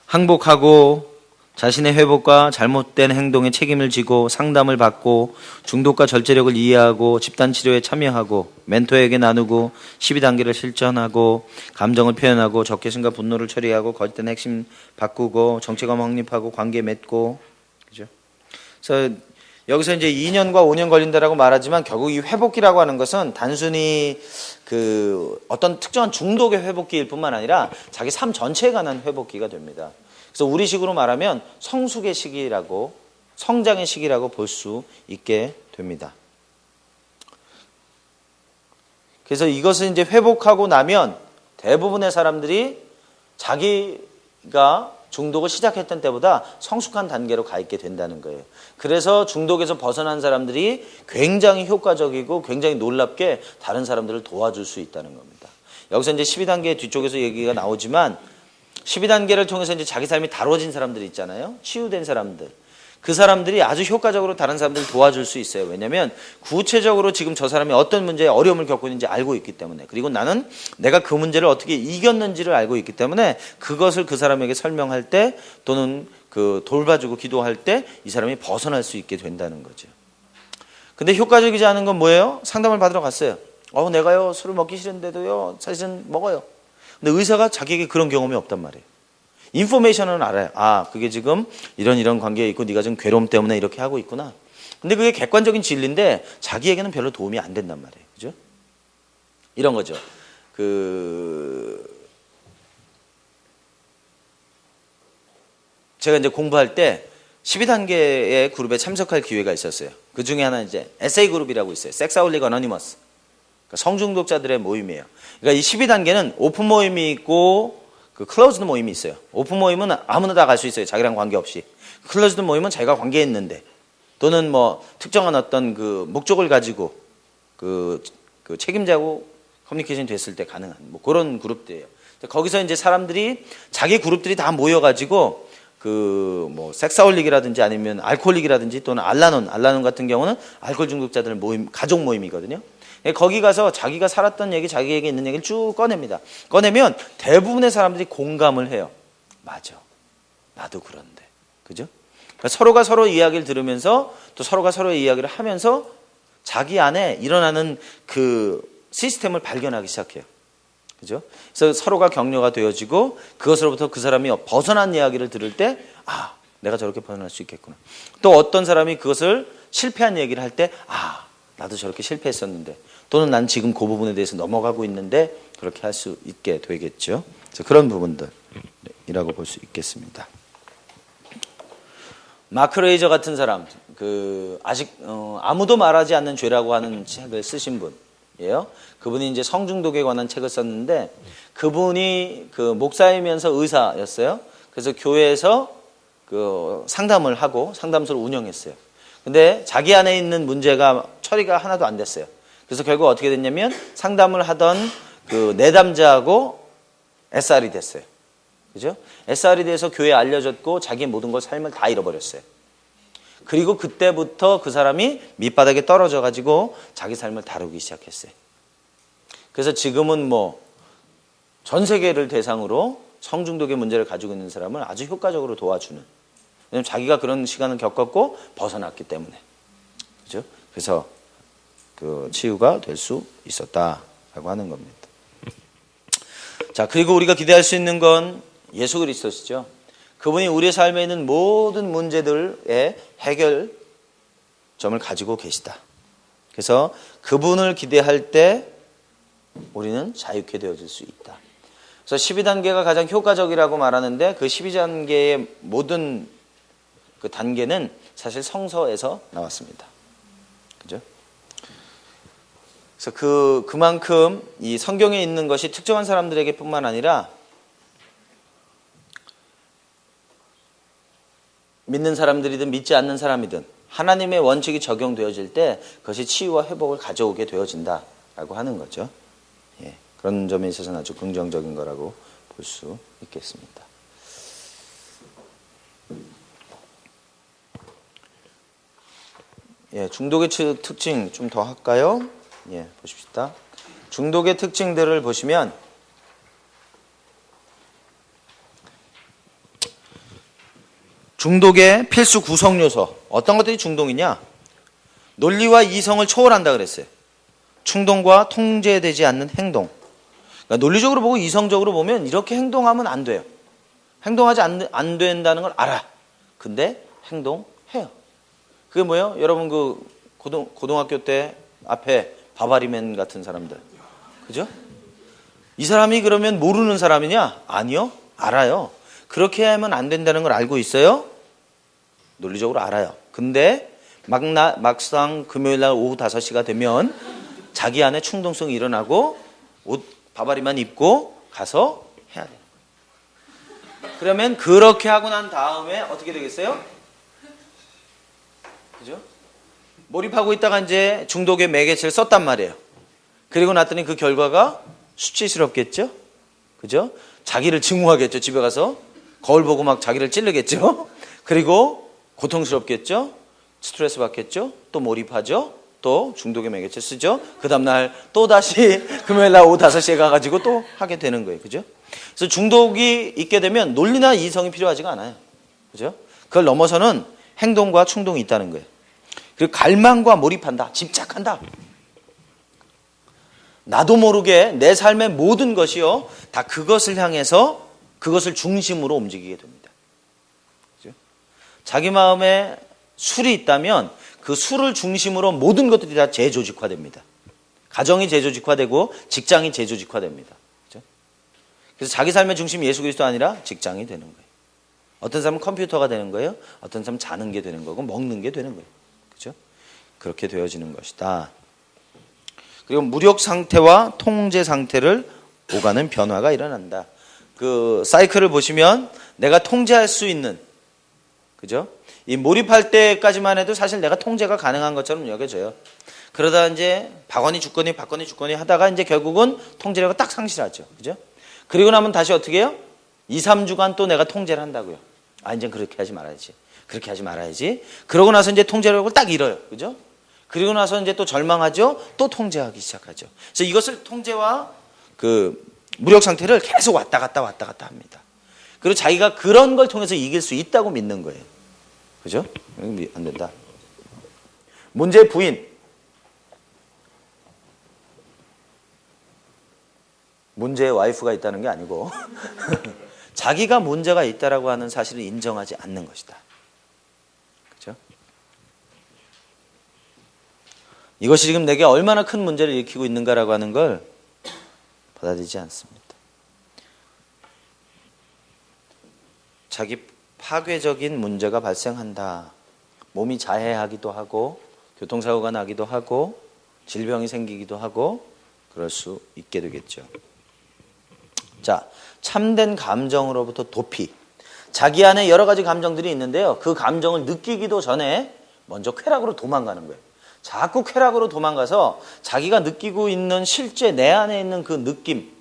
항복하고 자신의 회복과 잘못된 행동에 책임을 지고 상담을 받고 중독과 절제력을 이해하고 집단 치료에 참여하고 멘토에게 나누고 12단계를 실천하고 감정을 표현하고 적개심과 분노를 처리하고 거짓된 핵심 바꾸고 정체감 확립하고 관계 맺고, 그죠? 그래서 여기서 이제 2년과 5년 걸린다라고 말하지만 결국 이 회복기라고 하는 것은 단순히 그 어떤 특정한 중독의 회복기일 뿐만 아니라 자기 삶 전체에 관한 회복기가 됩니다. 그래서 우리식으로 말하면 성숙의 시기라고, 성장의 시기라고 볼 수 있게 됩니다. 그래서 이것을 이제 회복하고 나면 대부분의 사람들이 자기가 중독을 시작했던 때보다 성숙한 단계로 가 있게 된다는 거예요. 그래서 중독에서 벗어난 사람들이 굉장히 효과적이고 굉장히 놀랍게 다른 사람들을 도와줄 수 있다는 겁니다. 여기서 이제 12단계 뒤쪽에서 얘기가 나오지만 12단계를 통해서 이제 자기 삶이 다뤄진 사람들이 있잖아요. 치유된 사람들. 그 사람들이 아주 효과적으로 다른 사람들을 도와줄 수 있어요. 왜냐하면 구체적으로 지금 저 사람이 어떤 문제에 어려움을 겪고 있는지 알고 있기 때문에, 그리고 나는 내가 그 문제를 어떻게 이겼는지를 알고 있기 때문에 그것을 그 사람에게 설명할 때 또는 그 돌봐주고 기도할 때 이 사람이 벗어날 수 있게 된다는 거죠. 근데 효과적이지 않은 건 뭐예요? 상담을 받으러 갔어요. 내가요 술을 먹기 싫은데도요 사실은 먹어요. 근데 의사가 자기에게 그런 경험이 없단 말이에요. 인포메이션은 알아요. 그게 지금 이런 관계에 있고 네가 지금 괴로움 때문에 이렇게 하고 있구나. 근데 그게 객관적인 진리인데 자기에게는 별로 도움이 안 된단 말이에요. 그죠? 이런 거죠. 제가 이제 공부할 때 12단계의 그룹에 참석할 기회가 있었어요. 그 중에 하나 이제 SA 그룹이라고 있어요. 섹스아홀릭 어너니머스. 그러니까 성중독자들의 모임이에요. 그러니까 이 12단계는 오픈 모임이 있고 그 클로즈드 모임이 있어요. 오픈 모임은 아무나 다 갈 수 있어요. 자기랑 관계없이. 클로즈드 모임은 자기가 관계했는데 또는 뭐 특정한 어떤 그 목적을 가지고 그 책임자고 커뮤니케이션이 됐을 때 가능한 뭐 그런 그룹들이에요. 거기서 이제 사람들이 자기 그룹들이 다 모여가지고 그 뭐 섹스아홀릭이라든지 아니면 알코올릭이라든지 또는 알라논 같은 경우는 알코올 중독자들 모임, 가족 모임이거든요. 거기 가서 자기가 살았던 얘기, 자기에게 있는 얘기를 쭉 꺼냅니다. 꺼내면 대부분의 사람들이 공감을 해요. 맞아, 나도 그런데, 그죠? 그러니까 서로가 서로 이야기를 들으면서 또 서로가 서로의 이야기를 하면서 자기 안에 일어나는 그 시스템을 발견하기 시작해요. 그죠? 그래서 서로가 격려가 되어지고 그것으로부터 그 사람이 벗어난 이야기를 들을 때 내가 저렇게 벗어날 수 있겠구나. 또 어떤 사람이 그것을 실패한 얘기를 할 때 나도 저렇게 실패했었는데 또는 난 지금 그 부분에 대해서 넘어가고 있는데 그렇게 할 수 있게 되겠죠. 그래서 그런 부분들이라고 볼 수 있겠습니다. 마크 레이저 같은 사람, 아직 아무도 말하지 않는 죄라고 하는 책을 쓰신 분이에요. 그분이 이제 성중독에 관한 책을 썼는데 그분이 목사이면서 의사였어요. 그래서 교회에서 상담을 하고 상담소를 운영했어요. 근데 자기 안에 있는 문제가 처리가 하나도 안 됐어요. 그래서 결국 어떻게 됐냐면 상담을 하던 내담자하고 SR이 됐어요. 그죠? SR이 돼서 교회에 알려졌고 자기의 모든 걸 삶을 다 잃어버렸어요. 그리고 그때부터 그 사람이 밑바닥에 떨어져 가지고 자기 삶을 다루기 시작했어요. 그래서 지금은 전 세계를 대상으로 성중독의 문제를 가지고 있는 사람을 아주 효과적으로 도와주는. 왜냐하면 자기가 그런 시간을 겪었고 벗어났기 때문에. 그죠? 그래서 치유가 될 수 있었다라고 하는 겁니다. 자, 그리고 우리가 기대할 수 있는 건 예수 그리스도시죠. 그분이 우리의 삶에 있는 모든 문제들의 해결점을 가지고 계시다. 그래서 그분을 기대할 때 우리는 자유케 되어질 수 있다. 그래서 12단계가 가장 효과적이라고 말하는데 그 12단계의 모든 그 단계는 사실 성서에서 나왔습니다. 그죠? 그래서 그만큼 이 성경에 있는 것이 특정한 사람들에게 뿐만 아니라 믿는 사람들이든 믿지 않는 사람이든 하나님의 원칙이 적용되어질 때 그것이 치유와 회복을 가져오게 되어진다라고 하는 거죠. 예, 그런 점에 있어서는 아주 긍정적인 거라고 볼 수 있겠습니다. 예, 중독의 특징 좀 더 할까요? 예, 보십시다. 중독의 특징들을 보시면 중독의 필수 구성 요소 어떤 것들이 중독이냐? 논리와 이성을 초월한다 그랬어요. 충동과 통제되지 않는 행동. 그러니까 논리적으로 보고 이성적으로 보면 이렇게 행동하면 안 돼요. 행동하지 안 된다는 걸 알아. 근데 행동해요. 그게 뭐예요? 여러분 그 고등학교 때 앞에 바바리맨 같은 사람들, 그죠? 이 사람이 그러면 모르는 사람이냐? 아니요, 알아요. 그렇게 하면 안 된다는 걸 알고 있어요. 논리적으로 알아요. 근데 막상 금요일날 오후 5시가 되면 자기 안에 충동성이 일어나고 옷 바바리만 입고 가서 해야 돼요. 그러면 그렇게 하고 난 다음에 어떻게 되겠어요? 그죠? 몰입하고 있다가 이제 중독의 매개체를 썼단 말이에요. 그리고 났더니 그 결과가 수치스럽겠죠? 그죠? 자기를 증오하겠죠. 집에 가서 거울 보고 막 자기를 찌르겠죠? 그리고 고통스럽겠죠? 스트레스 받겠죠? 또 몰입하죠? 또 중독의 매개체 쓰죠? 그 다음날 또 다시 금요일날 오후 5시에 가가지고 또 하게 되는 거예요. 그죠? 그래서 중독이 있게 되면 논리나 이성이 필요하지가 않아요. 그죠? 그걸 넘어서는 행동과 충동이 있다는 거예요. 그리고 갈망과 몰입한다. 집착한다. 나도 모르게 내 삶의 모든 것이요 다 그것을 향해서 그것을 중심으로 움직이게 됩니다. 그죠? 자기 마음에 술이 있다면 그 술을 중심으로 모든 것들이 다 재조직화됩니다. 가정이 재조직화되고 직장이 재조직화됩니다. 그죠? 그래서 자기 삶의 중심이 예수 그리스도 아니라 직장이 되는 거예요. 어떤 사람은 컴퓨터가 되는 거예요. 어떤 사람은 자는 게 되는 거고 먹는 게 되는 거예요. 그죠? 그렇게 되어지는 것이다. 그리고 무력 상태와 통제 상태를 오가는 변화가 일어난다. 그 사이클을 보시면 내가 통제할 수 있는, 그죠? 이 몰입할 때까지만 해도 사실 내가 통제가 가능한 것처럼 여겨져요. 그러다 이제 박건이 죽거니 하다가 이제 결국은 통제력을 딱 상실하죠. 그죠? 그리고 나면 다시 어떻게 해요? 2, 3주간 또 내가 통제를 한다고요. 아, 이제 그렇게 하지 말아야지. 그렇게 하지 말아야지. 그러고 나서 이제 통제력을 딱 잃어요. 그죠? 그리고 나서 이제 또 절망하죠. 또 통제하기 시작하죠. 그래서 이것을 통제와 그 무력 상태를 계속 왔다 갔다 합니다. 그리고 자기가 그런 걸 통해서 이길 수 있다고 믿는 거예요. 그죠? 안 된다. 문제의 부인. 문제의 와이프가 있다는 게 아니고 자기가 문제가 있다라고 하는 사실을 인정하지 않는 것이다. 그죠? 이것이 지금 내게 얼마나 큰 문제를 일으키고 있는가라고 하는 걸 받아들이지 않습니다. 자기 파괴적인 문제가 발생한다. 몸이 자해하기도 하고 교통사고가 나기도 하고 질병이 생기기도 하고 그럴 수 있게 되겠죠. 자, 참된 감정으로부터 도피. 자기 안에 여러 가지 감정들이 있는데요. 그 감정을 느끼기도 전에 먼저 쾌락으로 도망가는 거예요. 자꾸 쾌락으로 도망가서 자기가 느끼고 있는 실제 내 안에 있는 그 느낌,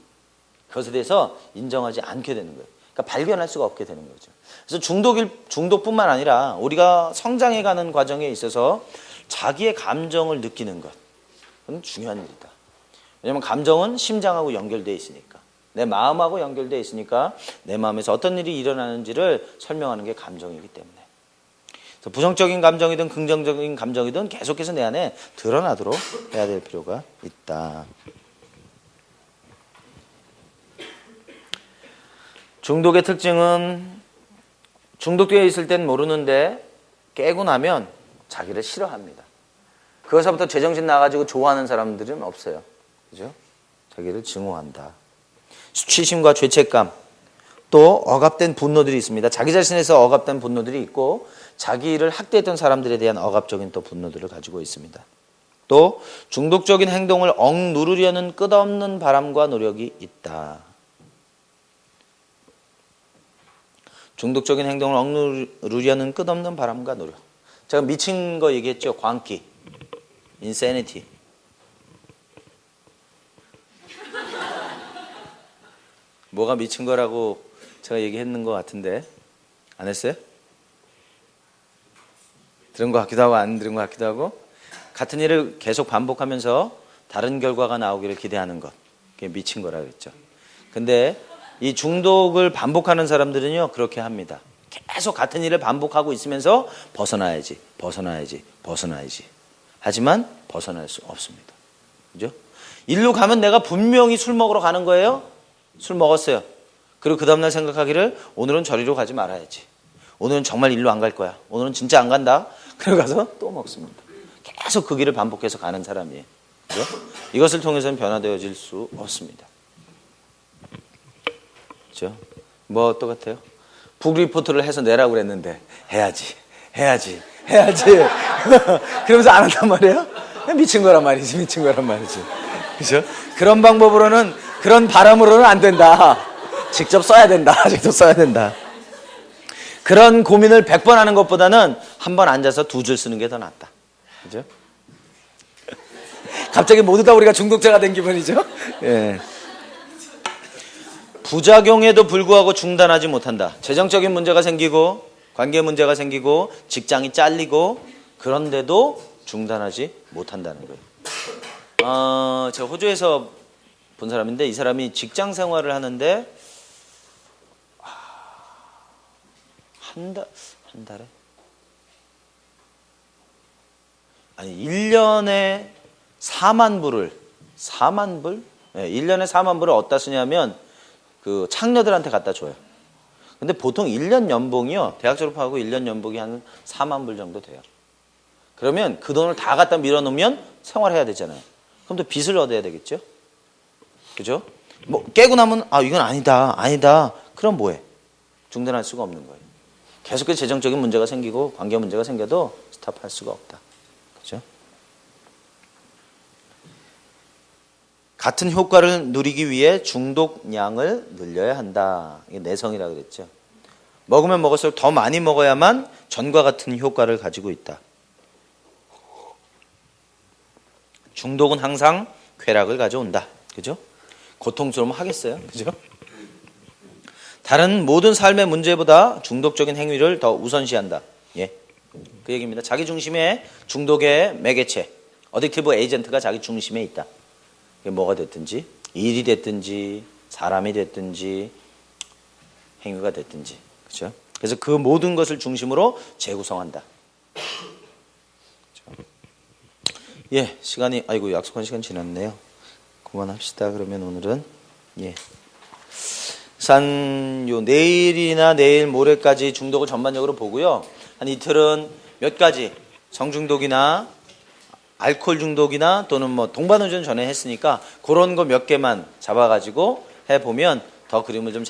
그것에 대해서 인정하지 않게 되는 거예요. 그러니까 발견할 수가 없게 되는 거죠. 그래서 중독뿐만 아니라 우리가 성장해가는 과정에 있어서 자기의 감정을 느끼는 것, 그건 중요한 일이다. 왜냐하면 감정은 심장하고 연결되어 있으니까, 내 마음하고 연결되어 있으니까 내 마음에서 어떤 일이 일어나는지를 설명하는 게 감정이기 때문에, 그래서 부정적인 감정이든 긍정적인 감정이든 계속해서 내 안에 드러나도록 해야 될 필요가 있다. 중독의 특징은 중독되어 있을 땐 모르는데 깨고 나면 자기를 싫어합니다. 그것서부터 제정신 나가지고 좋아하는 사람들은 없어요. 그죠? 자기를 증오한다. 수치심과 죄책감, 또 억압된 분노들이 있습니다. 자기 자신에서 억압된 분노들이 있고 자기를 학대했던 사람들에 대한 억압적인 또 분노들을 가지고 있습니다. 또 중독적인 행동을 억누르려는 끝없는 바람과 노력이 있다. 중독적인 행동을 억누르려는 끝없는 바람과 노력. 제가 미친 거 얘기했죠. 광기, insanity. 뭐가 미친 거라고 제가 얘기했는 것 같은데 안 했어요? 들은 것 같기도 하고 안 들은 것 같기도 하고. 같은 일을 계속 반복하면서 다른 결과가 나오기를 기대하는 것, 그게 미친 거라 그랬죠. 근데 이 중독을 반복하는 사람들은요 그렇게 합니다. 계속 같은 일을 반복하고 있으면서 벗어나야지 하지만 벗어날 수 없습니다. 그죠? 일로 가면 내가 분명히 술 먹으러 가는 거예요. 술 먹었어요. 그리고 그 다음날 생각하기를 오늘은 저리로 가지 말아야지. 오늘은 정말 일로 안 갈 거야. 오늘은 진짜 안 간다. 그러고 가서 또 먹습니다. 계속 그 길을 반복해서 가는 사람이에요. 그죠? 이것을 통해서는 변화되어질 수 없습니다. 그죠? 뭐 똑같아요? 북리포트를 해서 내라고 그랬는데 해야지 그러면서 안 한단 말이에요? 미친 거란 말이지. 그죠? 그런 방법으로는, 그런 바람으로는 안 된다. 직접 써야 된다. 그런 고민을 100번 하는 것보다는 한 번 앉아서 2줄 쓰는 게 더 낫다. 그죠? 갑자기 모두 다 우리가 중독자가 된 기분이죠? 예. 부작용에도 불구하고 중단하지 못한다. 재정적인 문제가 생기고, 관계 문제가 생기고, 직장이 잘리고, 그런데도 중단하지 못한다는 거예요. 제가 호주에서 본 사람인데, 이 사람이 직장 생활을 하는데, 한 달에? 아니, 1년에 4만 불을, 4만 불? 네, 1년에 4만 불을 어디다 쓰냐면, 그 창녀들한테 갖다 줘요. 근데 보통 1년 연봉이요. 대학 졸업하고 1년 연봉이 한 4만 불 정도 돼요. 그러면 그 돈을 다 갖다 밀어놓으면 생활해야 되잖아요. 그럼 또 빚을 얻어야 되겠죠? 그죠? 뭐 깨고 나면 이건 아니다. 그럼 뭐해? 중단할 수가 없는 거예요. 계속해서 재정적인 문제가 생기고 관계 문제가 생겨도 스탑할 수가 없다. 그죠? 같은 효과를 누리기 위해 중독량을 늘려야 한다. 이게 내성이라고 그랬죠. 먹으면 먹을수록 더 많이 먹어야만 전과 같은 효과를 가지고 있다. 중독은 항상 쾌락을 가져온다. 그죠? 고통스러우면 하겠어요. 그죠? 다른 모든 삶의 문제보다 중독적인 행위를 더 우선시한다. 예. 그 얘기입니다. 자기 중심의 중독의 매개체, 어딕티브 에이전트가 자기 중심에 있다. 그게 뭐가 됐든지, 일이 됐든지, 사람이 됐든지, 행위가 됐든지. 그죠? 그래서 그 모든 것을 중심으로 재구성한다. 그렇죠? 예, 시간이, 약속한 시간 지났네요. 그만합시다. 그러면 오늘은, 내일이나 내일 모레까지 중독을 전반적으로 보고요. 한 이틀은 몇 가지, 성중독이나 알코올 중독이나 또는 뭐 동반운전 전에 했으니까 그런 거 몇 개만 잡아가지고 해보면 더 그림을 좀